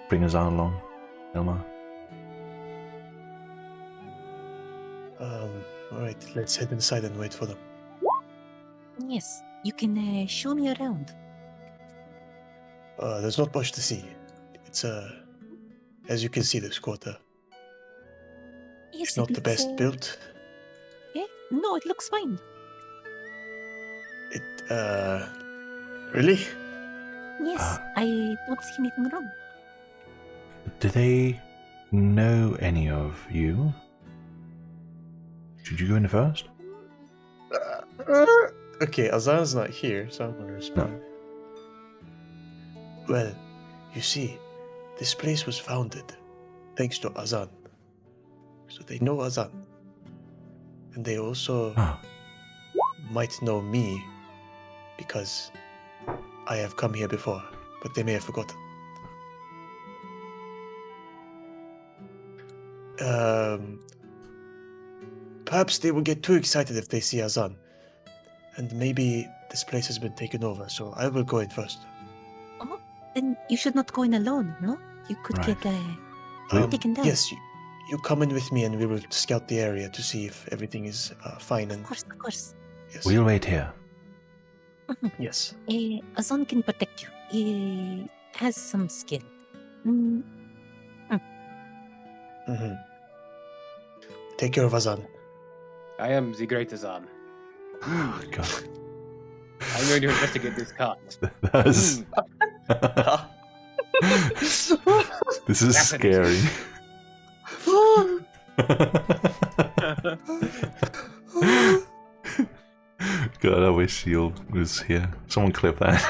bring Azan along, Elma. Alright, let's head inside and wait for them. Yes, you can show me around. There's not much to see. It's as you can see, this quarter. Yes, It's not the looks, best built. Eh? No, it looks fine. It really? Yes, I don't see anything wrong. Do they know any of you? Should you go in first? Okay, Azan's not here, so I'm gonna respond. Well, you see, this place was founded thanks to Azan. So they know Azan. And they also might know me because I have come here before, but they may have forgotten. Perhaps they will get too excited if they see Azan. And maybe this place has been taken over, so I will go in first. Oh, then you should not go in alone, no? You could Right. get taken down. Yes, you come in with me and we will scout the area to see if everything is fine. And Of course. yes, We'll wait here. yes. Azan can protect you. He has some skill. Hmm. Take care of Azan. I am the great Azan. Oh, God. I'm going to investigate this cart. That's... This is scary. God, I wish Shield was here. Someone clip that.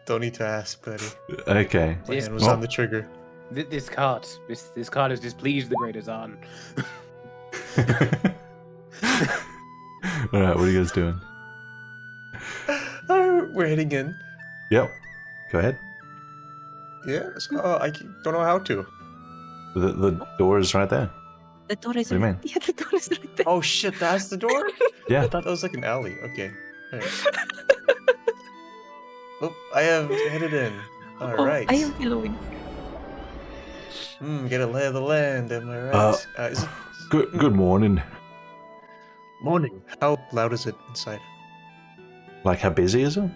Don't need to ask, buddy. Okay. My Yes, hand was well- on the trigger. This cart has displeased the great Azan. Alright, what are you guys doing? We're heading in. Yep. Go ahead. Yeah, let's go. Don't know how to. The door is right there. The door is What do you right. mean? Yeah, the door is right there. Oh shit, that's the door? I Yeah. thought that was like an alley. Okay. Alright. Oh, I have headed in. Alright. I am following. Get a lay of the land, am I right? Is it Good morning. morning? How loud is it inside? Like, how busy is it?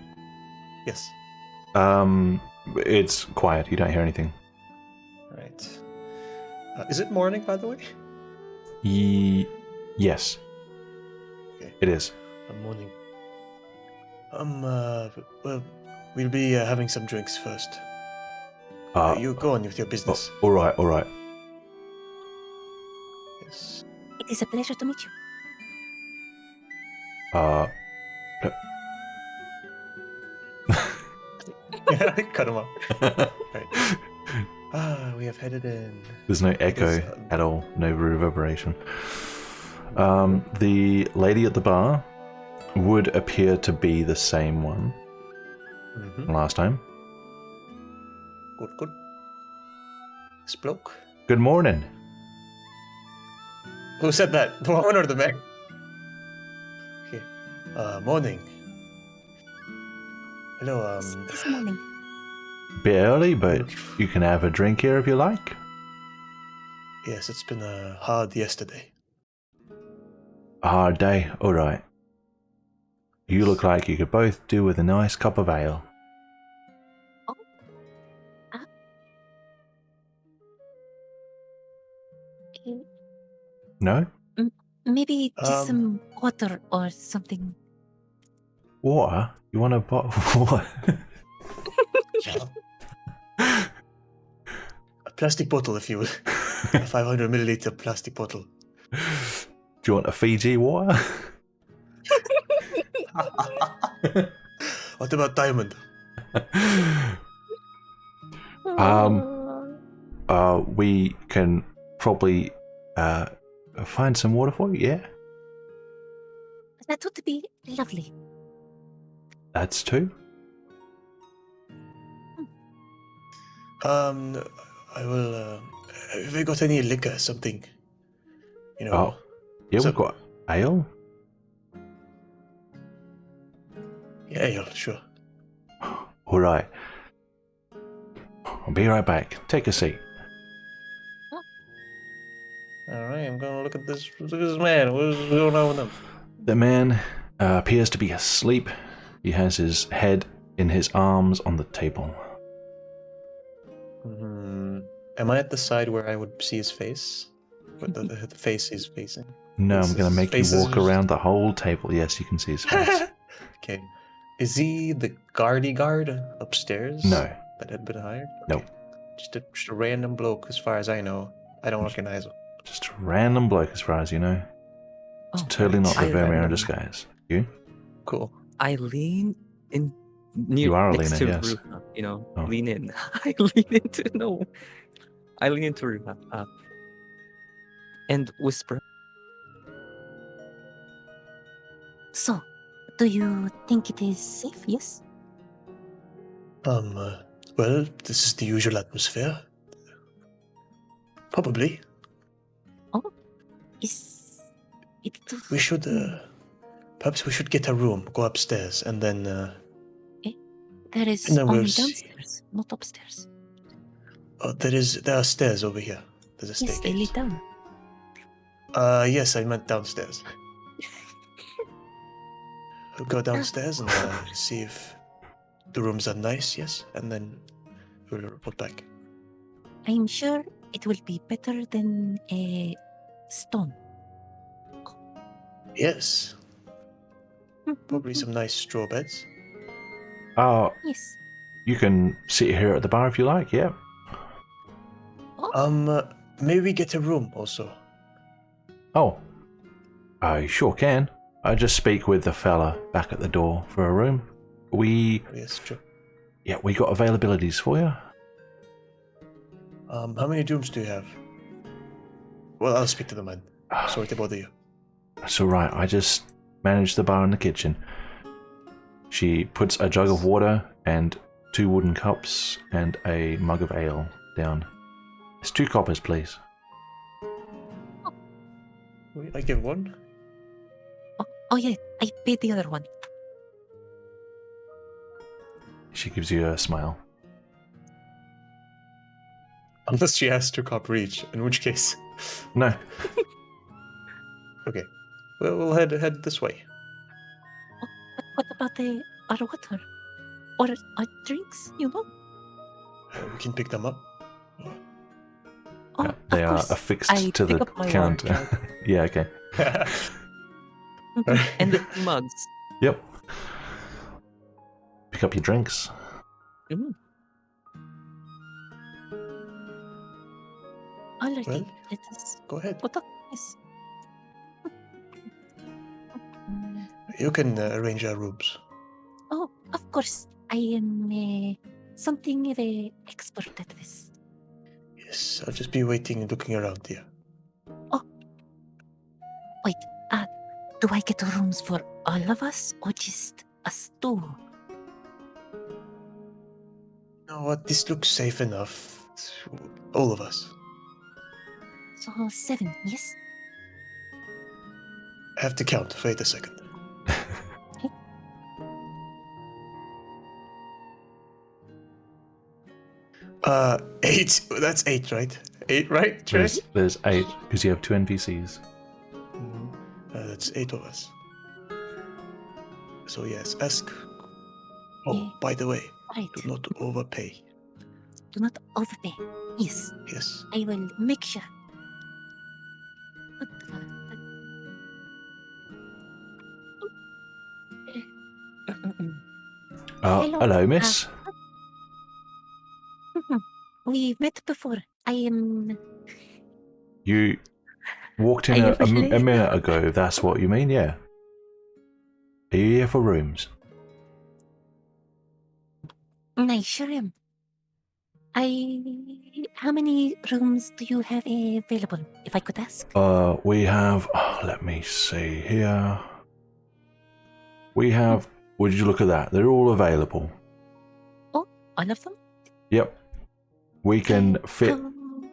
Yes. It's quiet. You don't hear anything. Right. Is it morning, by the way? Yes. Okay. It is. Morning. Well, we'll be having some drinks first. You go on with your business. All right. Yes. It is a pleasure to meet you. Cut him off. Right. We have headed in. There's no echo is, at all, no reverberation. The lady at the bar would appear to be the same one last time. Good. This bloke. Good morning. Who said that? The woman or the man? Okay. Morning. Hello, This morning. Bit early, but you can have a drink here if you like. yes, it's been hard yesterday. A hard day, alright. You look like you could both do with a nice cup of ale. No? Maybe just Um, some water or something. Water? You want a bottle of water? A plastic bottle, if you will. A 500 milliliter plastic bottle. Do you want a Fiji water? What about diamond? We can probably find some water for you, yeah? That would be lovely. That's two. I will. Have you got any liquor, something? You know. Oh, yeah, So- we've got ale. Yeah, yeah, sure. All right. I'll be right back. Take a seat. All right, I'm gonna look at this. Look at this man. What's going on with him? The man appears to be asleep. He has his head in his arms on the table. Am I at the side where I would see his face? What the face he's facing? No, I'm going to make you walk Faces- around the whole table. Yes, you can see his face. Okay. Is he the guard upstairs? No. That had been hired? No. Okay. Just a random bloke, as far as I know. I don't recognize him. Just a random bloke, as far as you know. It's Oh, totally not the I Vermeer in random. disguise. You? Cool. I lean in near You are next leaning, to yes. Ruha, you know, Oh. lean in. I lean into I lean into Ruha and whisper. So, do you think it is safe? Yes? Well, this is the usual atmosphere. Probably. Is it too... We should, perhaps we should get a room, go upstairs, and then, There is and then we'll only see. downstairs, not upstairs. there are stairs over here. There's a Yes, they staircase. lead down. Yes, I meant downstairs. We'll go downstairs and see if the rooms are nice, yes, and then we'll report back. I'm sure it will be better than a stone. Yes, probably some nice straw beds. Yes. You can sit here at the bar if you like, yeah. Maybe we get a room also. Oh, I sure can. I just speak with the fella back at the door for a room. Yes, sure. Yeah, we got availabilities for you. How many rooms do you have? Well, I'll speak to the man. Sorry to bother you. That's alright, I just manage the bar in the kitchen. She puts a jug of water and 2 wooden cups and a mug of ale down. It's 2 coppers, please. I give one. Oh yeah, I paid the other one. She gives you a smile. Unless she has 2 copper each, in which case. No, Okay. Well, we'll head this way. But what about our water? Or our drinks, you know? We can pick them up. Oh, they of are course. affixed I to pick the up my counter. water Yeah, okay. and the mugs. Yep. Pick up your drinks. Alrighty, Well, let us Go ahead. put up. Yes. You can arrange our rooms. Oh, of course. I am something of an expert at this. Yes, I'll just be waiting and looking around here. Wait, do I get rooms for all of us or just us two? You know what? This looks safe enough. All of us. So 7, yes? I have to count. Wait a second. Uh, 8. That's 8, right? 8, right? Trey? There's 8 because you have 2 NPCs. That's 8 of us. So yes, ask. Oh, Yeah. by the way, Right. do not overpay. Do not overpay. Yes, Yes. I will make sure. Hello, miss. We've met before. I am. You walked in Are you a officially? minute ago, if that's what you mean, yeah. Are you here for rooms? I sure am. How many rooms do you have available, if I could ask? We have, let me see here. We have, would you look at that? They're all available. Oh, all of them? Yep. We can Okay, fit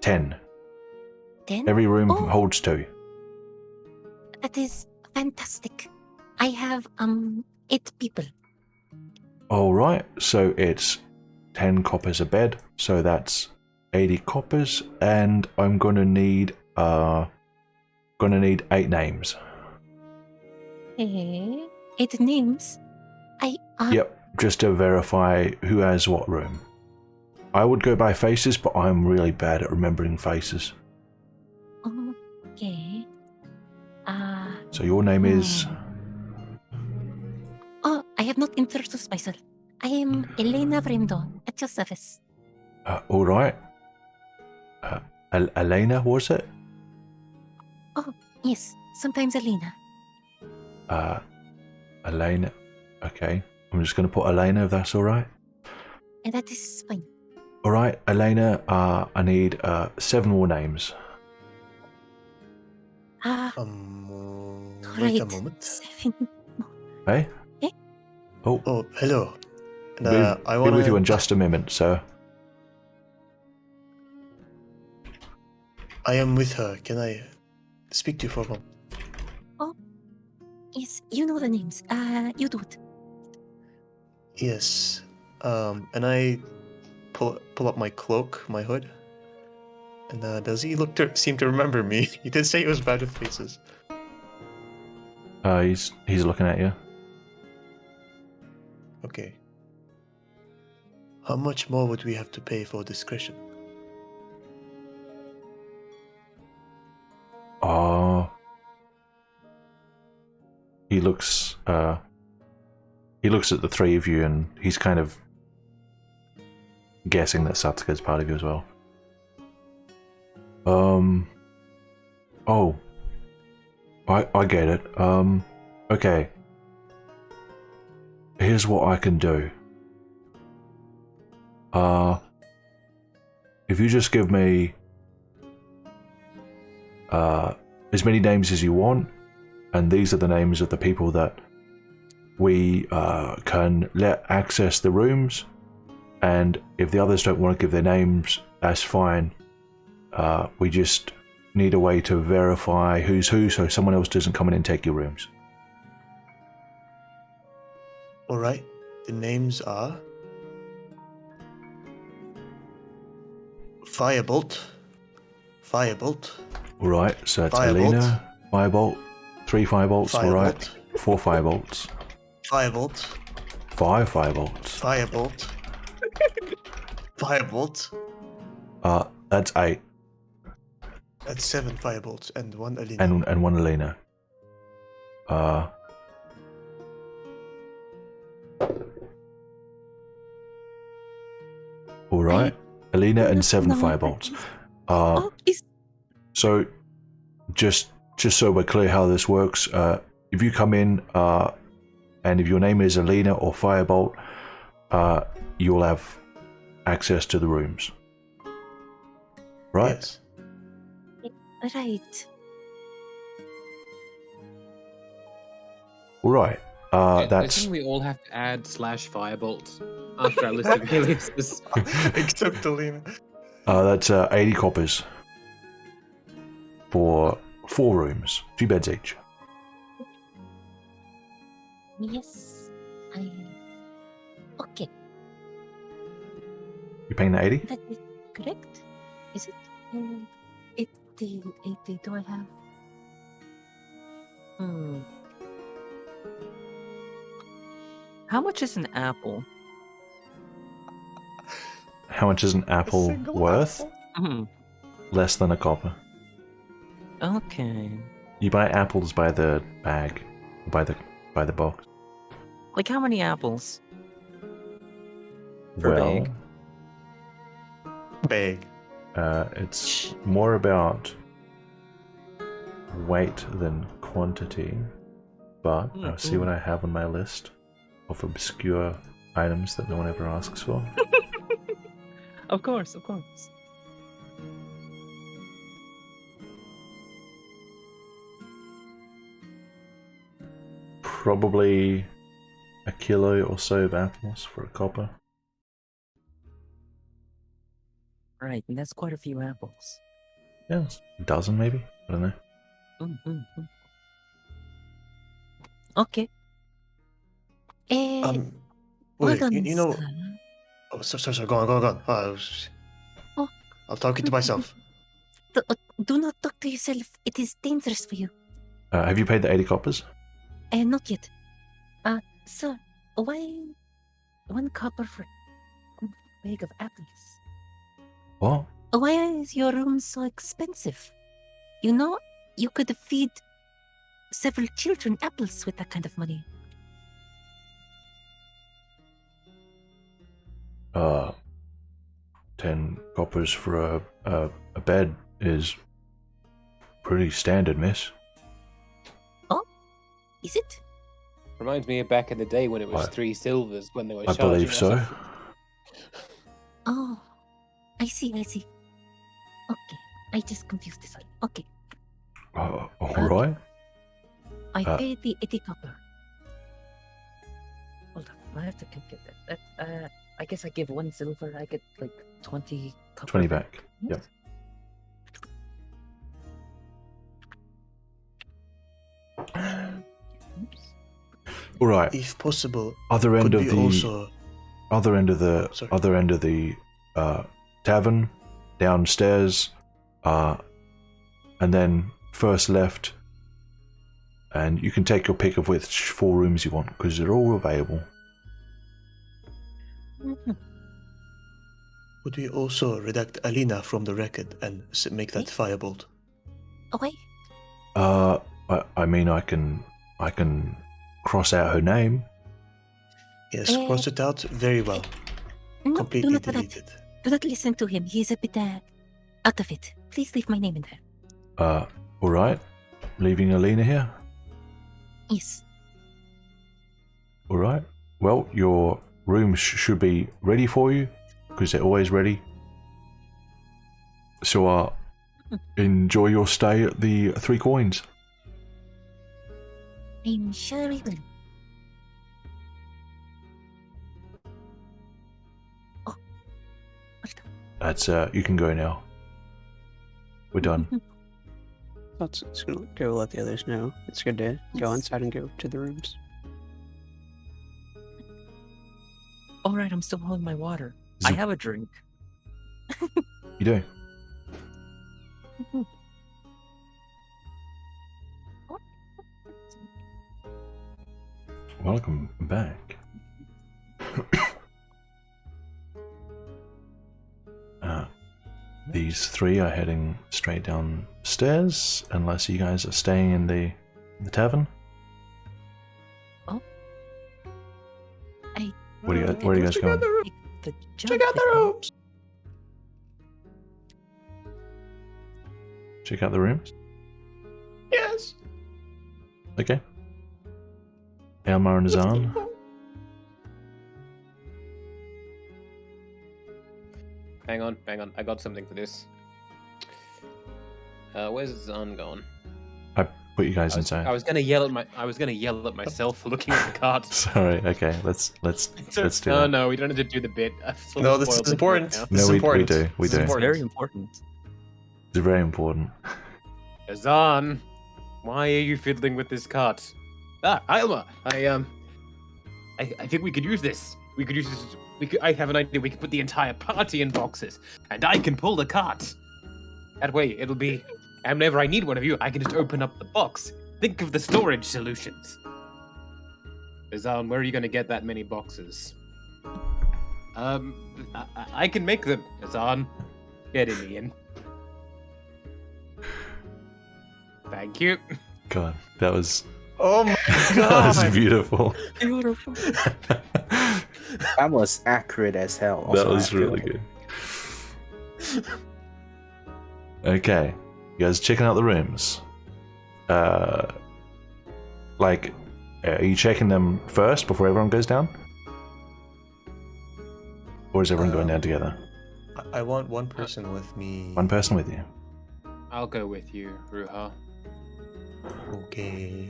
10. 10? Every room Oh. holds 2. That is fantastic. I have 8 people. All right, so it's 10 coppers a bed, so that's 80 coppers, and I'm gonna need 8 names. 8 names. Yep, just to verify who has what room. I would go by faces, but I'm really bad at remembering faces. Okay. So your name is... Oh, I have not introduced myself. I am Elena Vremdo, at your service. all right. Elena, was it? Oh, yes, sometimes Elena. Elena. Okay, I'm just going to put Elena if that's all right. And that is fine. All right, Elena. I need 7 more names. Wait a Right. moment. 7. Hey. Eh? Oh. Oh, hello. And, I be want with you in just a moment, sir. I am with her. Can I speak to you for a moment? Oh, yes, you know the names. You do it. Yes. And I pull up my cloak, my hood. And does he seem to remember me? He did say he was bad with faces. He's looking at you. Okay. How much more would we have to pay for discretion? He looks at the 3 of you, and he's kind of guessing that Satsuka's part of you as well. Oh. I get it. Okay. Here's what I can do. If you just give me as many names as you want, and these are the names of the people that we can let access the rooms, and if the others don't want to give their names, that's fine. We just need a way to verify who's who so someone else doesn't come in and take your rooms. Alright. The names are Firebolt. Alright, so that's Firebolt. Alina, Firebolt, 3 Firebolts, alright, Firebolt. 4 Firebolts, Firebolt. 5 Firebolts. Firebolt. That's 8. That's 7 Firebolts and 1 Alina. And 1 Alina. Alright. Alina and 7 Firebolts. Please. So just so we're clear how this works, if you come in and if your name is Alina or Firebolt, you'll have access to the rooms. Right? Yes. Right. Alright. I That's think we all have to add /Firebolt after our list of aliases. Except Alina. that's 80 coppers for 4 rooms, 2 beds each. Yes. Okay. You paying that 80? That is correct. Is it? 80. Do I have? How much is an apple? How much is an apple worth? Less than a copper. Okay. You buy apples by the bag, by the box. Like how many apples? For well, bag. Big. It's more about weight than quantity, but I'll see what I have on my list of obscure items that no one ever asks for. Of course, of course. Probably a kilo or so of apples for a copper. Right, and that's quite a few apples. Yeah, a dozen maybe. I don't know. Mm-hmm. Okay. Wait, hold on, you know. sir. Oh, sorry. Go on. Oh. I'll talk to myself. Do not talk to yourself. It is dangerous for you. Have you paid the 80 coppers? Not yet. Sir, why 1 copper for a bag of apples? What? Why is your room so expensive? You know, you could feed several children apples with that kind of money. 10 coppers for a bed is pretty standard, miss. Is it? Reminds me of back in the day when it was I- 3 silvers when they were I charging believe us so. Oh, I see. Okay, I just confused this one. Okay, Alright. I Uh, paid the 80 copper. Hold on, I have to calculate that. I guess I give 1 silver, I get like 20 copper. 20 back. Yep. Oops. Alright. If possible, Other end could of we the also. other end of the Sorry. other end of the tavern, downstairs, and then first left, and you can take your pick of which 4 rooms you want because they're all available. Mhm. Would we also redact Alina from the record and make that firebolt? Okay. I mean, I can cross out her name. Yes, cross it out very well. No, Completely do not do deleted. that. Do not listen to him. He's a bit out of it. Please leave my name in there. Alright. Leaving Alina here. Yes. Alright. Well, your rooms should be ready for you because they're always ready. So, enjoy your stay at the 3 Coins. I'm sure we will. Oh. Hold on. That's you can go now. We're done. Let's go let the others know. It's good to go Yes. inside and go to the rooms. All right, I'm still holding my water. I have a drink. You do. Welcome back. These 3 are heading straight downstairs, unless you guys are staying in the tavern. Oh. Where are you guys going? Check out the rooms! Check out the rooms. Yes! Okay. Elmar and Zahn. Hang on. I got something for this. Where's Zahn gone? I put you guys I inside. was gonna yell at myself for looking at the card. Sorry. Okay. Let's do No, that. no, we don't have to do the bit. I've sort No, of this spoiled is the joke important. now. This is No, we important. do. We This is do. It's important. very important. It's very important. Zahn, why are you fiddling with this cart? Ilma, I think we could use this. We could use this. I have an idea. We could put the entire party in boxes, and I can pull the cart. That way, it'll be. And whenever I need one of you, I can just open up the box. Think of the storage solutions. Zahn, where are you going to get that many boxes? I can make them. Zahn, get in the inn. Thank you. God, that was Oh my that was god! beautiful. Beautiful. That was accurate as hell. That Also was accurate. really good. Okay, you guys checking out the rooms. Like, are you checking them first before everyone goes down? Or is everyone going down together? I want one person with me. One person with you. I'll go with you, Ruha. Okay.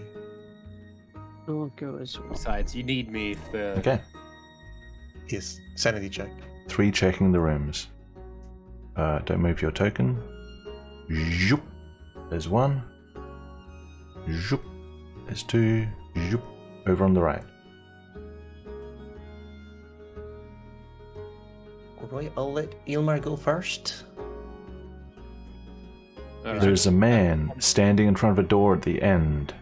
I'll go as well. Besides, you need me for... Okay. Yes. Sanity check. 3 checking the rooms. Don't move your token. Zoop. There's 1. Zoop. There's 2. Zoop. Over on the right. Alright, I'll let Ilmar go first. Alright. There's a man standing in front of a door at the end.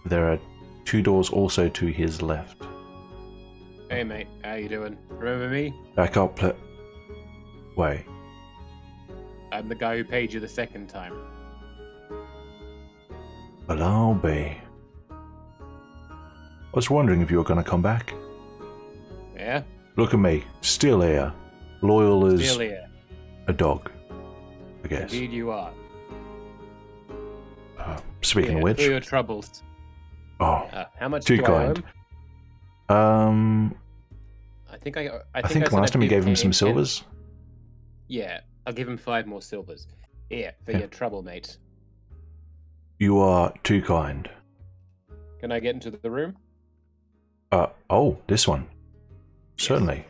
There are 2 doors also to his left. Hey mate, how you doing? Remember me? Back up, wait. I'm the guy who paid you the second time. Well, I'll be. I was wondering if you were going to come back. Yeah? Look at me, still here. Loyal as Still here. a dog, I guess. Indeed you are. Speaking Here, of which, for your troubles. oh, How much too do kind. I owe him? I think I said last time you I'd gave him pay some silvers. Yeah, I'll give him 5 more silvers. Here, for Yeah. your trouble, mate. You are too kind. Can I get into the room? Oh, this one. Certainly.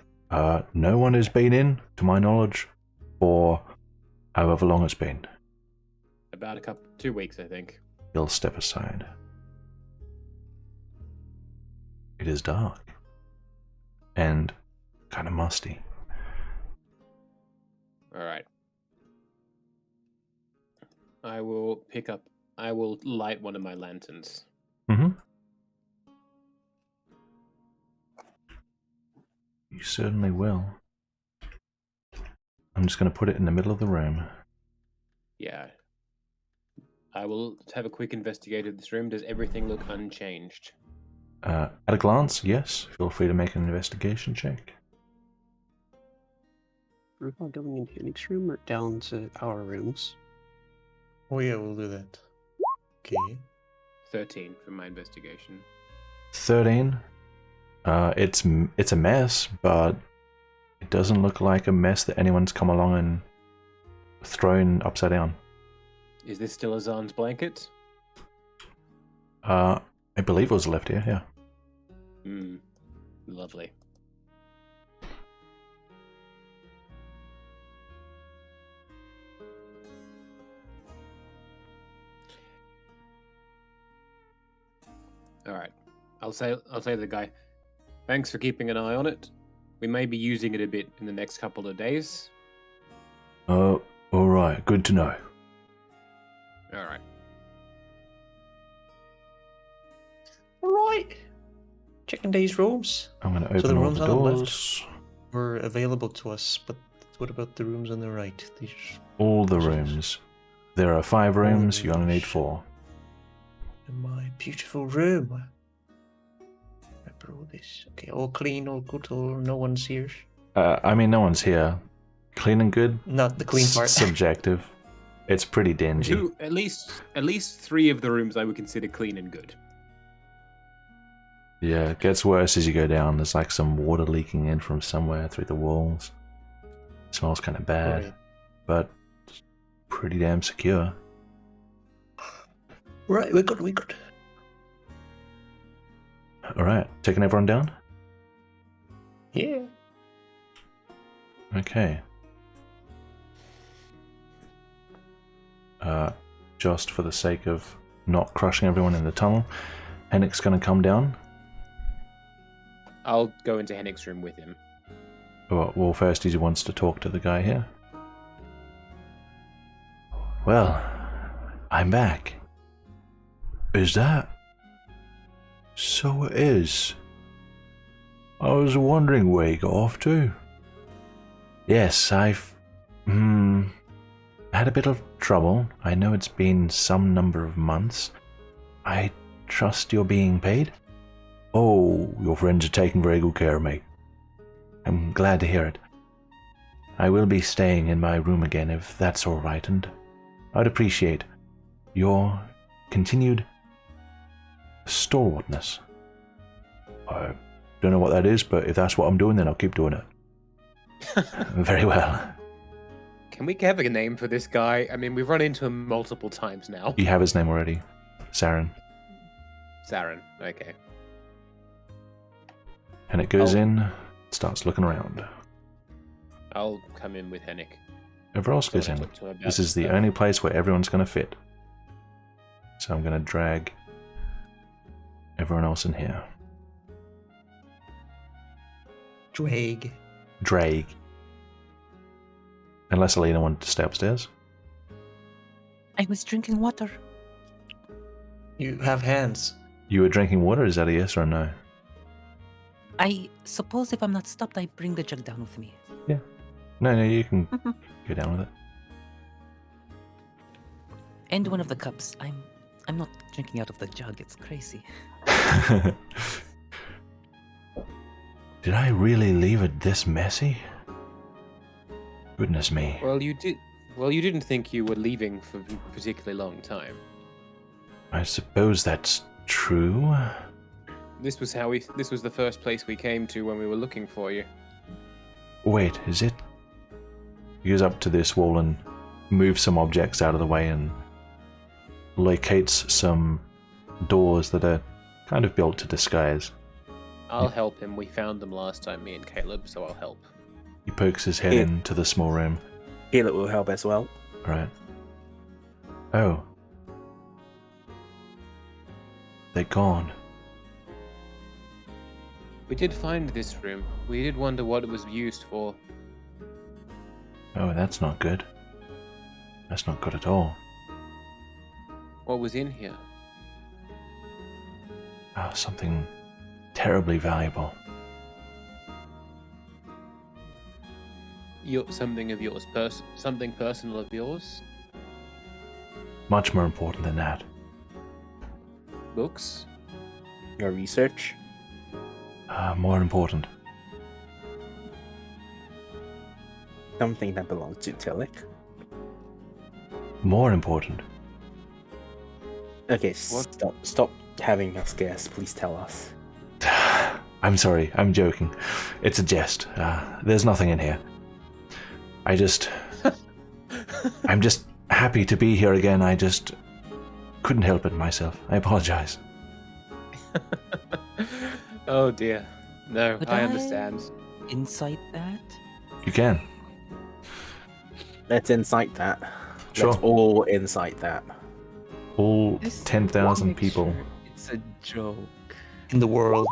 No one has been in, to my knowledge, for however long it's been. About 2 weeks, I think. He'll step aside. It is dark. And kind of musty. Alright. I will light one of my lanterns. Mm-hmm. You certainly will. I'm just going to put it in the middle of the room. Yeah. I will have a quick investigate of this room. Does everything look unchanged? At a glance, yes. Feel free to make an investigation check. We're not going into Nick's room or down to our rooms. Oh yeah, we'll do that. Okay. 13 for my investigation. 13. It's a mess, but it doesn't look like a mess that anyone's come along and thrown upside down. Is this still Azan's blanket? I believe it was left here, yeah. Lovely. Alright. I'll say to the guy, thanks for keeping an eye on it. We may be using it a bit in the next couple of days. Alright, good to know. Alright. Alright. Checking these rooms. I'm going to open So the all rooms the on the left doors. were available to us, but what about the rooms on the right? These... All the rooms. There are 5 rooms, you only need 4. In my beautiful room. Remember all this. Okay, all clean, all good, all no one's here. I mean, no one's here. Clean and good? Not the clean part. Subjective. It's pretty dingy. At least 3 of the rooms I would consider clean and good. Yeah, it gets worse as you go down. There's like some water leaking in from somewhere through the walls. It smells kind of bad, Right. but pretty damn secure. Right, we're good. Alright, taking everyone down? Yeah. Okay. Just for the sake of not crushing everyone in the tunnel, Hennick's gonna come down. I'll go into Hennick's room with him. Well, first he wants to talk to the guy here. Well, I'm back. Is that? So it is. I was wondering where you got off to. Yes, I've had a bit of trouble. I know it's been some number of months. I trust you're being paid? Oh, your friends are taking very good care of me. I'm glad to hear it. I will be staying in my room again if that's all right, and I'd appreciate your continued stalwartness. I don't know what that is, but if that's what I'm doing, then I'll keep doing it. Very well. Can we have a name for this guy? I mean, we've run into him multiple times now. You have his name already, Saren. Saren, okay. And it goes in, starts looking around. I'll come in with Hennick. Everyone else So goes I in. talk to him about This is the stuff. only place where everyone's going to fit. So I'm going to drag everyone else in here. Drag. Drag. Unless Alina wanted to stay upstairs. I was drinking water. You have hands. You were drinking water? Is that a yes or a no? I suppose if I'm not stopped, I bring the jug down with me. No, you can Mhm. go down with it. And one of the cups. I'm not drinking out of the jug. It's crazy. Did I really leave it this messy? Goodness me. Well, you did. Well, you didn't think you were leaving for a particularly long time. I suppose that's true. This was how we. This was the first place we came to when we were looking for you. Wait, is it? He goes up to this wall and moves some objects out of the way and locates some doors that are kind of built to disguise. I'll help him. We found them last time, me and Caleb, so I'll help. He pokes his head Yeah. into the small room. Caleb will help as well. Right. Oh. They're gone. We did find this room. We did wonder what it was used for. Oh, that's not good. That's not good at all. What was in here? Oh, something terribly valuable. Something of yours, something personal of yours? Much more important than that. Books? Your research. More important. Something that belongs to Tillich. More important. Okay, What? stop having us guess. Please tell us. I'm sorry, I'm joking. It's a jest. There's nothing in here. I'm just happy to be here again. I just couldn't help it myself. I apologize. Oh dear. No, Could I I- understand. Insight that? You can. Let's incite that. Sure. Let's all incite that. All Just 10,000 make people. sure It's a joke. In the world.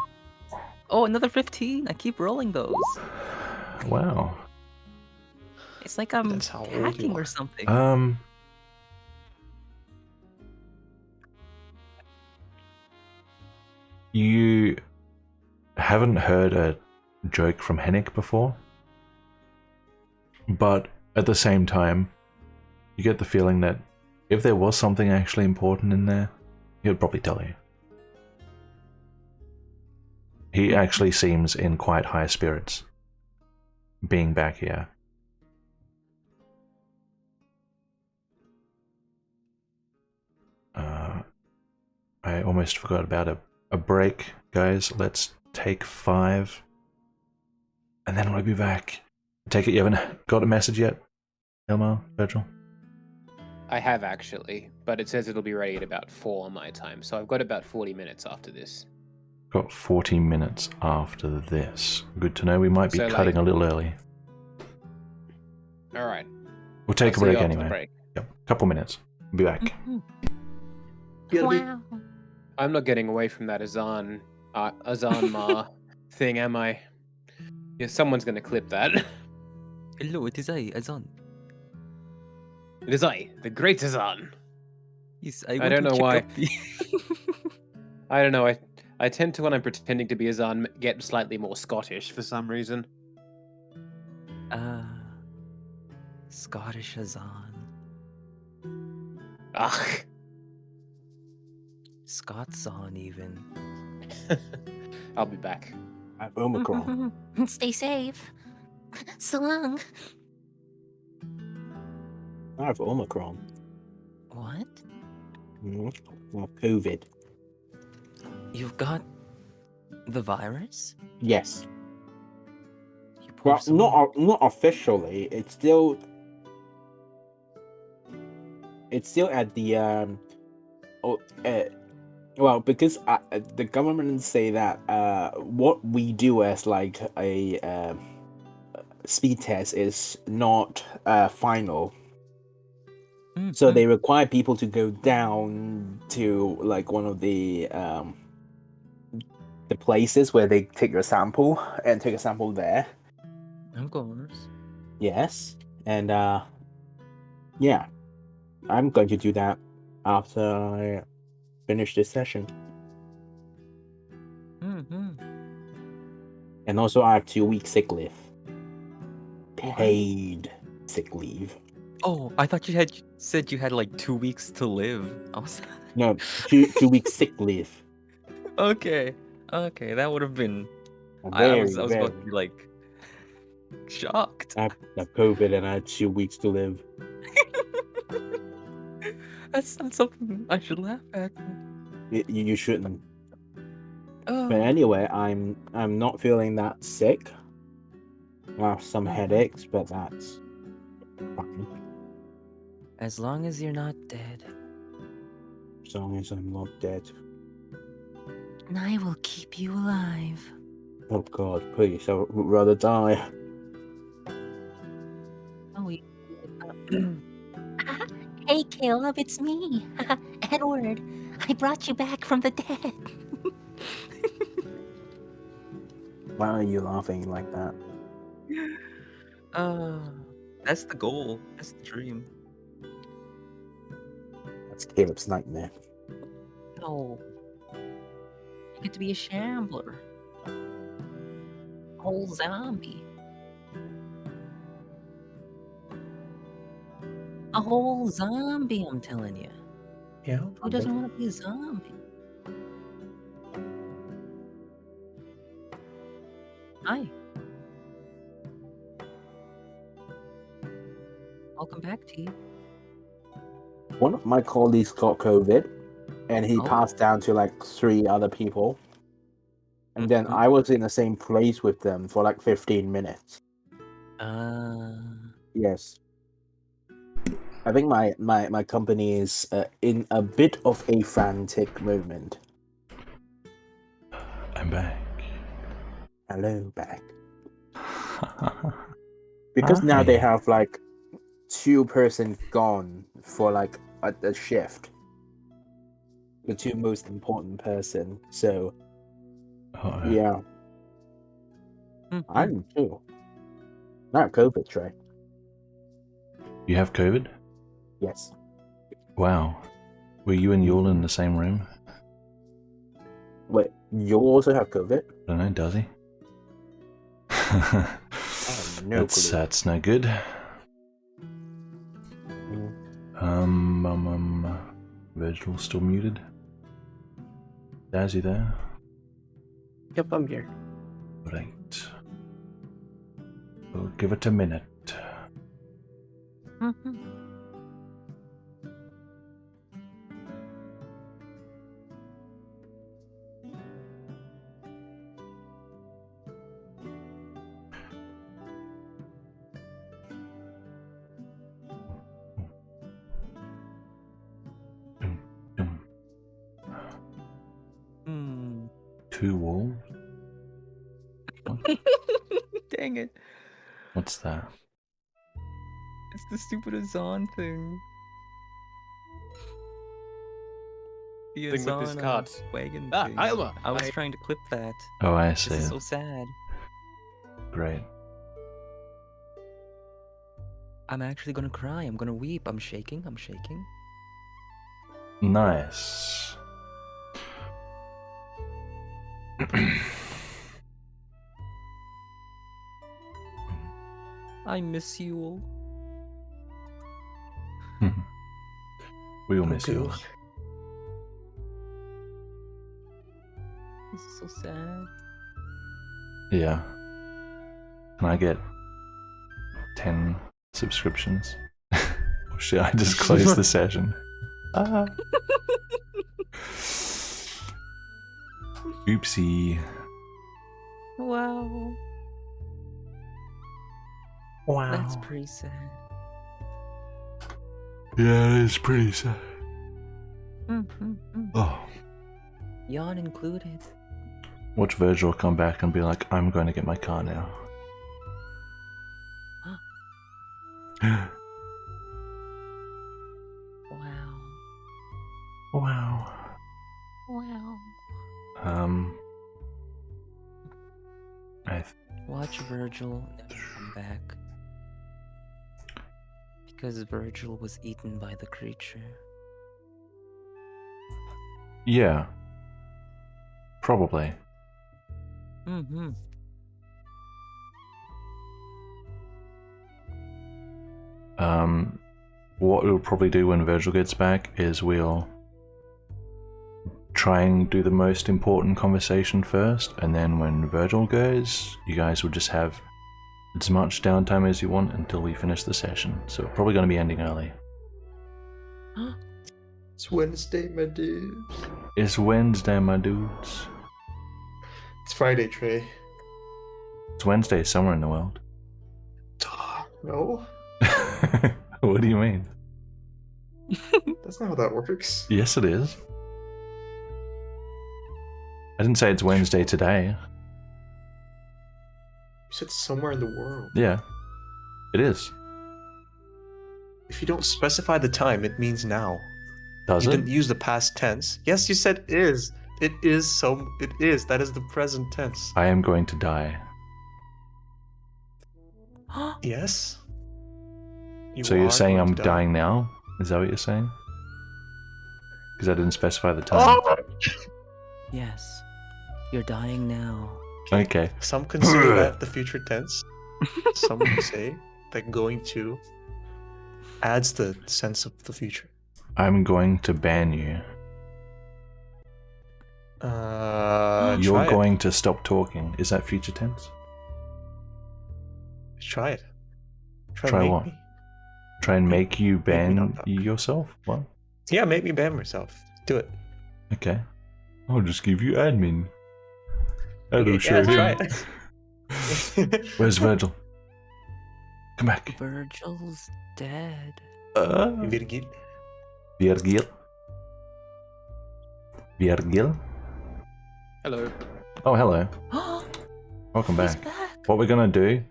Oh, another 15. I keep rolling those. Wow. It's like I'm That's how old you hacking are. or something. You haven't heard a joke from Hennick before, but at the same time, you get the feeling that if there was something actually important in there, he would probably tell you. He actually seems in quite high spirits, being back here. I almost forgot about a break, guys. Let's take 5, and then we'll be back. Take it you haven't got a message yet, Elmar, Virgil? I have actually, but it says it'll be ready at about 4 my time, so I've got about 40 minutes after this. Got 40 minutes after this. Good to know. We might be So, cutting a little early. All right. We'll take I'll a see you break after the anyway. break. Yep, couple minutes. Be back. Mhm. Yeah, I'm not getting away from that Azan Ma thing, am I? Yeah, someone's gonna clip that. Hello, it is I, Azan. It is I, the great Azan. Yes, I I want don't to know check why. up the... I don't know. I tend to, when I'm pretending to be Azan, get slightly more Scottish for some reason. Scottish Azan. Ugh. Scots on even. I'll be back. I have Omicron. Stay safe. So long. I have Omicron. What? Well, COVID. You've got the virus? Yes. You poor Well, soul. not officially. It's still at the oh well, because the government say that what we do as like a speed test is not final. So Mhm. they require people to go down to like one of the places where they take your sample and take a sample there. Of course. Yes, and yeah, I'm going to do that after I finish this session. Mm-hmm. And also, I have 2 weeks sick leave. What? Paid sick leave. Oh, I thought you said you had like 2 weeks to live. I was No, 2 weeks sick leave. okay. Okay, that would have been. I was Very, about to very. be like shocked. I have COVID and I had 2 weeks to live. That's not something I should laugh at. You shouldn't. Oh. But anyway, I'm not feeling that sick. I have some headaches, but that's fine. As long as you're not dead. As long as I'm not dead. And I will keep you alive. Oh God, please! I would rather die. Oh, hey, Caleb, it's me, Edward. I brought you back from the dead. Why are you laughing like that? That's the goal. That's the dream. That's Caleb's nightmare. No. You get to be a shambler. A whole zombie. A whole zombie, I'm telling you. Yeah. Who doesn't want to be a zombie? Hi. Welcome back, T. One of my colleagues got COVID, and he Oh. passed down to like 3 other people. And then Mhm. I was in the same place with them for like 15 minutes. Yes. I think my company is in a bit of a frantic moment. I'm back. Hello, back. Because now they Hi. have like 2 persons gone for like a shift. The 2 most important person. So Uh-oh. yeah, Mhm. I'm too. Not COVID, Trey. You have COVID? Yes. Wow. Were you and Yul in the same room? Wait, you also have COVID? I don't know, does he? No clue. That's no good. Virgil's still muted. Daz, you there? Yep, I'm here. Right. We'll give it a minute. Mhm. Hmm. 2 wolves? Dang it. What's that? It's the stupid Azan thing. The Thing with this Azan cart. wagon Ah, thing. Ilma, I was I- trying to clip that. Oh, I This see. is so sad. Great. I'm actually gonna cry. I'm gonna weep. I'm shaking. I'm shaking. Nice. I miss you all. We will miss you. Okay. This is so sad. Yeah. Can I get 10 subscriptions? Or should I just close the session? Ah. Oopsie. Wow. Wow. That's pretty sad. Yeah, it's pretty sad. Mm-hmm. Oh. Yawn included. Watch Virgil come back and be like, I'm going to get my car now. Wow. Wow. Wow. Watch Virgil never come back. Because Virgil was eaten by the creature. Yeah. Probably. Mm-hmm. What we'll probably do when Virgil gets back is we'll try and do the most important conversation first, and then when Virgil goes, you guys will just have as much downtime as you want until we finish the session. So we're probably going to be ending early. It's Wednesday, my dudes. It's Wednesday, my dudes. It's Friday, Trey. It's Wednesday somewhere in the world. No, What do you mean? that's not how that works. Yes, it is. I didn't say it's Wednesday today. You said somewhere in the world. Yeah, it is. If you don't specify the time, it means now. Does You it? didn't use the past tense. Yes, you said is. It is so. It is. That is the present tense. I am going to die. Yes. So you're are saying going I'm to die. dying now? Is that what you're saying? Because I didn't specify the time. Oh! Yes. You're dying now. Okay. Some consider that the future tense. Some would say that going to adds the sense of the future. I'm going to ban you. You're Try going to stop talking. Is that future tense? it. Try it. Try to make what? me. Try and make you Make me ban not talk. yourself? What? Yeah, make me ban myself. Do it. Okay. I'll just give you admin. That'll Yeah, show try him. it. Where's Virgil? Come back. Virgil's dead. Virgil. Virgil? Virgil? Hello. Oh, hello. Welcome He's back. back. What we're gonna do,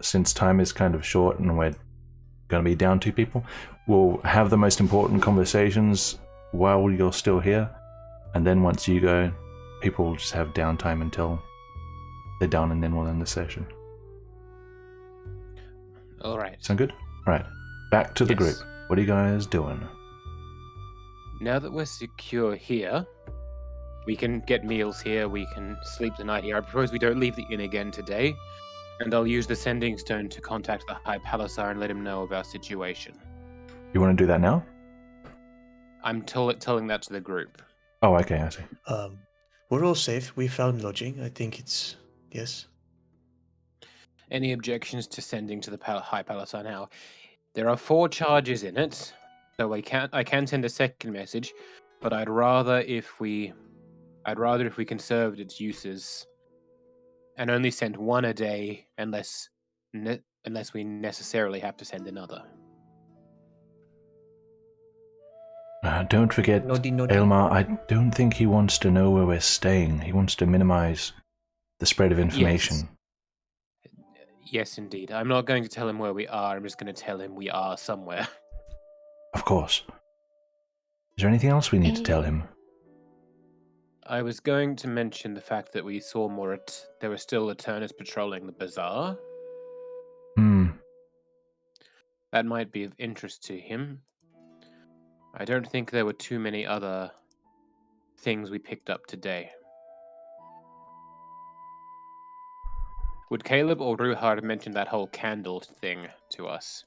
since time is kind of short and we're gonna be down 2 people, we'll have the most important conversations while you're still here, and then once you go, people will just have downtime until they're done, and then we'll end the session. All right. Sound good? Right. Back to the Yes. group. What are you guys doing? Now that we're secure here, we can get meals here, we can sleep the night here. I propose we don't leave the inn again today, and I'll use the sending stone to contact the High Palisar and let him know of our situation. You want to do that now? I'm telling that to the group. Oh, okay, I see. We're all safe. We found lodging. I think it's yes. Any objections to sending to the High Palisar now? There are 4 charges in it, so I can send a second message, but I'd rather if we conserved its uses and only send 1 a day unless we necessarily have to send another. Don't forget, Noddy. Elmar, I don't think he wants to know where we're staying. He wants to minimize the spread of information. Yes, indeed. I'm not going to tell him where we are. I'm just going to tell him we are somewhere. Of course. Is there anything else we need to tell him? I was going to mention the fact that we saw there were still Eternus patrolling the bazaar. That might be of interest to him. I don't think there were too many other things we picked up today. Would Caleb or Ruhard mention that whole candle thing to us?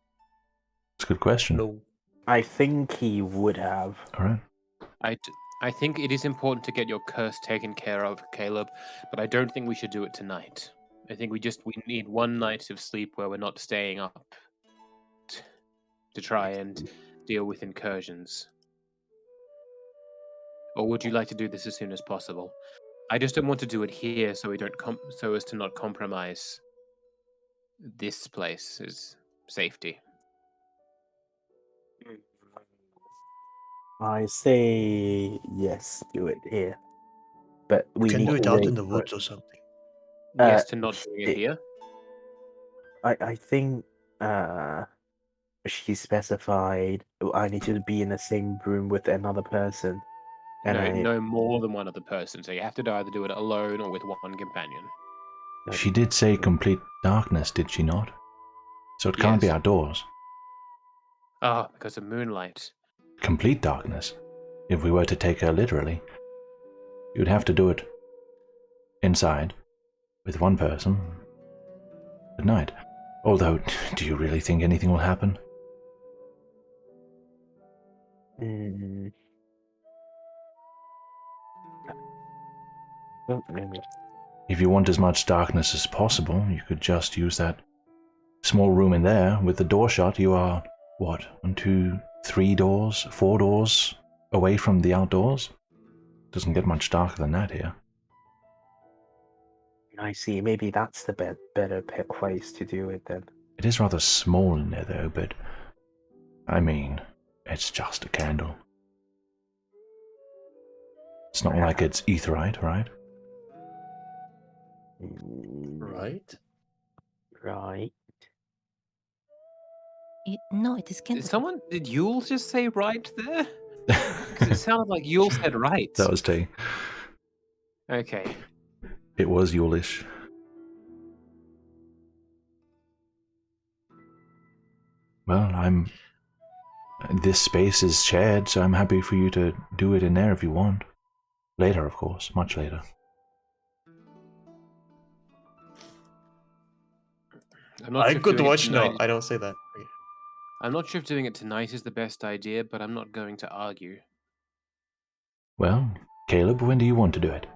It's a good question. No. I think he would have. All right. I think it is important to get your curse taken care of, Caleb, but I don't think we should do it tonight. I think we need one night of sleep where we're not staying up to try and deal with incursions. Or would you like to do this as soon as possible? I just don't want to do it here, so we don't so as to not compromise this place's safety. I say yes, do it here. But We we can need do it to out wait in the for woods or something. Yes, to not doing it it- here. I think she specified I need to be in the same room with another person. And No more than one other person, so you have to either do it alone or with one companion. She did say complete darkness, did she not? So it can't be Yes. outdoors. Ah, because of moonlight. Complete darkness. If we were to take her literally, you'd have to do it inside with one person at night. Although, do you really think anything will happen? Don't really. If you want as much darkness as possible, you could just use that small room in there with the door shut. You are, what, 1, 2, 3 doors, 4 doors away from the outdoors? Doesn't get much darker than that here. I see. Maybe that's the better place to do it then. It is rather small in there though, but I mean, it's just a candle. It's not like it's etherite, right? Right? Right. No, it is candle. Did Yule just say right there? Because it sounded like Yule said right. That was T. Okay. It was Yulish. Well, this space is shared, so I'm happy for you to do it in there if you want. Later, of course, much later. I could watch now. I don't say that. Okay. I'm not sure if doing it tonight is the best idea, but I'm not going to argue. Well, Caleb, when do you want to do it?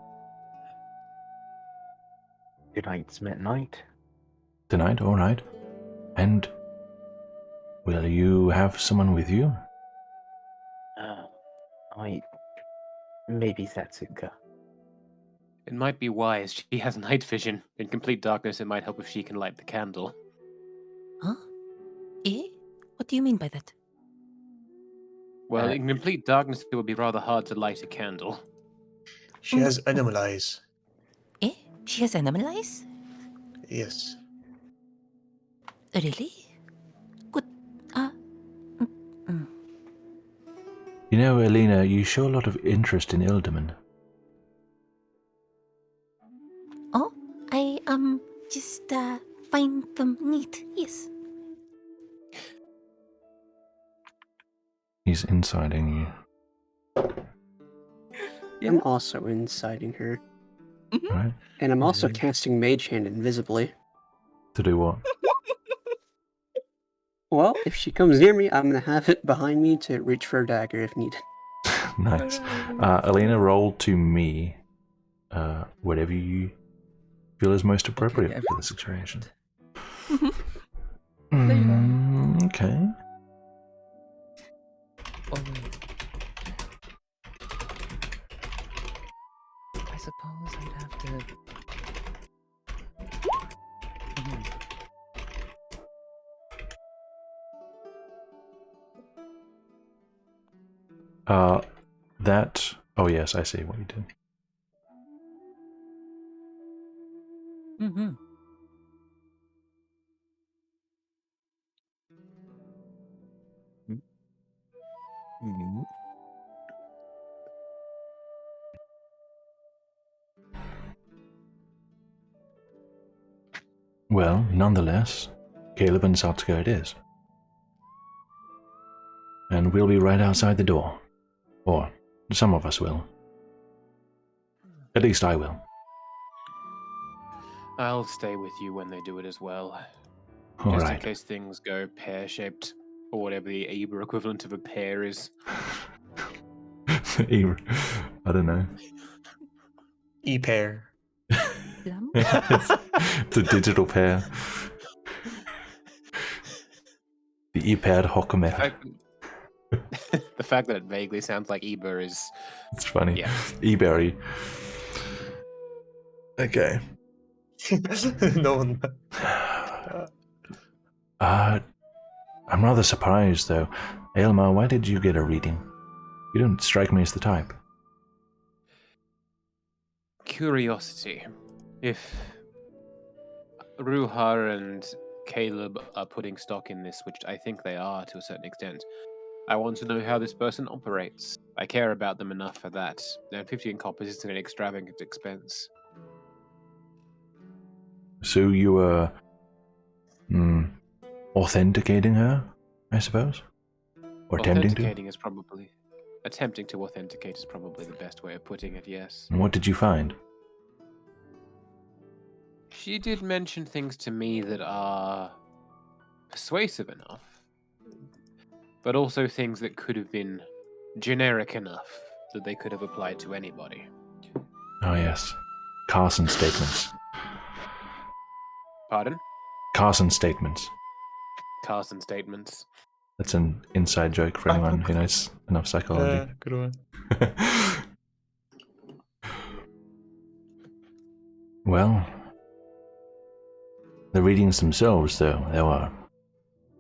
Tonight's midnight. Tonight, alright. And will you have someone with you? Maybe Satsuka. It might be wise. She has night vision. In complete darkness, it might help if she can light the candle. Huh? Eh? What do you mean by that? Well, in complete darkness, it would be rather hard to light a candle. She has animal eyes. Eh? She has animal eyes? Yes. Really? Good. You know, Alina, you show a lot of interest in Ildaman. Oh, I just find them neat. Yes. He's inciting you. I'm also inciting her. Right? And I'm also casting Mage Hand invisibly. To do what? Well, if she comes near me, I'm gonna have it behind me to reach for a dagger if needed. Nice. Alina, roll to me whatever you feel is most appropriate for the situation. Okay. Oh, wait. I suppose I'd have to... That... Oh yes, I see what you did. Mm-hmm. Well, nonetheless, Caleb and Satsuka it is. And we'll be right outside the door. Or some of us will. At least I will. I'll stay with you when they do it as well. All Just in right. case things go pear-shaped, or whatever the Abra equivalent of a pear is. I don't know. E-pair. Plum? It's a digital pair. The e-pair Hokumer. The fact that it vaguely sounds like Eber is It's funny. Yeah. E-berry. Okay. No one. I'm rather surprised, though. Aylmar, why did you get a reading? You don't strike me as the type. curiosity. If Ruhar and Caleb are putting stock in this, which I think they are to a certain extent, I want to know how this person operates. I care about them enough for that. And 15 coppers isn't an extravagant expense. So you were authenticating her, I suppose? Or attempting to? Attempting to authenticate is probably the best way of putting it, yes. And what did you find? She did mention things to me that are persuasive enough, but also things that could have been generic enough that they could have applied to anybody. Oh, yes. Carson statements. Pardon? Carson statements. Carson statements. That's an inside joke for anyone who knows enough psychology. Good one. Well, the readings themselves, though, they were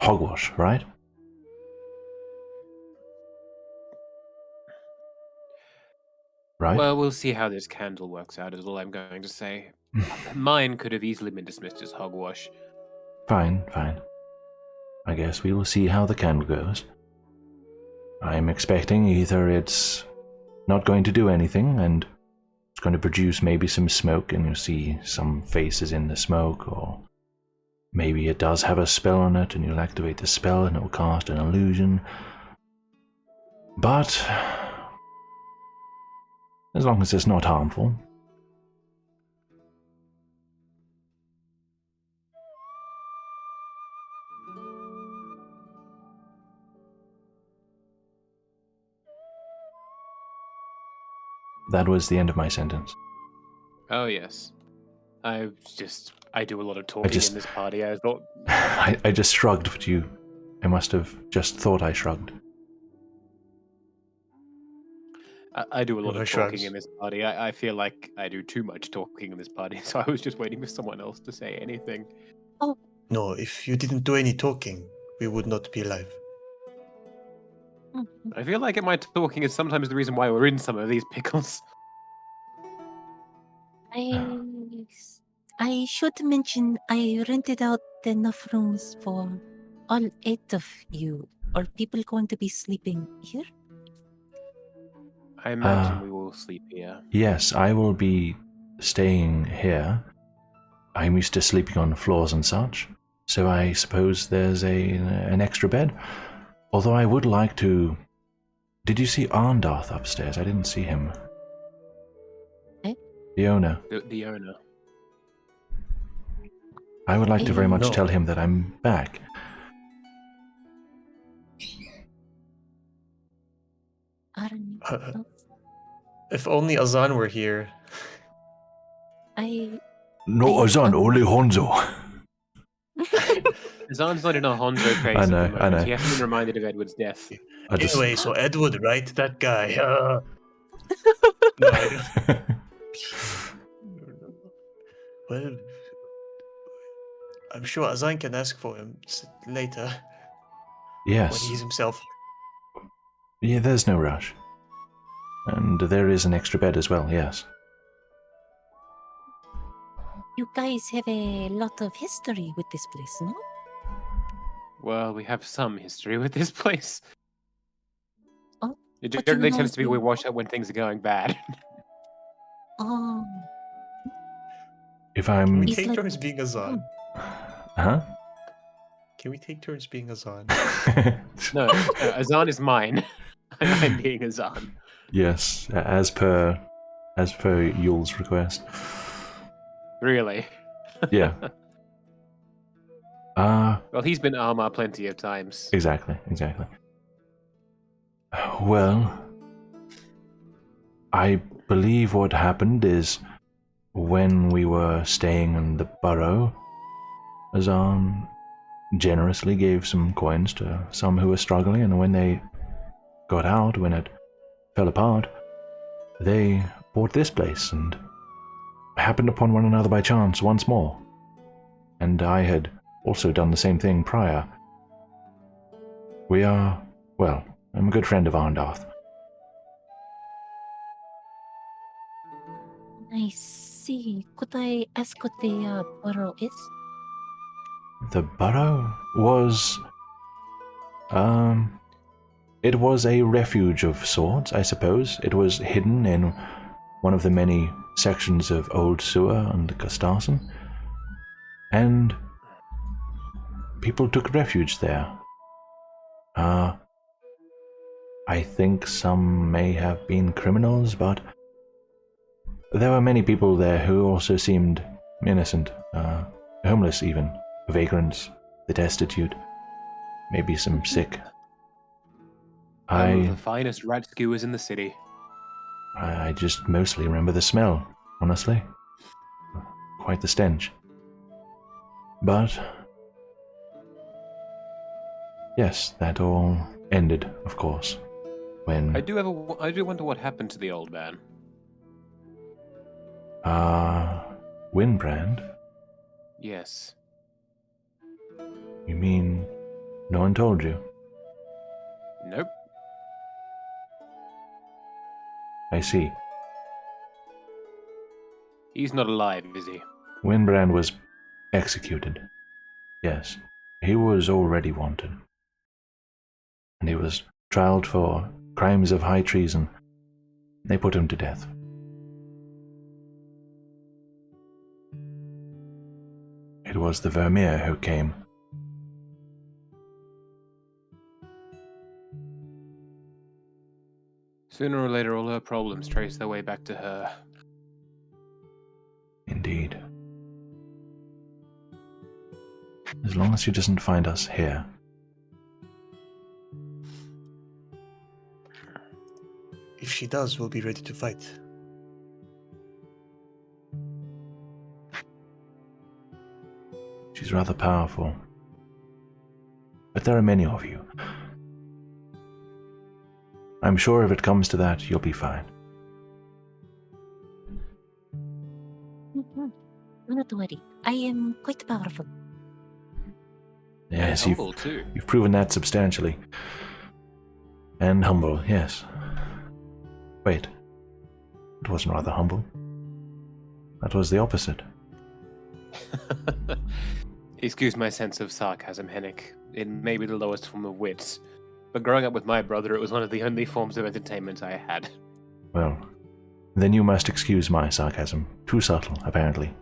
hogwash, right? Right? Well, we'll see how this candle works out, is all I'm going to say. Mine could have easily been dismissed as hogwash. Fine, fine. I guess we will see how the candle goes. I'm expecting either it's not going to do anything and it's going to produce maybe some smoke and you'll see some faces in the smoke, or maybe it does have a spell on it and you'll activate the spell and it will cast an illusion. But as long as it's not harmful. That was the end of my sentence. Oh, yes. I do a lot of talking in this party. I thought... I just shrugged, but I must have just thought I shrugged. I do a lot of talking shrugs. in this party. I feel like I do too much talking in this party, so I was just waiting for someone else to say anything. No, if you didn't do any talking, we would not be alive. I feel like my talking is sometimes the reason why we're in some of these pickles. I should mention I rented out enough rooms for all 8 of you. Are people going to be sleeping here? I imagine we will sleep here. Yes, I will be staying here. I'm used to sleeping on floors and such, so I suppose there's an extra bed. Although I would like to... Did you see Arndarth upstairs? I didn't see him. Eh? The owner. The owner. I would like to very much No. tell him that I'm back. If only Azan were here. No, Azan, only Honzo. Zan's not in a Honzo phase. I know, at the moment. I know. He hasn't been reminded of Edward's death. Anyway, so Edward, right? That guy. No, well, I'm sure Azan can ask for him later when Yes. he's himself. Yeah, there's no rush. And there is an extra bed as well, yes. You guys have a lot of history with this place, no? Well, we have some history with this place. Oh, It but you generally know tends to be we you- wash out when things are going bad. Oh, If Can I'm... we He's take like- turns being Azan? Huh? Can we take turns being Azan? No, Azan is mine. I'm being Azan. Yes, as per Yule's request. Really? Yeah. Well, he's been Armar plenty of times. Exactly. Well, I believe what happened is when we were staying in the burrow, Azan generously gave some coins to some who were struggling, and when they got out, when it fell apart, they bought this place and happened upon one another by chance once more. And I had also done the same thing prior. We are, well, I'm a good friend of Arndarth. I see. Could I ask what the burrow is? The burrow was, it was a refuge of sorts, I suppose. It was hidden in one of the many sections of Old Sewer and Castarson, and people took refuge there. I think some may have been criminals, but there were many people there who also seemed innocent, homeless even, vagrants, the destitute, maybe some sick. One of the finest rat skewers in the city. I just mostly remember the smell, honestly. Quite the stench. But yes, that all ended, of course, when I do wonder what happened to the old man. Windbrand? Yes. You mean no one told you? Nope. I see. He's not alive, is he? Windbrand was executed. Yes, he was already wanted. And he was trialed for crimes of high treason. They put him to death. It was the Vermeer who came. Sooner or later, all her problems trace their way back to her. Indeed. As long as she doesn't find us here. If she does, we'll be ready to fight. She's rather powerful. But there are many of you. I'm sure if it comes to that, you'll be fine. Not to worry. I am quite powerful. Yes, And humble, too. you've proven that substantially. And humble, yes. Wait. It wasn't rather humble. That was the opposite. Excuse my sense of sarcasm, Hennick. It may be the lowest form of wit, but growing up with my brother, it was one of the only forms of entertainment I had. Well, then you must excuse my sarcasm. Too subtle, apparently.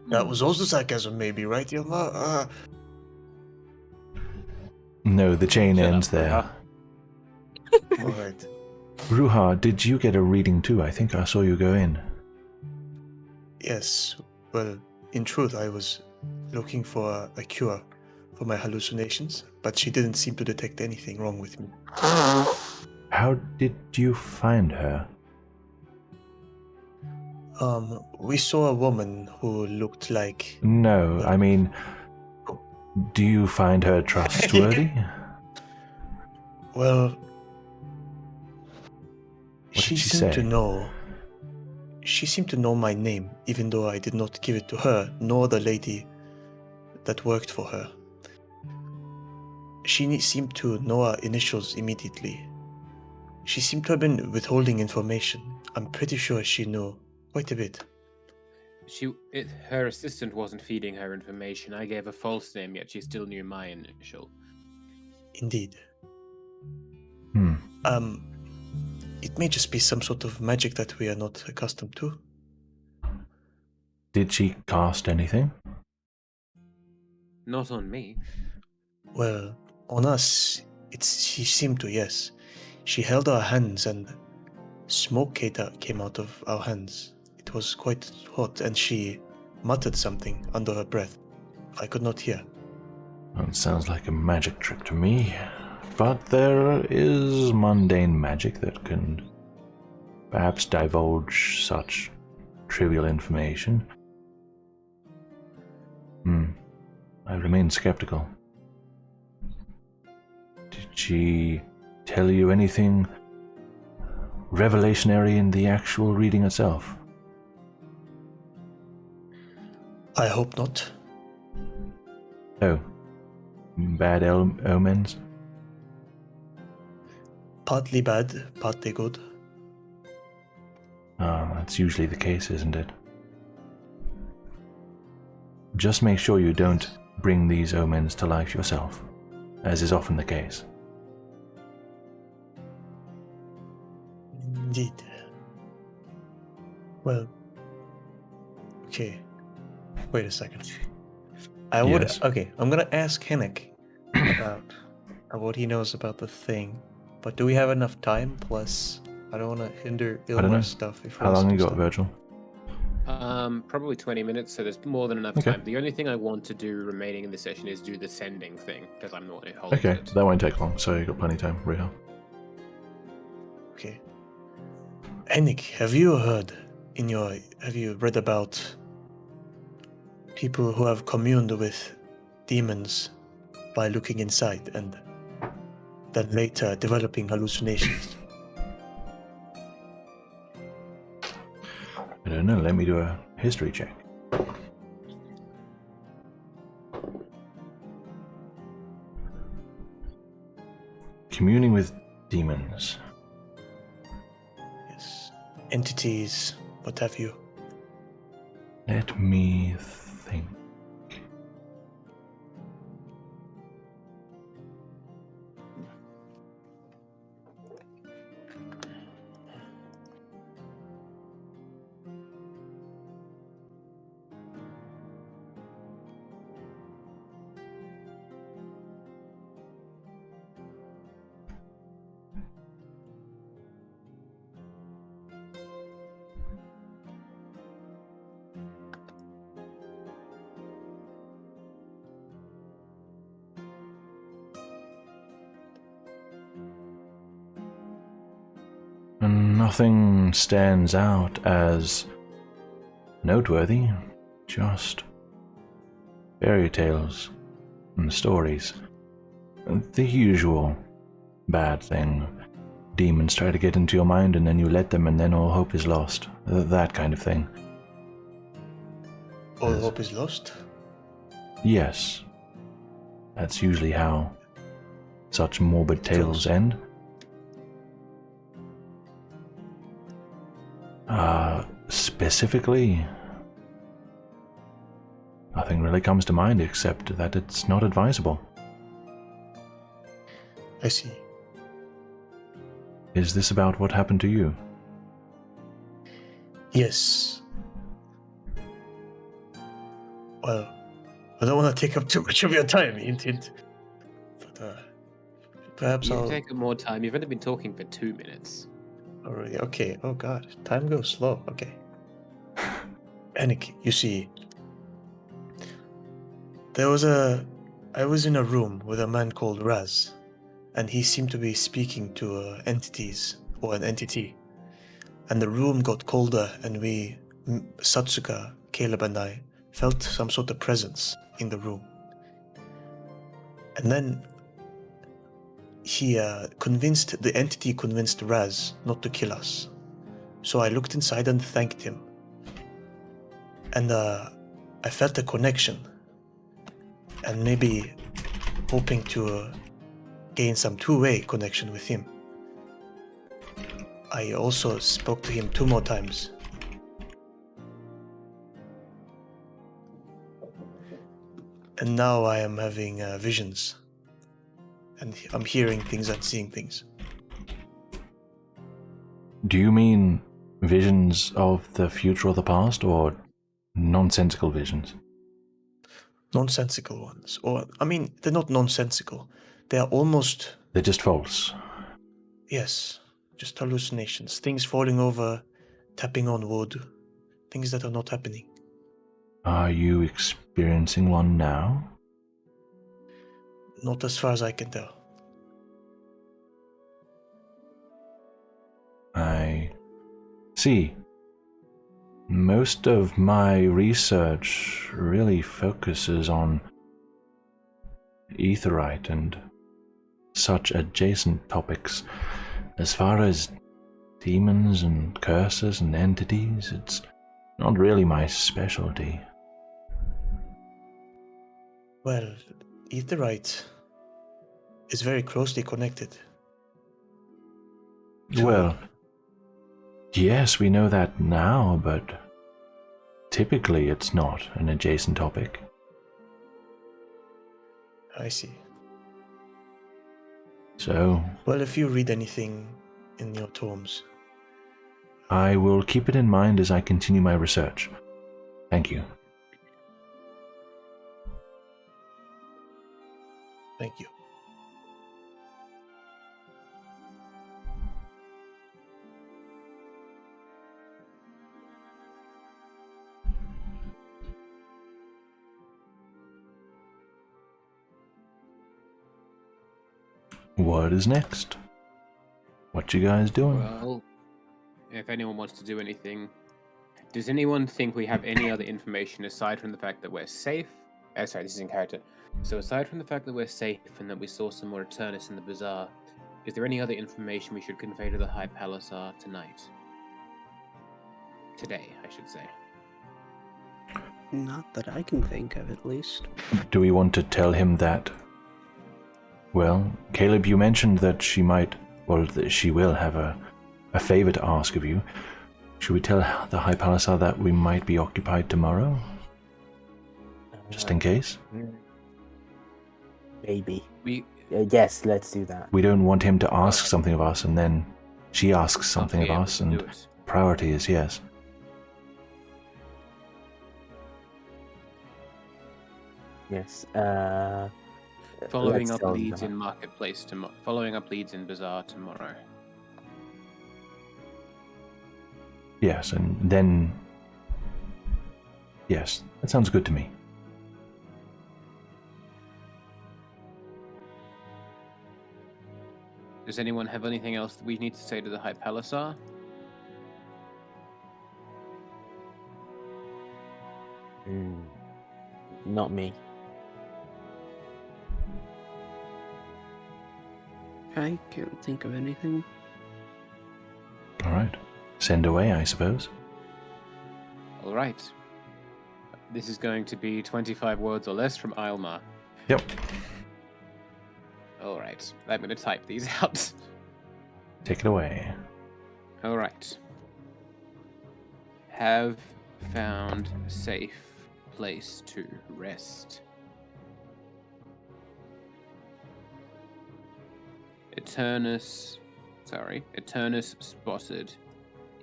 That was also sarcasm, maybe, right, Yama? No, the chain Shut ends up, there. Ruha. Alright. Ruha, did you get a reading too? I think I saw you go in. Yes, well, in truth, I was looking for a cure for my hallucinations, but she didn't seem to detect anything wrong with me. How did you find her? We saw a woman who looked like... No, I mean, do you find her trustworthy? Well, What she did she seemed to say? know. She seemed to know my name, even though I did not give it to her, nor the lady that worked for her. She seemed to know our initials immediately. She seemed to have been withholding information. I'm pretty sure she knew quite a bit. Her assistant wasn't feeding her information. I gave a false name, yet she still knew my initial. Indeed. Hmm. It may just be some sort of magic that we are not accustomed to. Did she cast anything? Not on me. Well, on us, she seemed to, yes. She held our hands and smoke came out of our hands. It was quite hot and she muttered something under her breath. I could not hear. Well, it sounds like a magic trick to me. But there is mundane magic that can perhaps divulge such trivial information. I remain skeptical. Did she tell you anything revelationary in the actual reading itself? I hope not. Oh. Bad omens? Partly bad, partly good. That's usually the case, isn't it? Just make sure you don't bring these omens to life yourself, as is often the case. Indeed. Well, okay. Wait a second. Yes. Okay, I'm gonna ask Henrik about what he knows about the thing. But do we have enough time? Plus, I don't want to hinder I don't know. Ilmar's stuff. If he How wants long to you do got, stuff. Virgil? Probably 20 minutes, so there's more than enough Okay. time. The only thing I want to do remaining in the session is do the sending thing, because I'm not who holds Okay, it. that won't take long, so you got plenty of time, Real. Okay. Henrik, have you read about people who have communed with demons by looking inside and then later developing hallucinations? I don't know, let me do a history check. Communing with demons. Yes. Entities, what have you? Let me think. Nothing stands out as noteworthy, just fairy tales and stories. The usual bad thing. Demons try to get into your mind and then you let them and then all hope is lost. That kind of thing. All hope is lost? Yes. That's usually how such morbid tales end. Specifically, nothing really comes to mind except that it's not advisable. I see. Is this about what happened to you? Yes. Well, I don't want to take up too much of your time, Intint. But perhaps You I'll take more time. You've only been talking for 2 minutes. already. Okay. Oh God, time goes slow. Okay. Henrik, you see, I was in a room with a man called Raz, and he seemed to be speaking to entities or an entity. And the room got colder, and Satsuka, Caleb, and I felt some sort of presence in the room. And then the entity convinced Raz not to kill us. So I looked inside and thanked him. And I felt a connection. And maybe hoping to gain some two-way connection with him. I also spoke to him 2 more times. And now I am having visions. And I'm hearing things and seeing things. Do you mean visions of the future or the past, or nonsensical visions? Nonsensical ones. Or, I mean, they're not nonsensical. They are almost... They're just false. Yes, just hallucinations. Things falling over, tapping on wood. Things that are not happening. Are you experiencing one now? Not as far as I can tell. I see. Most of my research really focuses on etherite and such adjacent topics. As far as demons and curses and entities, it's not really my specialty. Well, etherite is very closely connected. Well, yes, we know that now, but typically it's not an adjacent topic. I see. So, Well, if you read anything in your tomes, I will keep it in mind as I continue my research. Thank you. thank you. What is next? What you guys doing? Well, if anyone wants to do anything, does anyone think we have any other information aside from the fact that we're safe? Sorry, this is in character. So aside from the fact that we're safe and that we saw some more Eternus in the bazaar, is there any other information we should convey to the High Palisar tonight? Today, I should say. Not that I can think of, at least. Do we want to tell him that? Well, Caleb, you mentioned that she might, well, that she will have a favor to ask of you. Should we tell the High Palisar that we might be occupied tomorrow? Just in case? Maybe. We Yes, let's do that. We don't want him to ask something of us and then she asks something of be able us, to do and it. priority is yes. Yes. Following let's up tell him leads that. in marketplace tomorrow. Following up leads in bazaar tomorrow. Yes, and then... Yes, that sounds good to me. Does anyone have anything else that we need to say to the High Palisar? Not me. I can't think of anything. Alright. Send away, I suppose. All right. This is going to be 25 words or less from Ilmar. Yep. All right. I'm going to type these out. Take it away. All right. Have found a safe place to rest. Eternus spotted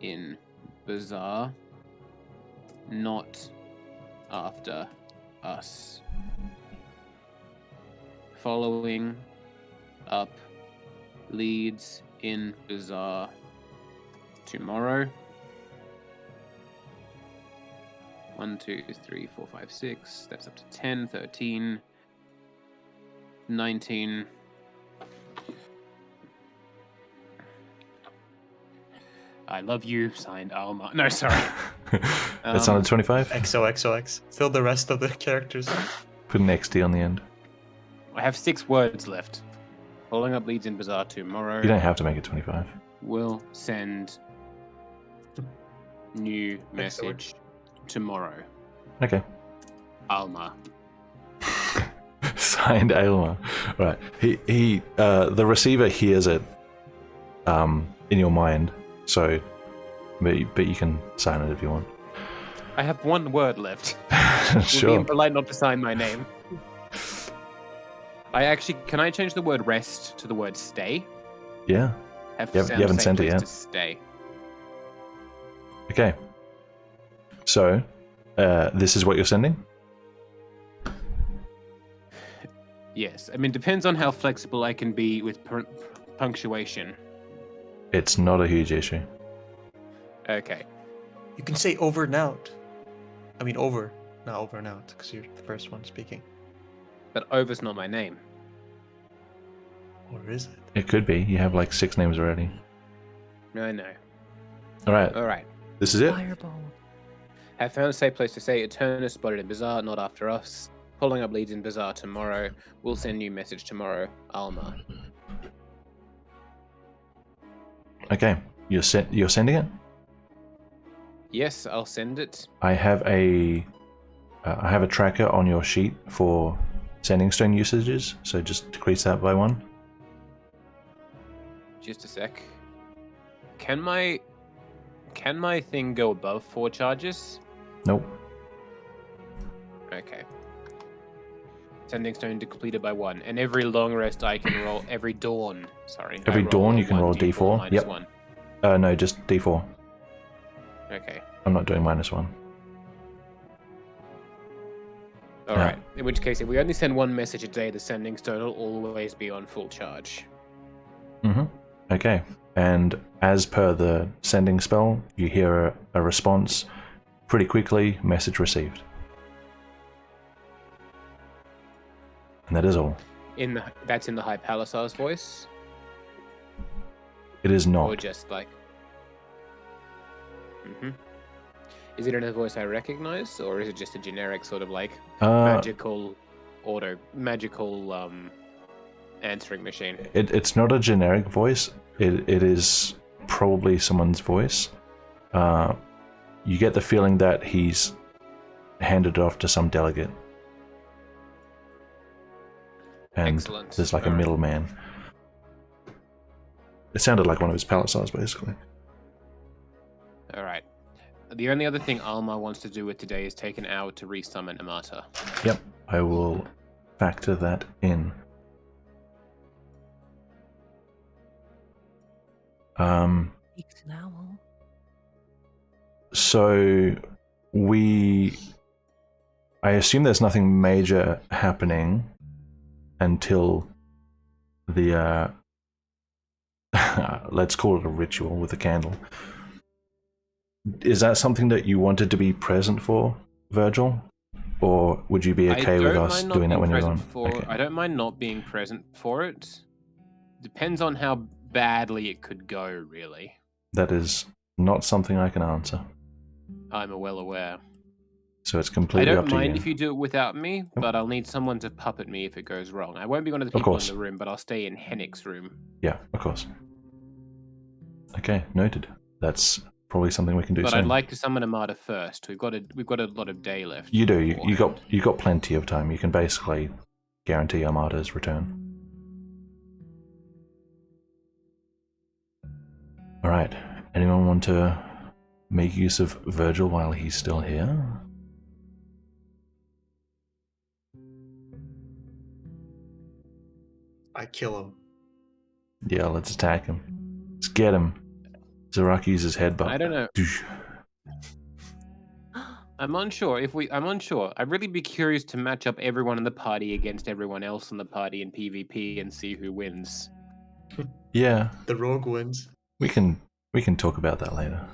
in bazaar, not after us. Following up leads in bazaar tomorrow. 1, 2, 3, 4, 5, 6. That's up to 10, 13, 19. I love you, signed Alma. No, sorry. That's on the 25? XOXOX. Fill the rest of the characters. Put an XD on the end. I have 6 words left. Following up leads in bazaar tomorrow. You don't have to make it 25. We'll send new message tomorrow. Okay. Alma. Signed Aylmer. Right. The receiver hears it in your mind, so but you can sign it if you want. I have 1 word left. You're being Sure. polite not to sign my name. Can I change the word rest to the word stay? Yeah. You haven't sent it yet. To stay. Okay. So, this is what you're sending? Yes, I mean, depends on how flexible I can be with punctuation. It's not a huge issue. Okay. You can say over and out. I mean over, not over and out, because you're the first one speaking. But over's not my name. Or is it? It could be. You have like 6 names already. I know. All right. All right. This is it. Fireball. Have found a safe place to stay. Eternus spotted in Bazaar, not after us. Following up leads in Bazaar tomorrow. We'll send you a message tomorrow. Alma. Okay. You're sending it? Yes, I'll send it. I have a tracker on your sheet for sending stone usages, so just decrease that by 1. Just a sec. Can my thing go above 4 charges? Nope. Okay. Sending stone completed by 1, and every long rest I can roll. Every dawn, sorry. Every I dawn a you can roll 1d4 D4. minus Yep. 1. No, just D4. Okay. I'm not doing -1. All right. In which case, if we only send 1 message a day, the sending stone will always be on full charge. Mm-hmm. Okay. And as per the sending spell, you hear a response pretty quickly. Message received. And that is all. That's in the High Palisar's voice, It is or not. just like. Is it in a voice I recognize, or is it just a generic sort of like magical answering machine? It's not a generic voice. It is probably someone's voice. You get the feeling that he's handed it off to some delegate. And Excellent. there's like a Alright. middleman. It sounded like one of his palisades, basically. All right. The only other thing Alma wants to do with today is take an hour to resummon Amata. Yep, I will factor that in. Takes an hour. So I assume there's nothing major happening until the let's call it a ritual with a candle. Is that something that you wanted to be present for, Virgil? Or would you be okay with us doing that when you're on? Okay. I don't mind not being present for it. Depends on how badly it could go, really. That is not something I can answer. I'm well aware. So it's I completely up don't to mind you. if you do it without me, but I'll need someone to puppet me if it goes wrong. I won't be one of the Of people in course. the room, but I'll stay in Hennick's room. Yeah, of course. Okay, noted. That's probably something we can do But soon. I'd like to summon Amata first. We've got a lot of day left. You do. You beforehand. got plenty of time. You can basically guarantee Armada's return. All right. Anyone want to make use of Virgil while he's still here? I kill him. Yeah, let's attack him. Let's get him. Zarak uses headbutt. I don't know. Doosh. I'm unsure. I'm unsure. I'd really be curious to match up everyone in the party against everyone else in the party in PvP and see who wins. Yeah, The rogue wins. we can talk about that later.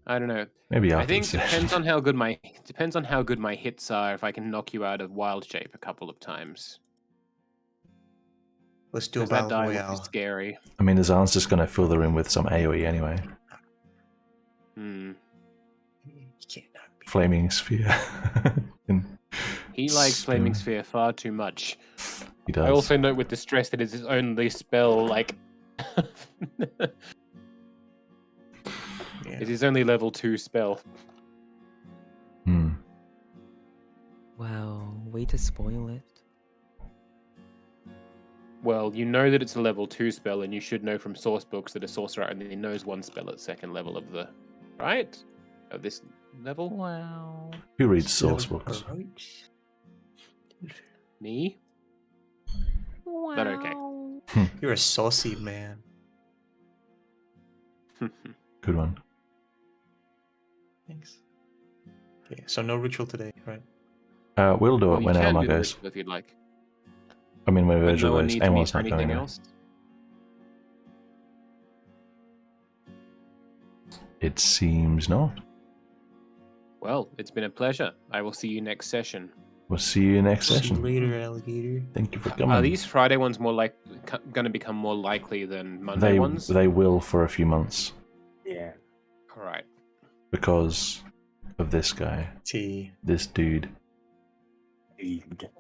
I don't know. Maybe after I think the session. depends on how good my hits are. If I can knock you out of wild shape a couple of times, Let's do a 'cause that battle die would be royale. scary. I mean, Azan's just going to fill the room with some AoE anyway. Hmm. You can't not be. Flaming sphere. And He likes spin. Flaming Sphere far too much. He does. I also note with distress that it's his only spell. Like, Yeah. it's his only level 2 spell. Hmm. Wow, way to spoil it. Well, you know that it's a level 2 spell, and you should know from source books that a sorcerer only knows one spell at second level of the of this level. Wow. Who reads source books? Me? Wow. But okay. You're a saucy man. Good one. Thanks. Yeah, so no ritual today, right? We'll do Well, it you when can Elma do the goes. ritual if you'd like. I mean, when But Virgil no one goes. needs me Elma's for not going anything there. else. It seems not. Well, it's been a pleasure. I will see you next session. We'll see you next See you session. later, alligator. Thank you for coming. Are these Friday ones more like going to become more likely than Monday they ones? they will for a few months Yeah. All right. because of this guy, T. this dude.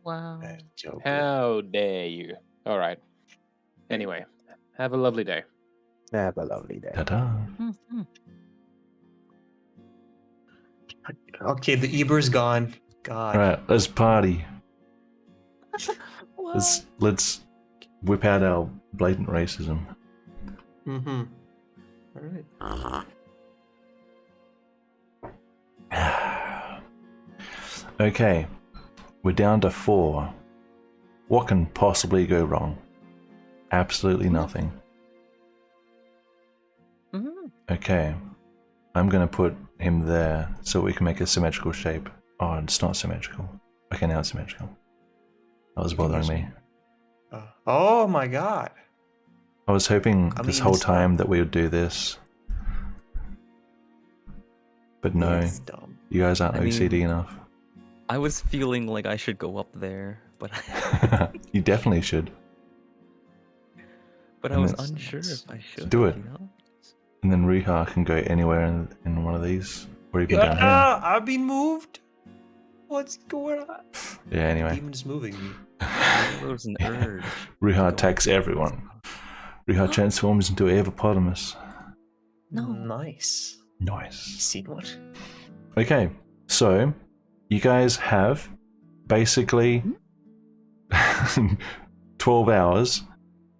Wow. Joker. How dare you? All right. Anyway, have a lovely day. Have a lovely day. Ta-da. Mhm. Okay, the Eber's gone. God. All right, let's party. Wow. Let's whip out our blatant racism. Mm-hmm. All right. Okay, we're down to 4. What can possibly go wrong? Absolutely nothing. Mhm. Okay, I'm gonna put him there so we can make a symmetrical shape. Oh, it's not symmetrical. Okay, now it's symmetrical. That was bothering me. Oh my God. I was hoping I this mean, whole it's time that we would do this. But no, It's dumb. you guys aren't I mean- OCD enough. I was feeling like I should go up there, but You definitely should. but I And was it's- unsure if I should. Do it. You know? And then Riiga can go anywhere in one of these, or even down here. I've been moved. What's going on? Yeah, anyway. Demon's moving me. There was an urge. to Riiga go attacks up there. everyone. Riiga transforms into a hippopotamus. No. Nice. Nice. Seen what? Okay, so you guys have basically 12 hours,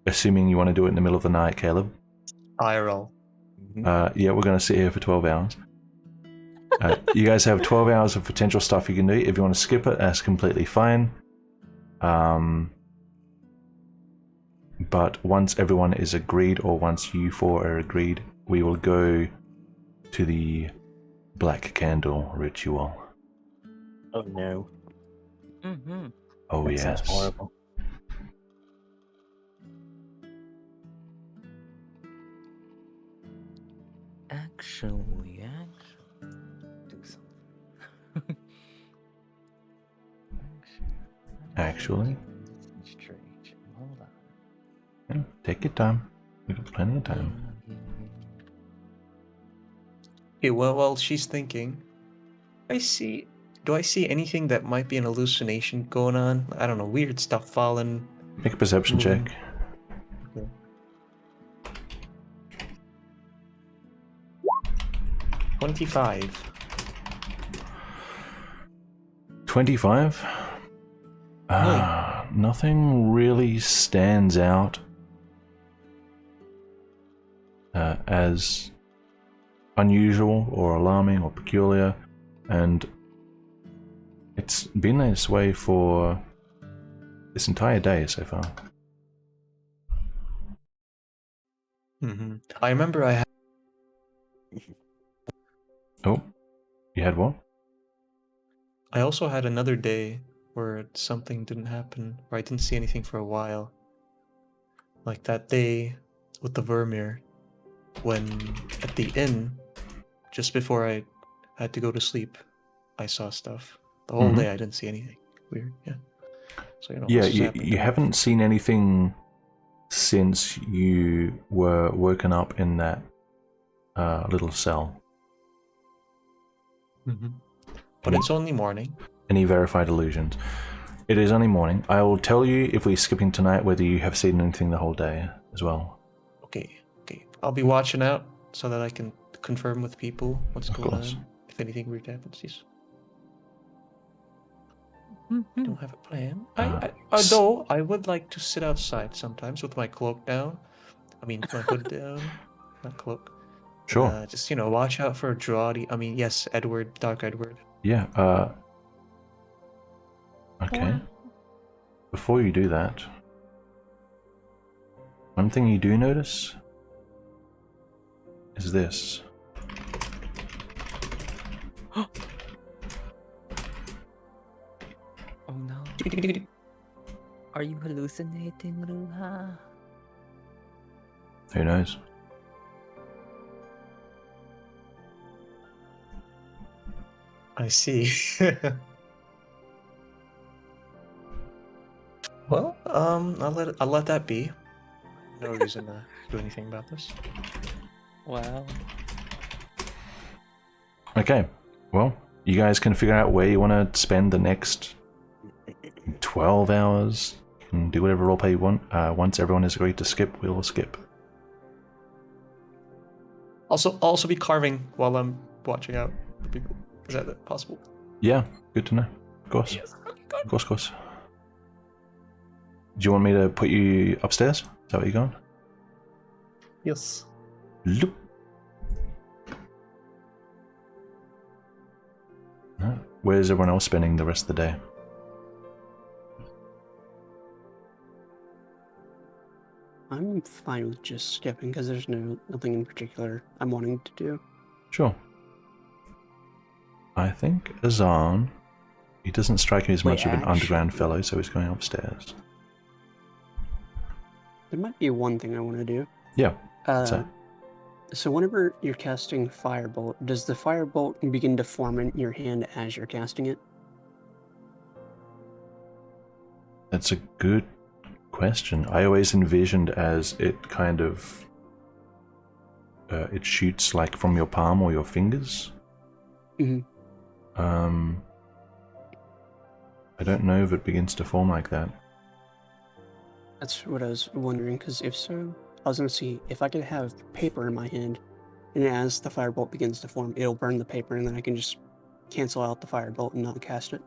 assuming you want to do it in the middle of the night, Caleb. IRL. Yeah, we're going to sit here for 12 hours. You guys have 12 hours of potential stuff you can do. If you want to skip it, that's completely fine. But once everyone is agreed, or once you 4 are agreed, we will go to the Black Candle ritual. Oh no. Mm-hmm. Oh, That yes. sounds horrible. Actually, do something. Actually, Strange. Hold on. yeah, take your time. We've got plenty of time. Okay, well, while she's thinking, do I see anything that might be an hallucination going on? I don't know, weird stuff falling. Make a perception Moving. check. Okay. 25. 25. Nothing really stands out as unusual or alarming or peculiar, and it's been this way for this entire day so far. Mm-hmm. I remember I had. Oh, you had what? I also had another day where something didn't happen, where I didn't see anything for a while. Like that day with the Vermeer, when at the inn, just before I had to go to sleep, I saw stuff. The whole Mhm. day I didn't see anything. Weird, yeah. So Yeah, this has happened you to me. haven't seen anything since you were woken up in that little cell. Mhm. But it's only morning. Any verified illusions. It is only morning. I will tell you if we're skipping tonight whether you have seen anything the whole day as well. Okay. I'll be watching out so that I can confirm with people what's Of going course. on. If anything weird happens, yes. Mm-hmm. Don't have a plan. Uh, Although I would like to sit outside sometimes with my cloak down. I mean, my hood down, not cloak. Sure. Just watch out for Draughty. I mean, yes, Edward, Dark Edward. Yeah, okay. Before you do that, one thing you do notice is this. Oh no. Are you hallucinating, Ruha? Who knows? I see. Well, I'll let that be. No reason to do anything about this. Wow. Okay, well, you guys can figure out where you want to spend the next 12 hours. You can do whatever roleplay you want. Once everyone has agreed to skip, we'll skip. Also, I'll also be carving while I'm watching out for people. Is that possible? Yeah, good to know. Of course. Yes. Of course. Do you want me to put you upstairs? Is that where you're going? Yes. Loop. No. Where's everyone else spending the rest of the day? I'm fine with just skipping because there's nothing in particular I'm wanting to do. Sure. I think Azan, he doesn't strike me as much of an underground fellow, so he's going upstairs. There might be one thing I want to do. Yeah. So, So whenever you're casting Firebolt, does the Firebolt begin to form in your hand as you're casting it? that's a good question. I always envisioned as it kind of it shoots like from your palm or your fingers. Mhm. I don't know if it begins to form like that. That's what I was wondering, because if so, I was going to see if I could have paper in my hand, and as the Firebolt begins to form, it'll burn the paper, and then I can just cancel out the Firebolt and not cast it.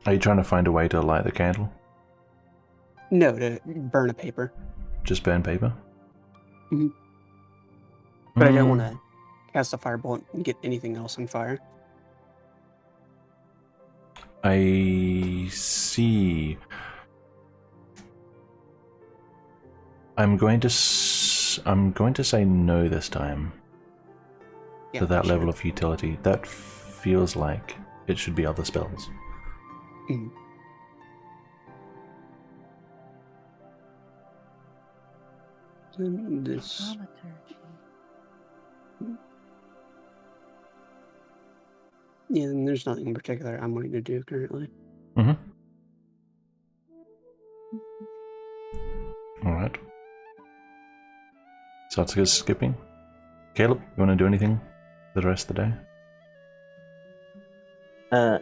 Are you trying to find a way to light the candle? No, to burn a paper. Just burn paper? Mhm. But I don't Hmm. want to cast a Firebolt and get anything else on fire. I see. I'm going to say no this time. Yeah, To that sure. level of utility. That feels like it should be other spells. Mhm. Then this. Yeah, and there's nothing in particular I'm wanting to do currently. Mm-hmm. Alright. So that's good skipping. Caleb, you want to do anything for the rest of the day?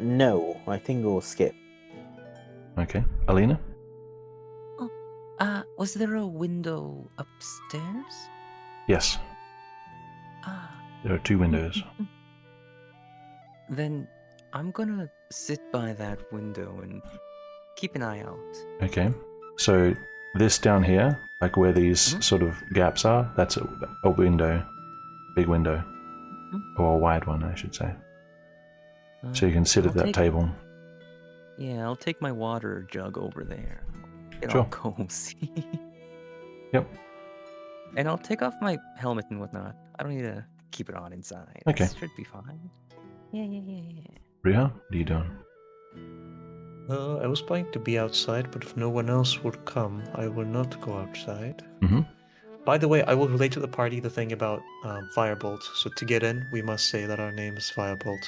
No, I think we'll skip. Okay. Alina? Was there a window upstairs? Yes. Ah. There are 2 windows. Then I'm gonna sit by that window and keep an eye out. Okay. So this down here, like where these sort of gaps are, that's a window. Big window. Or a wide one, I should say. So you can sit at that table. Yeah, I'll take my water jug over there. Get Sure. all cozy. Yep. And I'll take off my helmet and whatnot. I don't need to keep it on inside. Okay. It should be fine. Yeah. Riha, what are you doing? I was planning to be outside, but if no one else would come, I will not go outside. Mm-hmm. By the way, I will relate to the party the thing about Firebolt. So to get in, we must say that our name is Firebolt.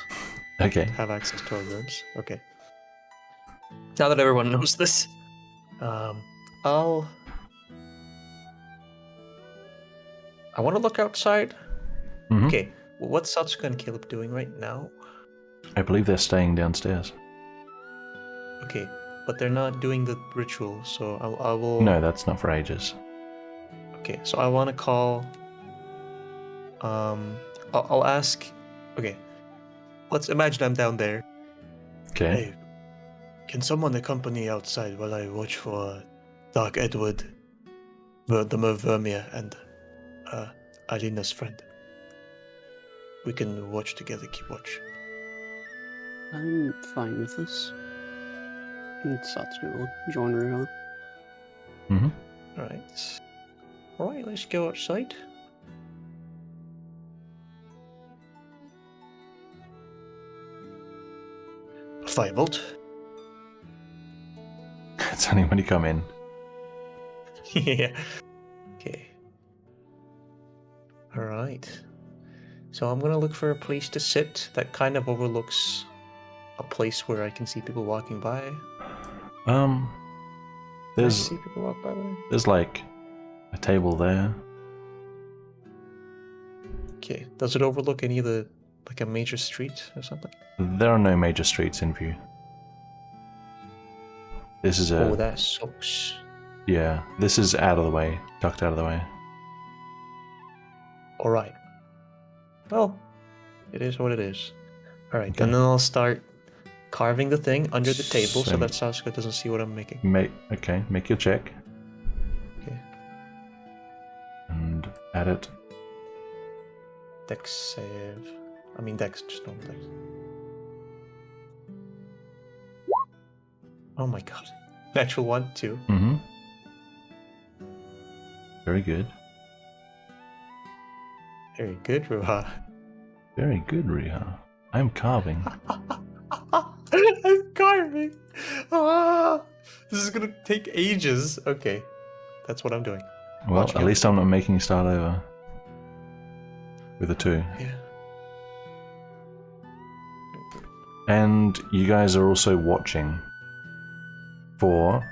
Okay. To have access to our rooms. Okay. Now that everyone knows this, I want to look outside. Mm-hmm. Okay, well, what's Satsuka and Caleb doing right now? I believe they're staying downstairs. Okay, but they're not doing the ritual, so I will. No, that's not for ages. Okay, so I want to call. I'll ask. Okay, let's imagine I'm down there. Okay. Hey, can someone accompany outside while I watch for Dark Edward, the Vermeer, and Alina's friend? We can watch together, keep watch. I'm fine with this. And Satsuka will join Ryo. Mm-hmm. Alright, let's go outside. Firebolt. It's only when you come in. Yeah. Okay. Alright. So I'm gonna look for a place to sit that kind of overlooks a place where I can see people walking by? Um, Can I there's see people walk by there? there's like a table there. Okay. Does it overlook any of the like a major street or something? There are no major streets in view. This is Oh, a that sucks. yeah. This is out of the way, tucked out of the way. All right. Well, it is what it is. All right, Okay. and then I'll start carving the thing under the table so Same. that Sasuke doesn't see what I'm making. Make your check Okay. and add it. Dex save. I mean Dex, just normal Dex. Oh my god. Natural 1, 2. Mm-hmm. Very good. Very good, Ruha. Very good, Riiga. I'm carving. I'm carving. Ah, this is gonna take ages. Okay, that's what I'm doing. Well, Watch me at on least the I'm not making you start over with a 2. Yeah. And you guys are also watching for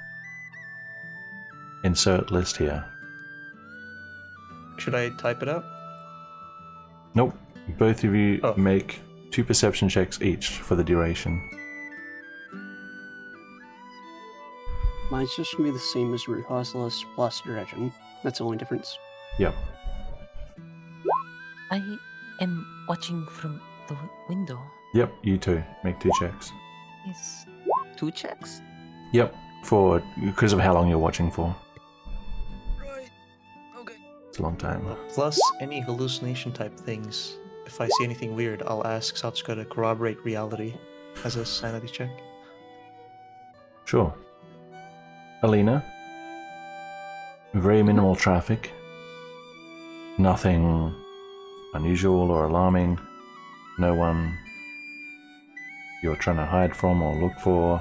insert list here. Should I type it out? Nope. Both of you Oh. make 2 perception checks each for the duration. Mine's just gonna be the same as Ruha's last direction. That's the only difference. Yep. I am watching from the window. Yep, you too. Make 2 checks. Yes. 2 checks? Yep, because of how long you're watching for. Right. Okay. It's a long time. Plus any hallucination type things. If I see anything weird, I'll ask Satsuka to corroborate reality as a sanity check. Sure. Alina? Very minimal traffic. Nothing unusual or alarming. No one you're trying to hide from or look for.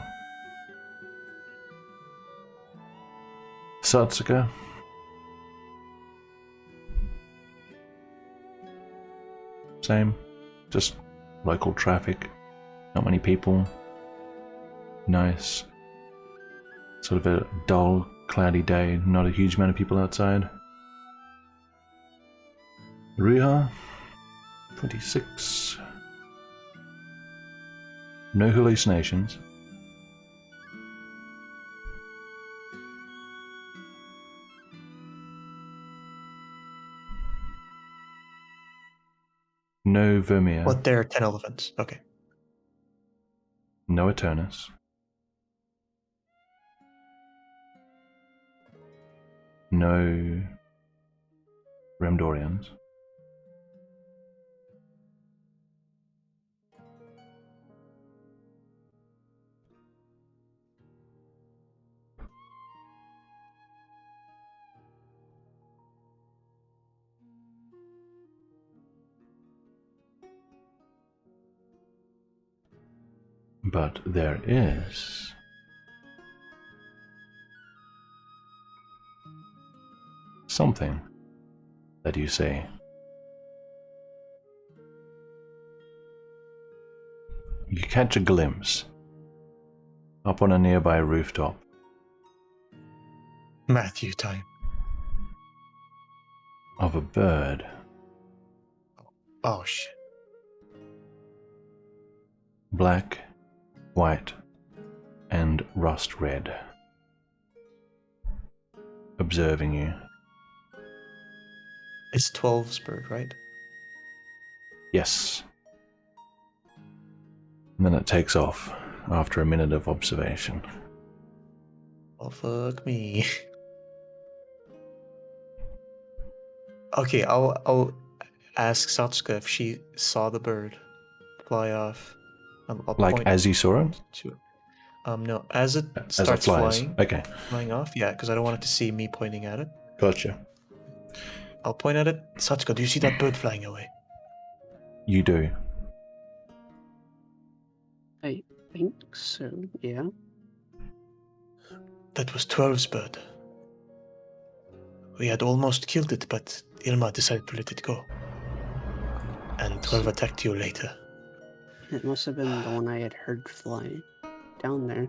Satsuka? Same. Just local traffic. Not many people. Nice. Sort of a dull, cloudy day. Not a huge amount of people outside. Riiga? 26. No hallucinations. No Vermeer. But there are 10 elephants. Okay. No Eternus. No Remdorians. But there is something that you say. You catch a glimpse up on a nearby rooftop Matthew time. of a bird. Oh shit. Black, white, and rust red. Observing you. It's 12's bird, right? Yes. And then it takes off after a minute of observation. Oh fuck me. Okay, I'll ask Satsuka if she saw the bird fly off. I'll Like point as you saw it? to no, as it As it starts flies. flying, Okay, flying off. Yeah, because I don't want it to see me pointing at it. gotcha. I'll point at it. Satsuka, do you see that bird flying away? You do. I think so, yeah. That was 12's bird. We had almost killed it, but Ilma decided to let it go. And 12 attacked you later. It must have been the one I had heard fly down there.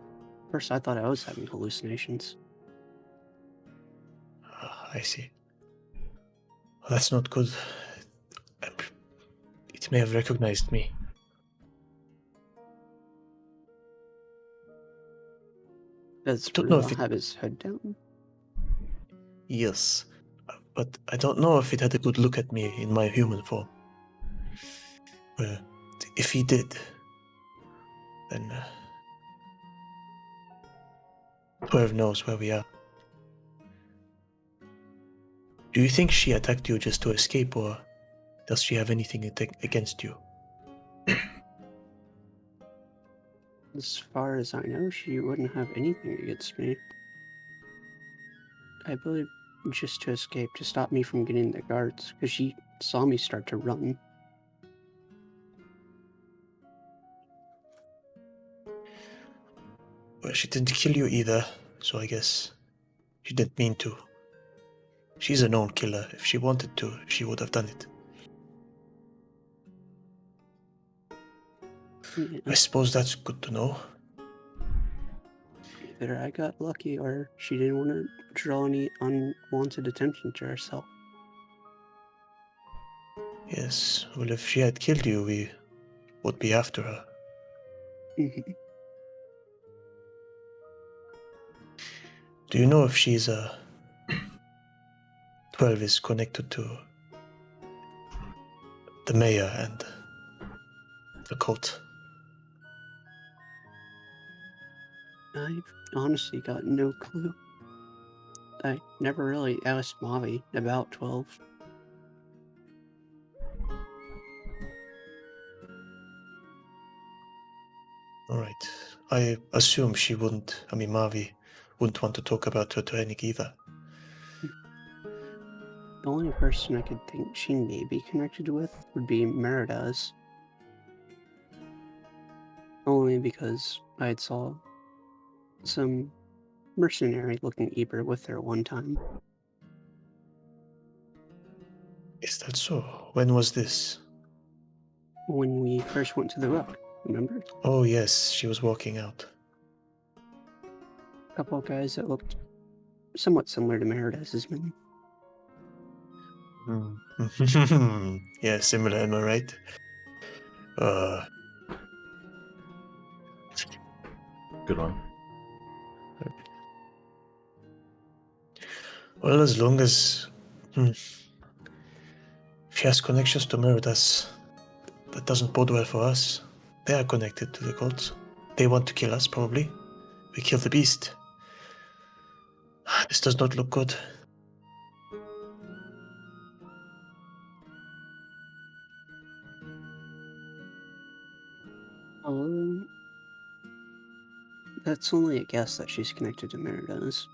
First, I thought I was having hallucinations. I see. Well, that's not good. It may have recognized me. Does Don't know if Rudolph it- have his head down? Yes, but I don't know if it had a good look at me in my human form. Well, if he did, then 12 knows where we are. Do you think she attacked you just to escape, or does she have anything against you? As far as I know, she wouldn't have anything against me. I believe just to escape, to stop me from getting the guards, because she saw me start to run. Well, she didn't kill you either, so I guess she didn't mean to. She's a known killer. If she wanted to, she would have done it. Yeah, I suppose that's good to know. either I got lucky or she didn't want to draw any unwanted attention to herself. Yes, well, if she had killed you, we would be after her. Mhm. Do you know if she's 12 is connected to the mayor and the cult? I've honestly got no clue. I never really asked Mavi about 12. Alright. I assume she wouldn't, Mavi wouldn't want to talk about her to Hennig either. The only person I could think she may be connected with would be Meridas. Only because I had saw some mercenary-looking Eber with her one time. Is that so? When was this? When we first went to the Rook, remember? Oh yes, she was walking out. A couple of guys that looked somewhat similar to Meridas's men. Yeah, similar, am I right? Good one. Well, as long as she has connections to Meridas, that doesn't bode well for us. They are connected to the cults. They want to kill us, probably. We kill the beast. This does not look good. That's only a guess that she's connected to Meridas.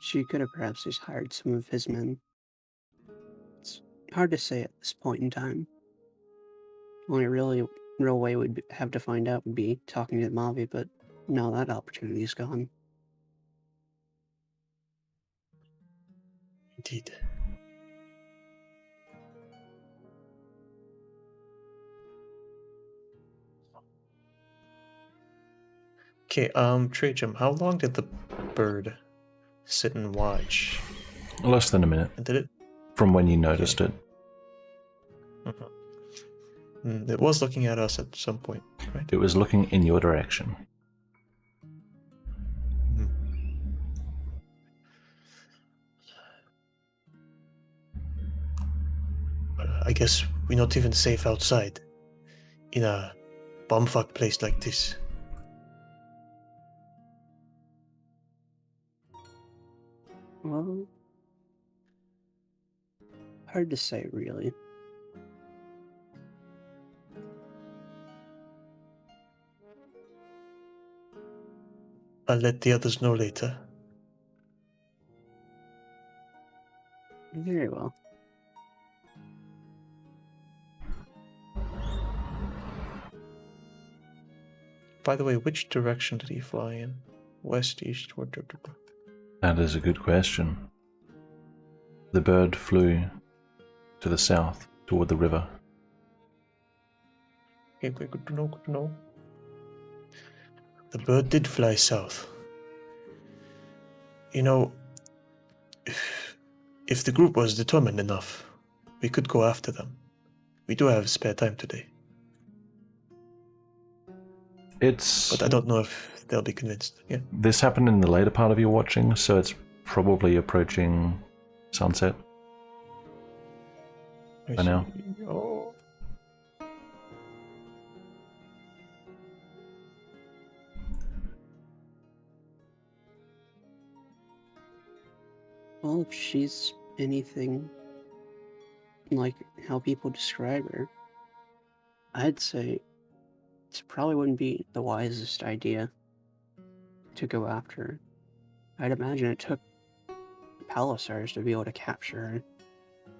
She could have perhaps just hired some of his men. It's hard to say at this point in time. Only real way we'd have to find out would be talking to Mavi, but now that opportunity's gone. Indeed. Okay, Trajum, how long did the bird sit and watch? Less than a minute And did it? from when you noticed it. It was looking at us at some point, right? It was looking in your direction. I guess we're not even safe outside in a bumfuck place like this. Well, hard to say, really. I'll let the others know later. Very well. By the way, which direction did he fly in? West, east, or... That is a good question. The bird flew to the south, toward the river. Okay, good to know, good to know. The bird did fly south. You know, if the group was determined enough, we could go after them. We do have spare time today, It's but I don't know if they'll be convinced. Yeah. this happened in the later part of your watching, so it's probably approaching sunset by now. Oh. Well, if she's anything like how people describe her, I'd say it probably wouldn't be the wisest idea to go after her. I'd imagine it took Palisars to be able to capture her.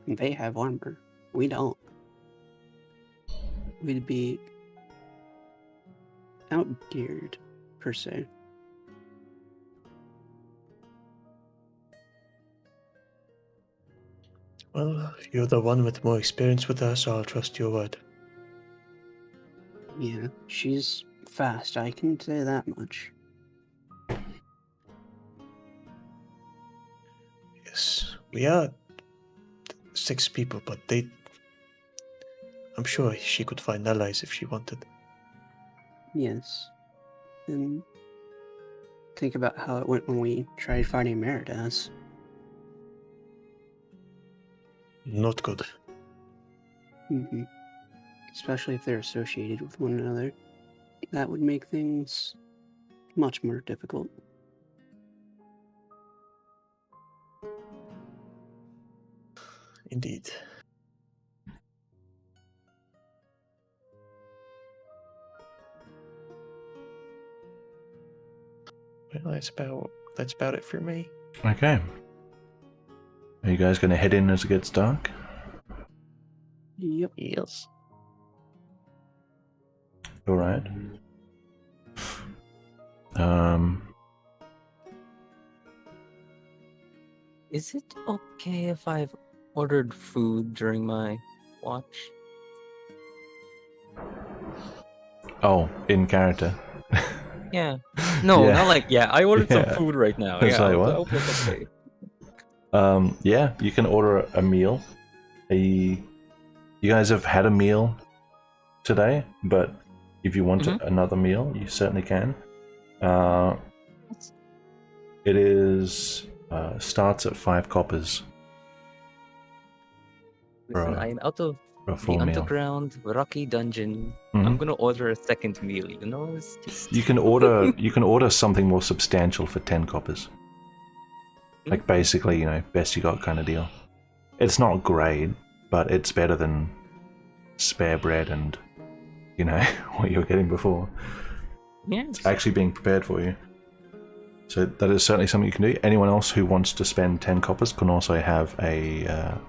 They have armor. We don't. We'd be outgeared, per se. Well, you're the one with more experience with us, so I'll trust your word. Yeah, she's fast, I can say that much. Yes, we are 6 people, but I'm sure she could find allies if she wanted. Yes. And think about how it went when we tried fighting Meridas. Not good. Mm-hmm. Especially if they're associated with one another. That would make things much more difficult. Indeed. Well, that's about it for me. Okay. Are you guys going to head in as it gets dark? Yep. Yes. All right. Is it okay if I've ordered food during my watch? Oh, in character. Yeah. No, Yeah. not like, yeah, I ordered Yeah. some food right now. It's Yeah, like, I what? hope that's okay. Yeah, you can order a meal. You guys have had a meal today, but if you want another meal, you certainly can. It is starts at 5 coppers. Listen, I'm out of for a the full meal. underground rocky dungeon. Mhm. I'm gonna order a second meal. You know, it's just You can order something more substantial for 10 coppers. Like basically, best you got kind of deal. It's not great, but it's better than spare bread and what you were getting before. Yes. It's actually being prepared for you. So that is certainly something you can do. Anyone else who wants to spend 10 coppers can also have a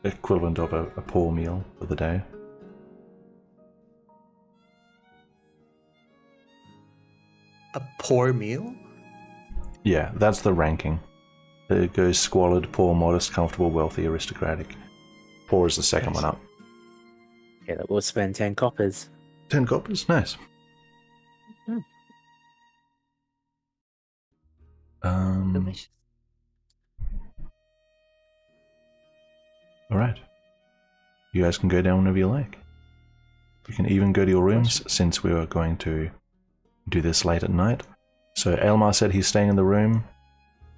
equivalent of a poor meal for the day. A poor meal? Yeah, that's the ranking. It goes squalid, poor, modest, comfortable, wealthy, aristocratic. Poor is the second one up. Yeah, we'll spend 10 coppers. 10 coppers? Nice. Delicious. Alright. You guys can go down whenever you like. You can even go to your rooms, since we are going to do this late at night. So Elmar said he's staying in the room.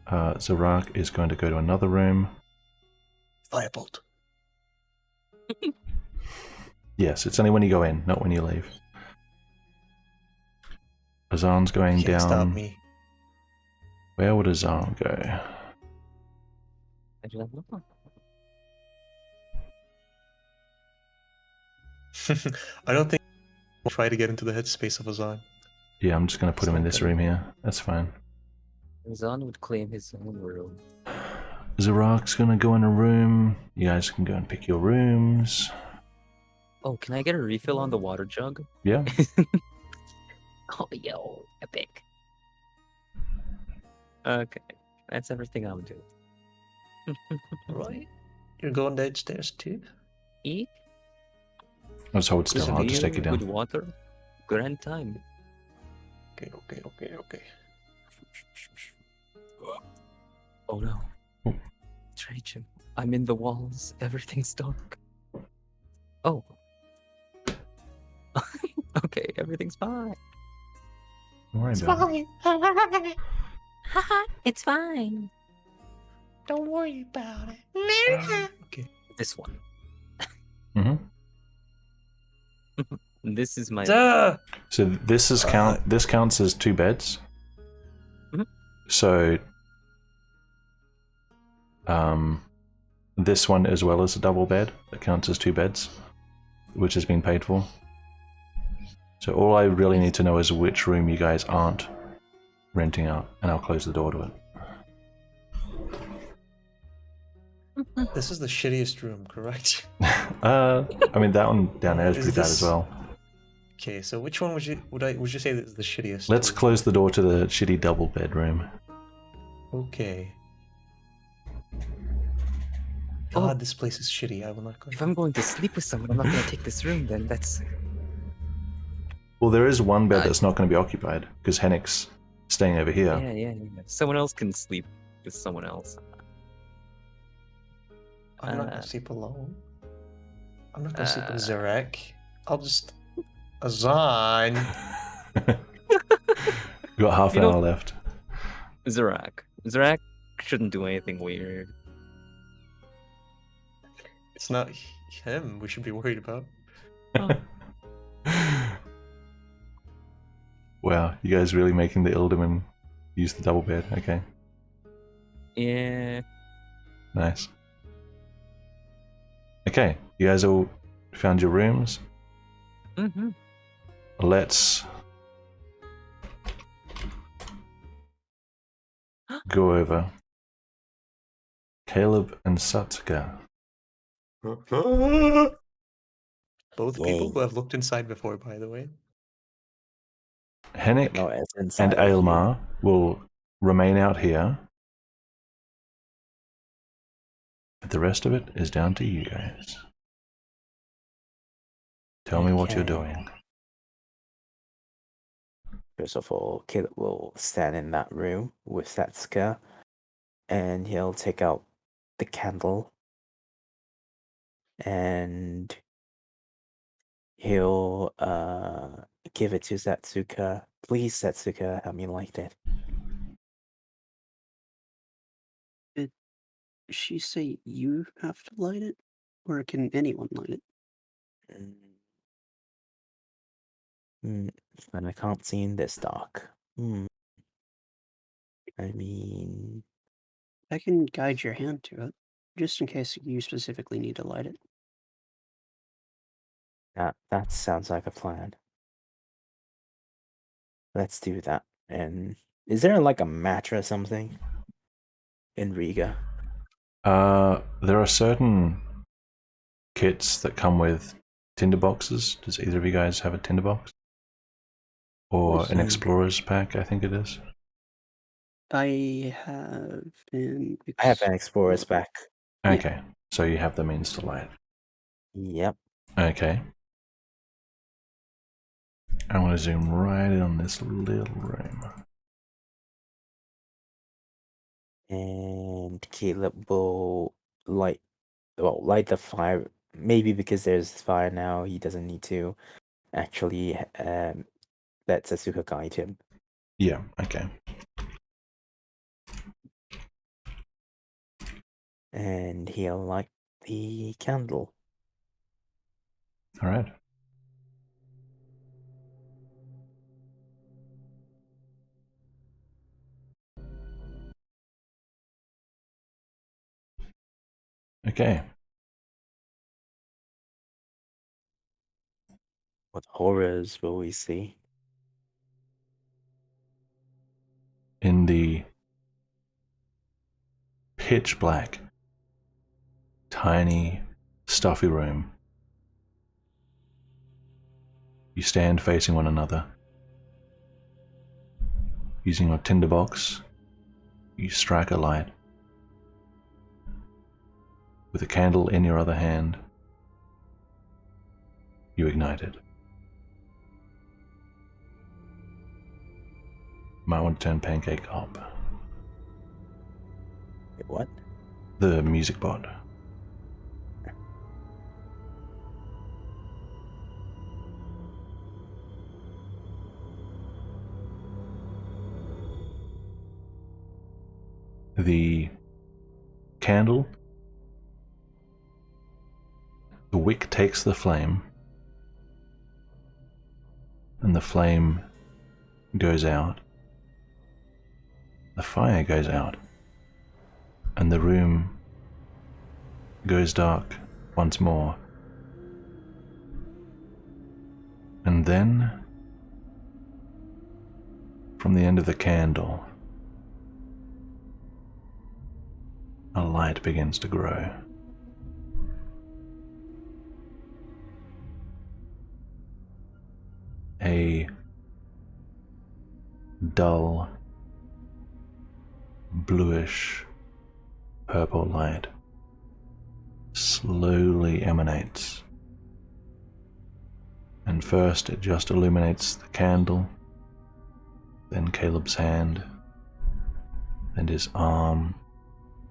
Zarak is going to go to another room. Firebolt. Yes, it's only when you go in, not when you leave. Azan's going Can't down. stop me. Where would Azan go? I do not know. I don't think I'll try to get into the headspace of Azan. Yeah, I'm just going to put him in this room here. That's fine. Zan would claim his own room. Zarak's going to go in a room. You guys can go and pick your rooms. Oh, can I get a refill on the water jug? Yeah. Oh, yo, epic. Okay, that's everything I'm doing. Right? You're going downstairs too? E? Let's hold still. Listen, I'll just take you With down. water, grand time. Okay. Oh no. Oh. Trajan, I'm in the walls. Everything's dark. Oh. Okay, everything's fine. Don't worry It's about it. fine. It's fine. Don't worry about it. Okay. This one. Mm-hmm. This is my. Duh! So this is This counts as 2 beds. Mhm. So, this one as well as a double bed that counts as 2 beds, which has been paid for. So all I really need to know is which room you guys aren't renting out, and I'll close the door to it. This is the shittiest room, correct? I mean that one down there is Is pretty bad as this- well. Okay, so which one would you say is the shittiest? Let's room? close the door to the shitty double bedroom. Okay. Oh. God, this place is shitty. I will not go. If I'm going to sleep with someone, I'm not going to take this room. Then that's. Well, there is one bed that's not going to be occupied because Hennick's staying over here. Yeah. Someone else can sleep with someone else. I'm not gonna sleep alone. I'm not gonna sleep with Zarek. I'll just Azan. Got half You an know- hour left. Zarak. Zarak shouldn't do anything weird. It's not him we should be worried about. Wow, you guys really making the Ilderman use the double bed. Okay, Yeah. nice. Okay, you guys all found your rooms. Mm-hmm. Let's go over Caleb and Satsuka. Both people Yay. who have looked inside before, by the way. Hennick No, it's and inside of you. Aylmar will remain out here. But the rest of it is down to you guys. Tell me what you're Okay. doing. First of all, Caleb will stand in that room with Satsuka, and he'll take out the candle, and he'll give it to Satsuka. Please, Satsuka, help me light it. Did she say you have to light it? Or can anyone light it? But I can't see in this dark. I mean, I can guide your hand to it, just in case you specifically need to light it. that sounds like a plan. Let's do that. And is there like a match or something in Riga? There are certain kits that come with tinderboxes. Does either of you guys have a tinderbox? Or an Awesome. explorer's pack, I think it is. I have an. I have an explorer's pack. Yeah. Okay, so you have the means to light. Yep. Okay. I want to zoom right in on this little room. And Caleb will light the fire. Maybe because there's fire now, he doesn't need to actually let Satsuka guide him. Yeah, okay. And he'll light the candle. All right. Okay. What horrors will we see? In the pitch black, tiny, stuffy room, you stand facing one another. Using your tinderbox, you strike a light. With a candle in your other hand, you ignite it. Might want to turn Pancake up. Wait, what? The music bot. The candle, the wick takes the flame, and the flame goes out. The fire goes out, and the room goes dark once more. And then, from the end of the candle, a light begins to grow. A dull, bluish, purple light slowly emanates. And first it just illuminates the candle, then Caleb's hand, then his arm,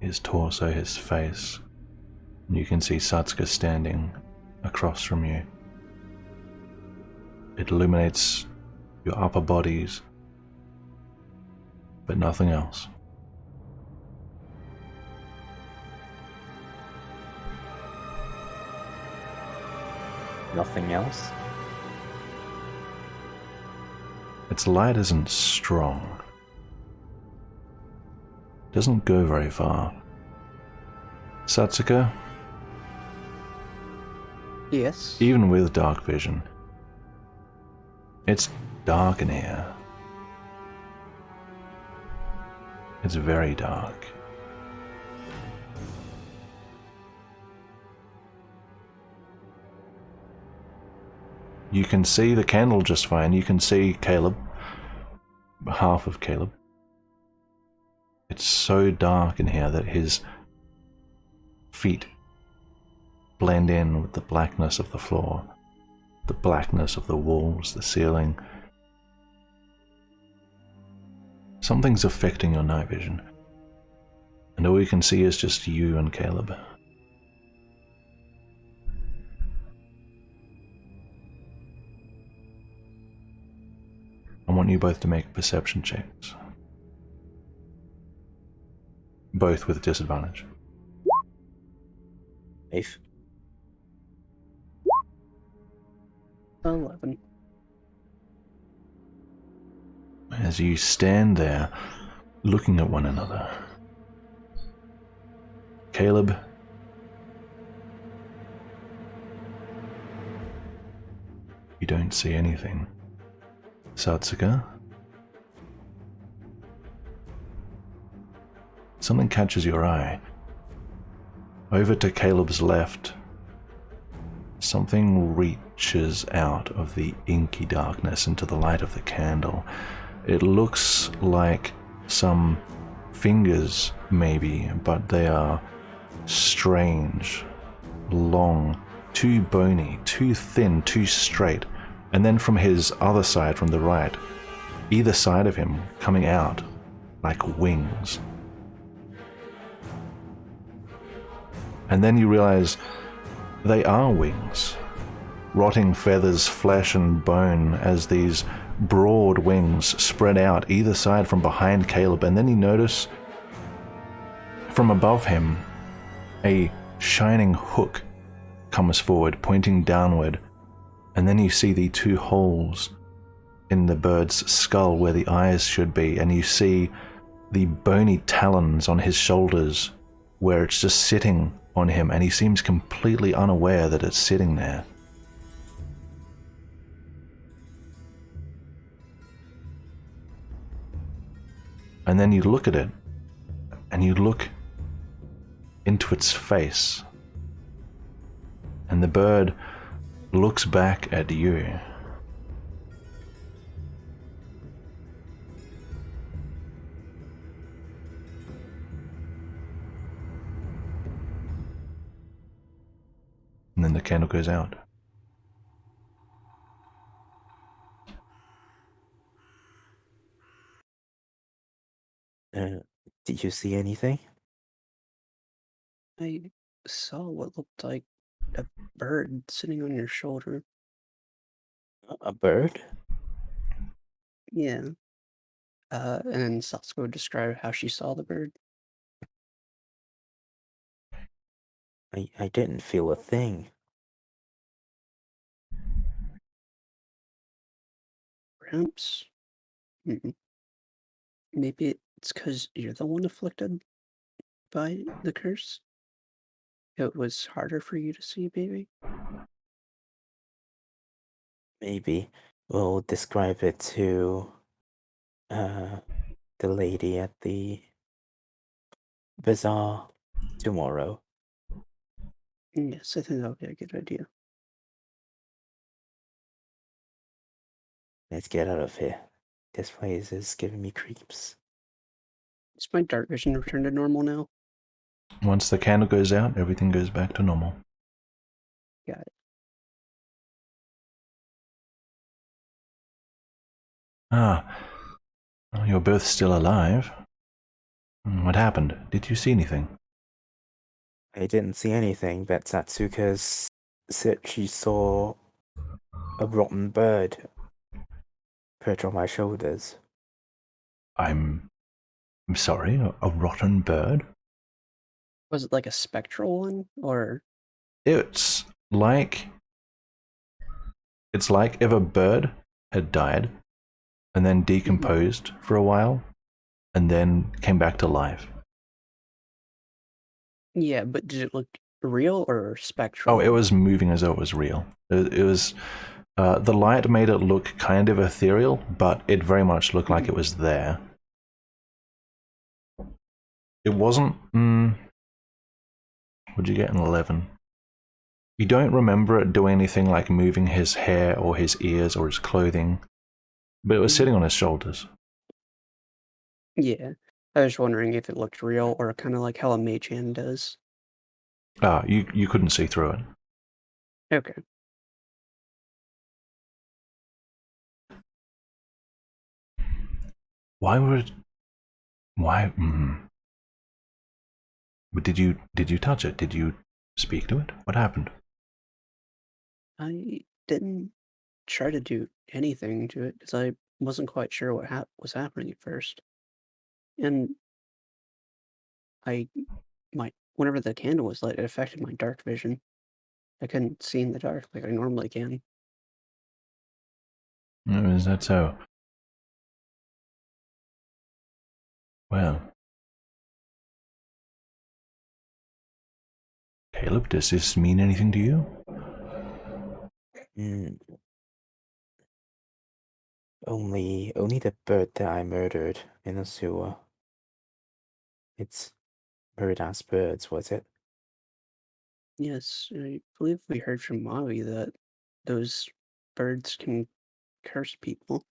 his torso, his face. And you can see Satsuka standing across from you. It illuminates your upper bodies, but nothing else. Nothing else? Its light isn't strong. It doesn't go very far. Satsuka, Yes. even with dark vision, it's dark in here. It's very dark. You can see the candle just fine. You can see Caleb, half of Caleb. It's so dark in here that his feet blend in with the blackness of the floor, the blackness of the walls, the ceiling. Something's affecting your night vision, and all you can see is just you and Caleb. I want you both to make perception checks. Both with disadvantage. 8th. 11. As you stand there, looking at one another, Caleb, you don't see anything. Satsuka, something catches your eye. Over to Caleb's left, something reaches out of the inky darkness into the light of the candle. It looks like some fingers, maybe, but they are strange, long, too bony, too thin, too straight. And then from his other side, from the right, either side of him, coming out like wings. And then you realize they are wings. Rotting feathers, flesh and bone, as these broad wings spread out either side from behind Caleb. And then you notice from above him a shining hook comes forward, pointing downward. And then you see the two holes in the bird's skull where the eyes should be, and you see the bony talons on his shoulders where it's just sitting on him, and he seems completely unaware that it's sitting there. And then you look at it, and you look into its face, and the bird looks back at you. And then the candle goes out. Did you see anything? I saw what looked like a bird sitting on your shoulder. A bird? Yeah. And then Satsuko described how she saw the bird. I didn't feel a thing. Perhaps. Maybe it's because you're the one afflicted by the curse. It was harder for you to see, maybe? Maybe. We'll describe it to uh the lady at the bazaar tomorrow. Yes, I think that would be a good idea. Let's get out of here. This place is giving me creeps. Is my dark vision returned to normal now? Once the candle goes out, everything goes back to normal. Got it. Ah, well, you're both still alive. What happened? Did you see anything? I didn't see anything, but Satsuka said she saw a rotten bird perch on my shoulders. I'm sorry, a rotten bird? Was it like a spectral one, or It's like if a bird had died and then decomposed for a while and then came back to life. yeah? But did it look real or spectral? Oh, it was moving as though it was real. It was the light made it look kind of ethereal, but it very much looked like it was there. It wasn't. What'd you get an 11? You don't remember it doing anything like moving his hair or his ears or his clothing, but it was sitting on his shoulders. Yeah, I was wondering if it looked real or kind of like how a mage hand does. Ah, you couldn't see through it. Okay. Why would? Why? But did you touch it? Did you speak to it? What happened? I didn't try to do anything to it because I wasn't quite sure what was happening at first. And whenever the candle was lit, it affected my dark vision. I couldn't see in the dark like I normally can. Oh, is that so? Well, Caleb, does this mean anything to you? Only the bird that I murdered in the sewer. It's bird-ass birds, was it? Yes, I believe we heard from Maui that those birds can curse people.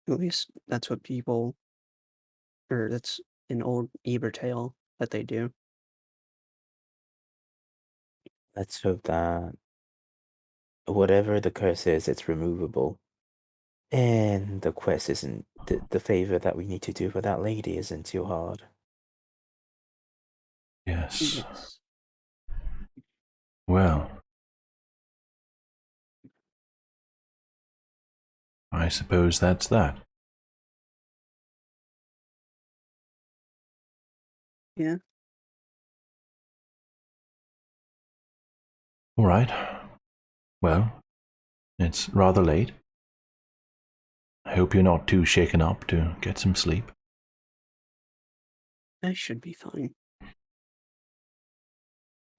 At least that's what people, or that's an old Eber tale that they do. Let's hope that whatever the curse is, it's removable. And the quest isn't the favor that we need to do for that lady isn't too hard. Yes. Yes. Well, I suppose that's that. Yeah. All right. Well, it's rather late. I hope you're not too shaken up to get some sleep. I should be fine.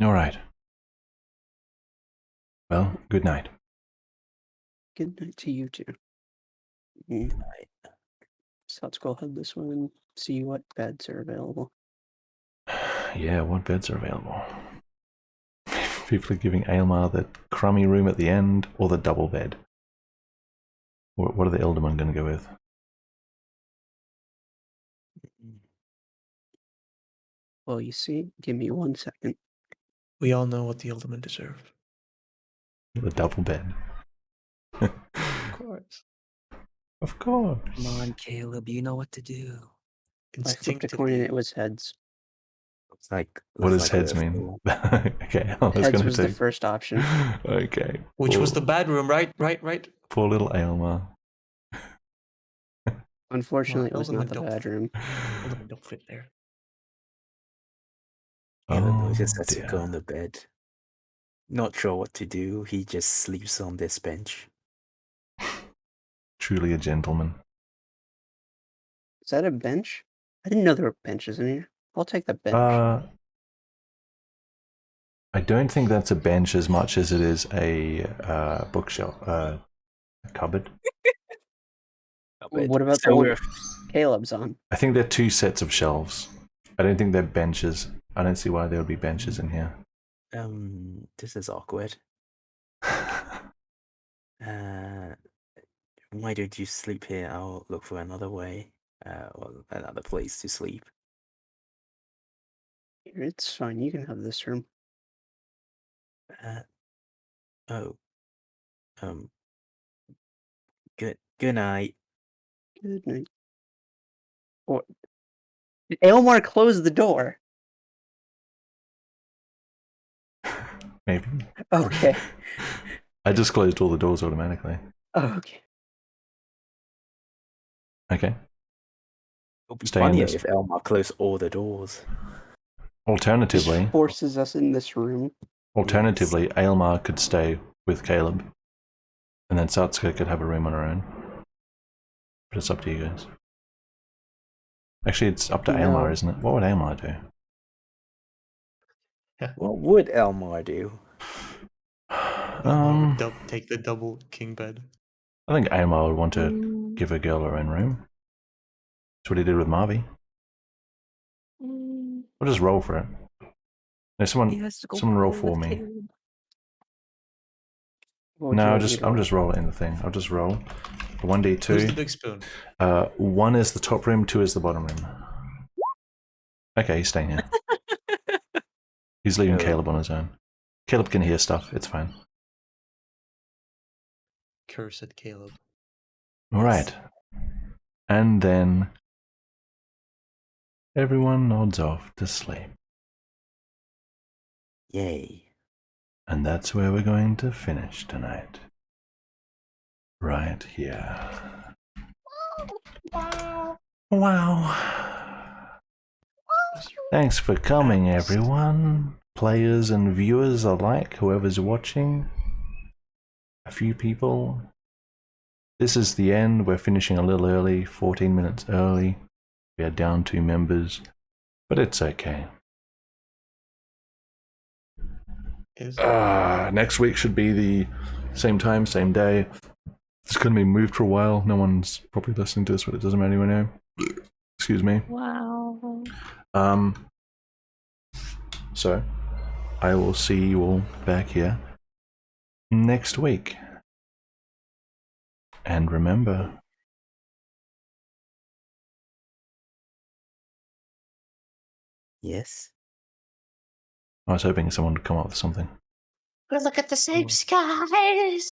All right. Well, good night. Good night to you too. So let's go head this way and see what beds are available. Yeah, what beds are available? People are giving Aylmar the crummy room at the end or the double bed. What are the Eldermen going to go with? Well, you see, give me 1 second. We all know what the Eldermen deserve. The double bed. Of course. Of course. Come on, Caleb, you know what to do. I flipped a coin and it was heads. Looks like. What looks does like heads we're mean? full. Okay, I was Heads going to was the take. first option. Okay. Which was poor- the bad room, right? Right. Poor little Aylmer. Unfortunately, it Well, was not Element the don't bad room. Element don't fit there. Caleb Oh just has to go dear. on the bed. Not sure what to do. He just sleeps on this bench. Truly a gentleman. Is that a bench? I didn't know there were benches in here. I'll take the bench. I don't think that's a bench as much as it is a bookshelf, cupboard. What about the So one we're Caleb's on? I think they're two sets of shelves. I don't think they're benches. I don't see why there would be benches in here. this is awkward. Why don't you sleep here? I'll look for another way, or another place to sleep. It's fine. You can have this room. Oh, good night. Good night. What? Did Elmar close the door? Maybe. Okay. I just closed all the doors automatically. Okay. Okay. It'll be Stay in funnier this. if Elmar closed all the doors. Alternatively, Just forces us in this room. alternatively, Aylmar could stay with Caleb, and then Satsuka could have a room on her own. But it's up to you guys. Actually, it's up to No. Aylmar, isn't it? What would Aylmar do? What would Elmar do? Take the double king bed. I think Aylmar would want to give a girl her own room. That's what he did with Marvy. We'll just roll for it. No, He has to go someone roll play for with me. Caleb. What would you No, want me to I'll roll? just roll it in the thing. I'll just roll. Who's the 1d2. big spoon? 1 is the top room, 2 is the bottom room. Okay, he's staying here. He's leaving Caleb on his own. Caleb can hear stuff, it's fine. Cursed Caleb. Alright. And then everyone nods off to sleep. Yay. And that's where we're going to finish tonight. Right here. Wow. Thanks for coming, everyone. Players and viewers alike, whoever's watching. A few people. This is the end. We're finishing a little early, 14 minutes early. We are down 2 members, but it's okay. Next week should be the same time, same day. It's going to be moved for a while. No one's probably listening to this, but it doesn't matter anyway. Excuse me. Wow. So, I will see you all back here next week. And remember, Yes. I was hoping someone would come up with something. Look at the same skies.